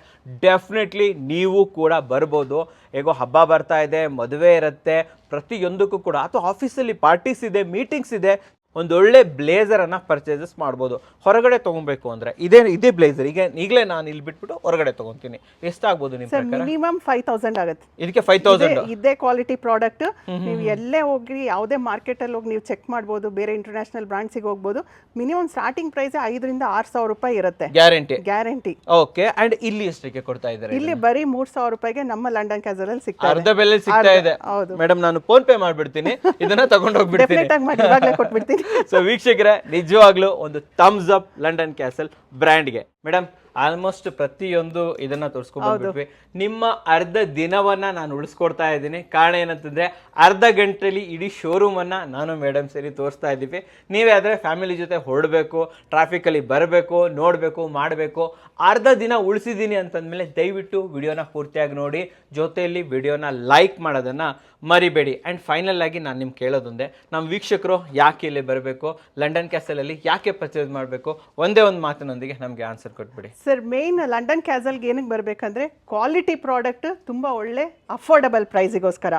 S2: ಡೆಫಿನೆಟ್ಲಿ ನೀವು ಕೂಡ ಬರ್ಬೋದು. ಹೇಗೋ ಹಬ್ಬ ಬರ್ತಾ ಇದೆ, ಮದುವೆ ಇರುತ್ತೆ, ಪ್ರತಿಯೊಂದಕ್ಕೂ ಕೂಡ, ಅಥವಾ ಆಫೀಸಲ್ಲಿ ಪಾರ್ಟೀಸ್ ಇದೆ, ಮೀಟಿಂಗ್ಸ್ ಇದೆ, ಒಂದೊಳ್ಳೆ ಬ್ಲೇಸರ್ ಅನ್ನ ಪರ್ಚೇಸಸ್ ಮಾಡ್ಬೋದು. ಹೊರಗಡೆ ತಗೊಬೇಕು ಅಂದ್ರೆ ಇದೇ ಬ್ಲೇಸರ್ ಈಗಲೇ ನಾನು ಇಲ್ಲಿ ಬಿಟ್ಬಿಟ್ಟು ಹೊರಗಡೆ ತಗೊಂತೀನಿ, ಎಷ್ಟಾಗ್ಬೋದು ನಿಮ್ಮ ಪ್ರಕಾರ?
S1: ಮಿನಿಮಮ್ 5000 ಆಗುತ್ತೆ.
S2: ಇದಕ್ಕೆ 5000
S1: ಇದೇ ಕ್ವಾಲಿಟಿ ಪ್ರಾಡಕ್ಟ್. ನೀವು ಎಲ್ಲೇ ಹೋಗಿ ಯಾವುದೇ ಮಾರ್ಕೆಟ್ ಅಲ್ಲಿ ಹೋಗಿ ನೀವು ಚೆಕ್ ಮಾಡ್ಬೋದು, ಬೇರೆ ಇಂಟರ್ನ್ಯಾಷನಲ್ ಬ್ರಾಂಡ್ಸ್ ಗೆ ಹೋಗ್ಬೋದು. ಮಿನಿಮಮ್ ಸ್ಟಾರ್ಟಿಂಗ್ ಪ್ರೈಸ್ 5 ರಿಂದ 6000 ರೂಪಾಯಿ ಇರುತ್ತೆ. ಗ್ಯಾರಂಟಿ.
S2: ಓಕೆ. ಅಂಡ್ ಇಲ್ಲಿ ಎಷ್ಟಕ್ಕೆ ಕೊಡ್ತಾ ಇದ್ದಾರೆ?
S1: ಇಲ್ಲಿ ಬರೀ 3000 ರೂಪಾಯಿಗೆ ನಮ್ಮ ಲಂಡನ್ ಕ್ಯಾಸಲ್ ಅಲ್ಲಿ ಸಿಗ್ತಾ ಇದೆ.
S2: ಅರ್ಧ ಬೆಲೆ ಸಿಗ್ತಾ ಇದೆ. ಮೇಡಮ್ ನಾನು ಫೋನ್ ಪೇ ಮಾಡ್ಬಿಡ್ತೀನಿ, ಇದನ್ನ ತಗೊಂಡು ಹೋಗ್ಬಿಡ್ತೀನಿ.
S1: ಡೆಫಿನೆಟ್ ಆಗಿ ಮಾಡಿ, ಇವಾಗಲೇ ಕೊಟ್ಬಿಡ್ತೀನಿ.
S2: ಸೊ ವೀಕ್ಷಕರೇ, ನಿಜವಾಗ್ಲೂ ಒಂದು ಥಮ್ಸ್ ಅಪ್ ಲಂಡನ್ ಕ್ಯಾಸಲ್ ಬ್ರ್ಯಾಂಡ್ಗೆ. ಮೇಡಮ್ ಆಲ್ಮೋಸ್ಟ್ ಪ್ರತಿಯೊಂದು ಇದನ್ನ ತೋರಿಸ್ಕೊಂಡ್ಬಿಟ್ವಿ. ನಿಮ್ಮ ಅರ್ಧ ದಿನವನ್ನ ನಾನು ಉಳಿಸ್ಕೊಡ್ತಾ ಇದ್ದೀನಿ. ಕಾರಣ ಏನಂತಂದ್ರೆ ಅರ್ಧ ಗಂಟೆಲಿ ಇಡೀ ಶೋರೂಮ್ ಅನ್ನ ನಾನು ಮೇಡಮ್ ಸೇರಿ ತೋರಿಸ್ತಾ ಇದ್ದೀವಿ. ನೀವೇ ಆದ್ರೆ ಫ್ಯಾಮಿಲಿ ಜೊತೆ ಹೊರಡಬೇಕು, ಟ್ರಾಫಿಕ್ ಅಲ್ಲಿ ಬರಬೇಕು, ನೋಡಬೇಕು, ಮಾಡಬೇಕು. ಅರ್ಧ ದಿನ ಉಳಿಸಿದ್ದೀನಿ ಅಂತಂದ್ಮೇಲೆ ದಯವಿಟ್ಟು ವಿಡಿಯೋನ ಪೂರ್ತಿಯಾಗಿ ನೋಡಿ, ಜೊತೆಯಲ್ಲಿ ವಿಡಿಯೋನ ಲೈಕ್ ಮಾಡೋದನ್ನ ಮರಿಬೇಡಿ. ಆ್ಯಂಡ್ ಫೈನಲ್ ಆಗಿ ನಾನು ನಿಮ್ಗೆ ಕೇಳೋದೊಂದೇ, ನಮ್ಮ ವೀಕ್ಷಕರು ಯಾಕೆ ಇಲ್ಲಿ ಬರಬೇಕು, ಲಂಡನ್ ಕ್ಯಾಸಲಲ್ಲಿ ಯಾಕೆ ಪರ್ಚೇಸ್ ಮಾಡಬೇಕು, ಒಂದೇ ಒಂದು ಮಾತಿನೊಂದಿಗೆ ನಮಗೆ ಆನ್ಸರ್ ಕೊಟ್ಬಿಡಿ
S1: ಸರ್. ಮೇನ್ ಲಂಡನ್ ಕ್ಯಾಸಲ್ಗೆ ಏನಕ್ಕೆ ಬರಬೇಕಂದ್ರೆ ಕ್ವಾಲಿಟಿ ಪ್ರಾಡಕ್ಟ್, ತುಂಬಾ ಒಳ್ಳೆ ಅಫೋರ್ಡಬಲ್ ಪ್ರೈಸಿಗೋಸ್ಕರ.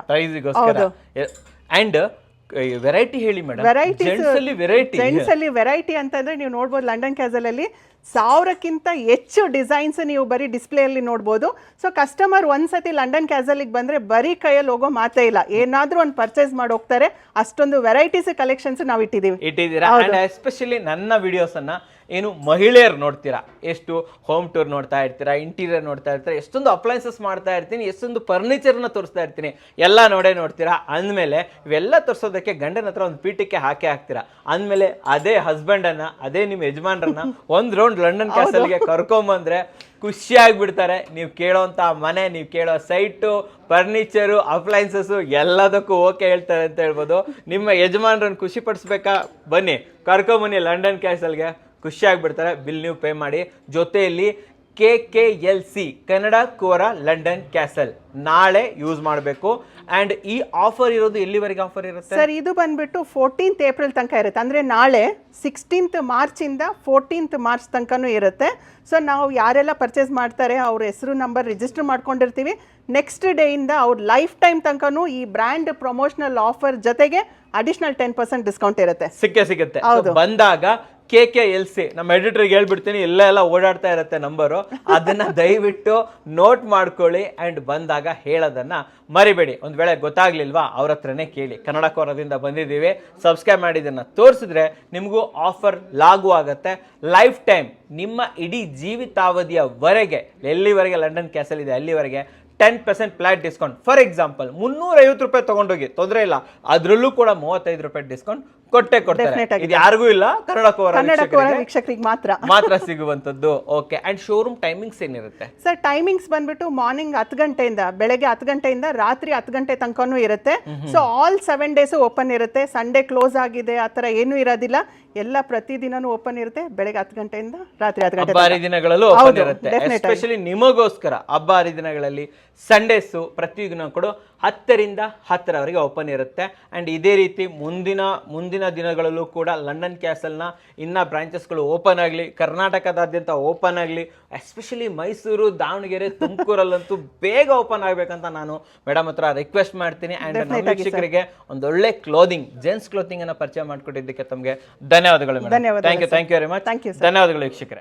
S2: ಆ್ಯಂಡ್ ವೆರೈಟಿ ಹೇಳಿ ಮೇಡಮ್.
S1: ಜೆಂಟ್ಸ್ ಅಲ್ಲಿ ವೆರೈಟಿ ಅಂತಂದ್ರೆ ನೀವು ನೋಡ್ಬೋದು ಲಂಡನ್ ಕ್ಯಾಸಲ್ ಅಲ್ಲಿ 1000ಕ್ಕಿಂತ ಹೆಚ್ಚು ಡಿಸೈನ್ಸ್ ನೀವು ಬರೀ ಡಿಸ್ಪ್ಲೇ ಅಲ್ಲಿ ನೋಡ್ಬೋದು. ಸೊ ಕಸ್ಟಮರ್ ಒಂದ್ಸತಿ ಲಂಡನ್ ಕ್ಯಾಸಲ್ಗೆ ಬಂದ್ರೆ ಬರೀ ಕೈಯಲ್ಲಿ ಹೋಗೋ ಮಾತೇ ಇಲ್ಲ, ಏನಾದ್ರೂ ಒಂದು ಪರ್ಚೇಸ್ ಮಾಡಿ ಹೋಗ್ತಾರೆ. ಅಷ್ಟೊಂದು ವೆರೈಟೀಸ್ ಕಲೆಕ್ಷನ್ಸ್ ನಾವು
S2: ಇಟ್ಟಿದ್ದೀರಾ. ಎಸ್ಪೆಷಲಿ ನನ್ನ ವಿಡಿಯೋಸ್ ಅನ್ನ ಏನು ಮಹಿಳೆಯರು ನೋಡ್ತೀರಾ, ಎಷ್ಟು ಹೋಮ್ ಟೂರ್ ನೋಡ್ತಾ ಇರ್ತೀರಾ, ಇಂಟೀರಿಯರ್ ನೋಡ್ತಾ ಇರ್ತೀರಾ, ಎಷ್ಟೊಂದು ಅಪ್ಲೈನ್ಸಸ್ ಮಾಡ್ತಾ ಇರ್ತೀನಿ, ಎಷ್ಟೊಂದು ಫರ್ನಿಚರ್ನ ತೋರಿಸ್ತಾ ಇರ್ತೀನಿ, ಎಲ್ಲ ನೋಡ್ತೀರಾ. ಅಂದಮೇಲೆ ಇವೆಲ್ಲ ತೋರಿಸೋದಕ್ಕೆ ಗಂಡನ ಹತ್ರ ಒಂದು ಪೀಠಕ್ಕೆ ಹಾಕ್ತೀರಾ. ಅಂದಮೇಲೆ ಅದೇ ಹಸ್ಬೆಂಡನ್ನ, ಅದೇ ನಿಮ್ಮ ಯಜಮಾನ್ರನ್ನ ಒಂದು ರೌಂಡ್ ಲಂಡನ್ ಕ್ಯಾಸಲ್ಗೆ ಕರ್ಕೊಂಬಂದ್ರೆ ಖುಷಿ ಆಗ್ಬಿಡ್ತಾರೆ. ನೀವು ಕೇಳೋಂಥ ಮನೆ, ನೀವು ಕೇಳೋ ಸೈಟು, ಫರ್ನಿಚರು, ಅಪ್ಲೈನ್ಸಸ್ಸು ಎಲ್ಲದಕ್ಕೂ ಓಕೆ ಹೇಳ್ತಾರೆ ಅಂತ ಹೇಳ್ಬೋದು. ನಿಮ್ಮ ಯಜಮಾನ್ರನ್ನ ಖುಷಿ ಪಡಿಸ್ಬೇಕಾ, ಬನ್ನಿ ಕರ್ಕೊಂಬನ್ನಿ ಲಂಡನ್ ಕ್ಯಾಸಲ್ಗೆ, ಖುಷಿ ಆಗ್ಬಿಡ್ತಾರೆ. ಬಿಲ್ ನೀವು ಪೇ ಮಾಡಿ, ಜೊತೆಯಲ್ಲಿ KKLC ಕನ್ನಡ ಕೋರ ಲಂಡನ್ ಕ್ಯಾಸಲ್ ನಾಳೆ ಯೂಸ್ ಮಾಡಬೇಕು. ಅಂಡ್ ಈ ಆಫರ್ ಇರೋದು ಎಲ್ಲಿವರೆಗೆ ಆಫರ್ ಇರುತ್ತೆ
S1: ಸರ್? ಇದು ಬಂದ್ಬಿಟ್ಟು 14th ಏಪ್ರಿಲ್ ತನಕ ಇರುತ್ತೆ. ಅಂದರೆ ನಾಳೆ 16th ಮಾರ್ಚಿಂದ 14th ಮಾರ್ಚ್ ತನಕನೂ ಇರುತ್ತೆ. ಸೊ ನಾವು ಯಾರೆಲ್ಲ ಪರ್ಚೇಸ್ ಮಾಡ್ತಾರೆ ಅವ್ರ ಹೆಸರು ನಂಬರ್ ರಿಜಿಸ್ಟರ್ ಮಾಡ್ಕೊಂಡಿರ್ತೀವಿ. ನೆಕ್ಸ್ಟ್ ಡೇಯಿಂದ ಅವ್ರ ಲೈಫ್ ಟೈಮ್ ತನಕನೂ ಈ ಬ್ರ್ಯಾಂಡ್ ಪ್ರಮೋಷನಲ್ ಆಫರ್ ಜೊತೆಗೆ ಅಡಿಷನಲ್ 10% ಡಿಸ್ಕೌಂಟ್ ಇರುತ್ತೆ.
S2: ಸಿಗುತ್ತೆ. ಬಂದಾಗ KKLC ನಮ್ಮ ಎಡಿಟರ್ಗೆ ಹೇಳ್ಬಿಡ್ತೀನಿ, ಎಲ್ಲ ಓಡಾಡ್ತಾ ಇರುತ್ತೆ ನಂಬರು, ಅದನ್ನ ದಯವಿಟ್ಟು ನೋಟ್ ಮಾಡ್ಕೊಳ್ಳಿ. ಅಂಡ್ ಬಂದಾಗ ಹೇಳೋದನ್ನ ಮರಿಬೇಡಿ. ಒಂದ್ ವೇಳೆ ಗೊತ್ತಾಗ್ಲಿಲ್ವಾ ಅವ್ರ ಹತ್ರನೇ ಕೇಳಿ. ಕನ್ನಡ ಕೋರದಿಂದ ಬಂದಿದ್ದೀವಿ, ಸಬ್ಸ್ಕ್ರೈಬ್ ಮಾಡಿದ್ದನ್ನ ತೋರಿಸಿದ್ರೆ ನಿಮಗೂ ಆಫರ್ ಲಾಗು ಆಗುತ್ತೆ. ಲೈಫ್ ಟೈಮ್ ನಿಮ್ಮ ಇಡೀ ಜೀವಿತಾವಧಿಯವರೆಗೆ, ಎಲ್ಲಿವರೆಗೆ ಲಂಡನ್ ಕ್ಯಾಸಲ್ ಇದೆ ಅಲ್ಲಿವರೆಗೆ 10% ಫ್ಲಾಟ್ ಡಿಸ್ಕೌಂಟ್. ಫಾರ್ ಎಕ್ಸಾಂಪಲ್ 350 ರೂಪಾಯಿ ತಗೊಂಡೋಗಿ ತೊಂದರೆ ಇಲ್ಲ, ಅದ್ರಲ್ಲೂ ಕೂಡ 35 ರೂಪಾಯಿ ಡಿಸ್ಕೌಂಟ್ ಕೊಡ್ತಾರೆ. ಇದು ಯಾರಿಗೂ ಇಲ್ಲ, ಕನ್ನಡ ಕೋರ
S1: ವೀಕ್ಷಕರಿಗೆ
S2: ಮಾತ್ರ ಸಿಗುವಂತದ್ದು. ಓಕೆ. ಅಂಡ್ ಶೋರೂಮ್ ಟೈಮಿಂಗ್ಸ್ ಏನಿರುತ್ತೆ
S1: ಸರ್? ಟೈಮಿಂಗ್ಸ್ ಬಂದ್ಬಿಟ್ಟು ಮಾರ್ನಿಂಗ್ 10 ಗಂಟೆಯಿಂದ ಬೆಳಗ್ಗೆ 10 ಗಂಟೆಯಿಂದ ರಾತ್ರಿ 10 ಗಂಟೆ ತನಕನೂ ಇರುತ್ತೆ. ಸೊ ಆಲ್ 7 ಡೇಸ್ ಓಪನ್ ಇರುತ್ತೆ. ಸಂಡೇ ಕ್ಲೋಸ್ ಆಗಿದೆ ಆ ಥರ ಏನೂ ಇರೋದಿಲ್ಲ. ಎಲ್ಲ ಪ್ರತಿದಿನನೂ ಓಪನ್ ಇರುತ್ತೆ. ಬೆಳಗ್ಗೆ 10 ಗಂಟೆಯಿಂದ ರಾತ್ರಿ 10 ಗಂಟೆ.
S2: ಹಬ್ಬ ಹರಿದಿನಗಳಲ್ಲೂ ಓಪನ್ ಇರುತ್ತೆ. ಎಸ್ಪೆಷಲಿ ನಿಮಗೋಸ್ಕರ ಹಬ್ಬ ಹರಿದಿನಗಳಲ್ಲಿ ಸಂಡೇಸು ಪ್ರತಿದಿನ ಕೂಡ 10ರಿಂದ 10ರವರೆಗೆ ಓಪನ್ ಇರುತ್ತೆ. ಅಂಡ್ ಇದೇ ರೀತಿ ಮುಂದಿನ ದಿನಗಳಲ್ಲೂ ಕೂಡ ಲಂಡನ್ ಕ್ಯಾಸಲ್ನ ಇನ್ನ ಬ್ರಾಂಚಸ್ಗಳು ಓಪನ್ ಆಗಲಿ, ಕರ್ನಾಟಕದಾದ್ಯಂತ ಓಪನ್ ಆಗಲಿ. ಎಸ್ಪೆಷಲಿ ಮೈಸೂರು, ದಾವಣಗೆರೆ, ತುಮಕೂರಲ್ಲಂತೂ ಬೇಗ ಓಪನ್ ಆಗ್ಬೇಕಂತ ನಾನು ಮೇಡಮ್ ಹತ್ರ ರಿಕ್ವೆಸ್ಟ್ ಮಾಡ್ತೀನಿ. ಅಂಡ್ ನಮ್ಮ ವೀಕ್ಷಕರಿಗೆ ಒಂದೊಳ್ಳೆ ಕ್ಲೋದಿಂಗ್, ಜೆಂಟ್ಸ್ ಕ್ಲೋತಿಂಗ್ ಅನ್ನ ಪರಿಚಯ ಮಾಡ್ಕೊಟ್ಟಿದ್ದಕ್ಕೆ ತಮಗೆ ಧನ್ಯವಾದಗಳು madam. Thank you very much. ಧನ್ಯವಾದಗಳು ವೀಕ್ಷಕರೇ.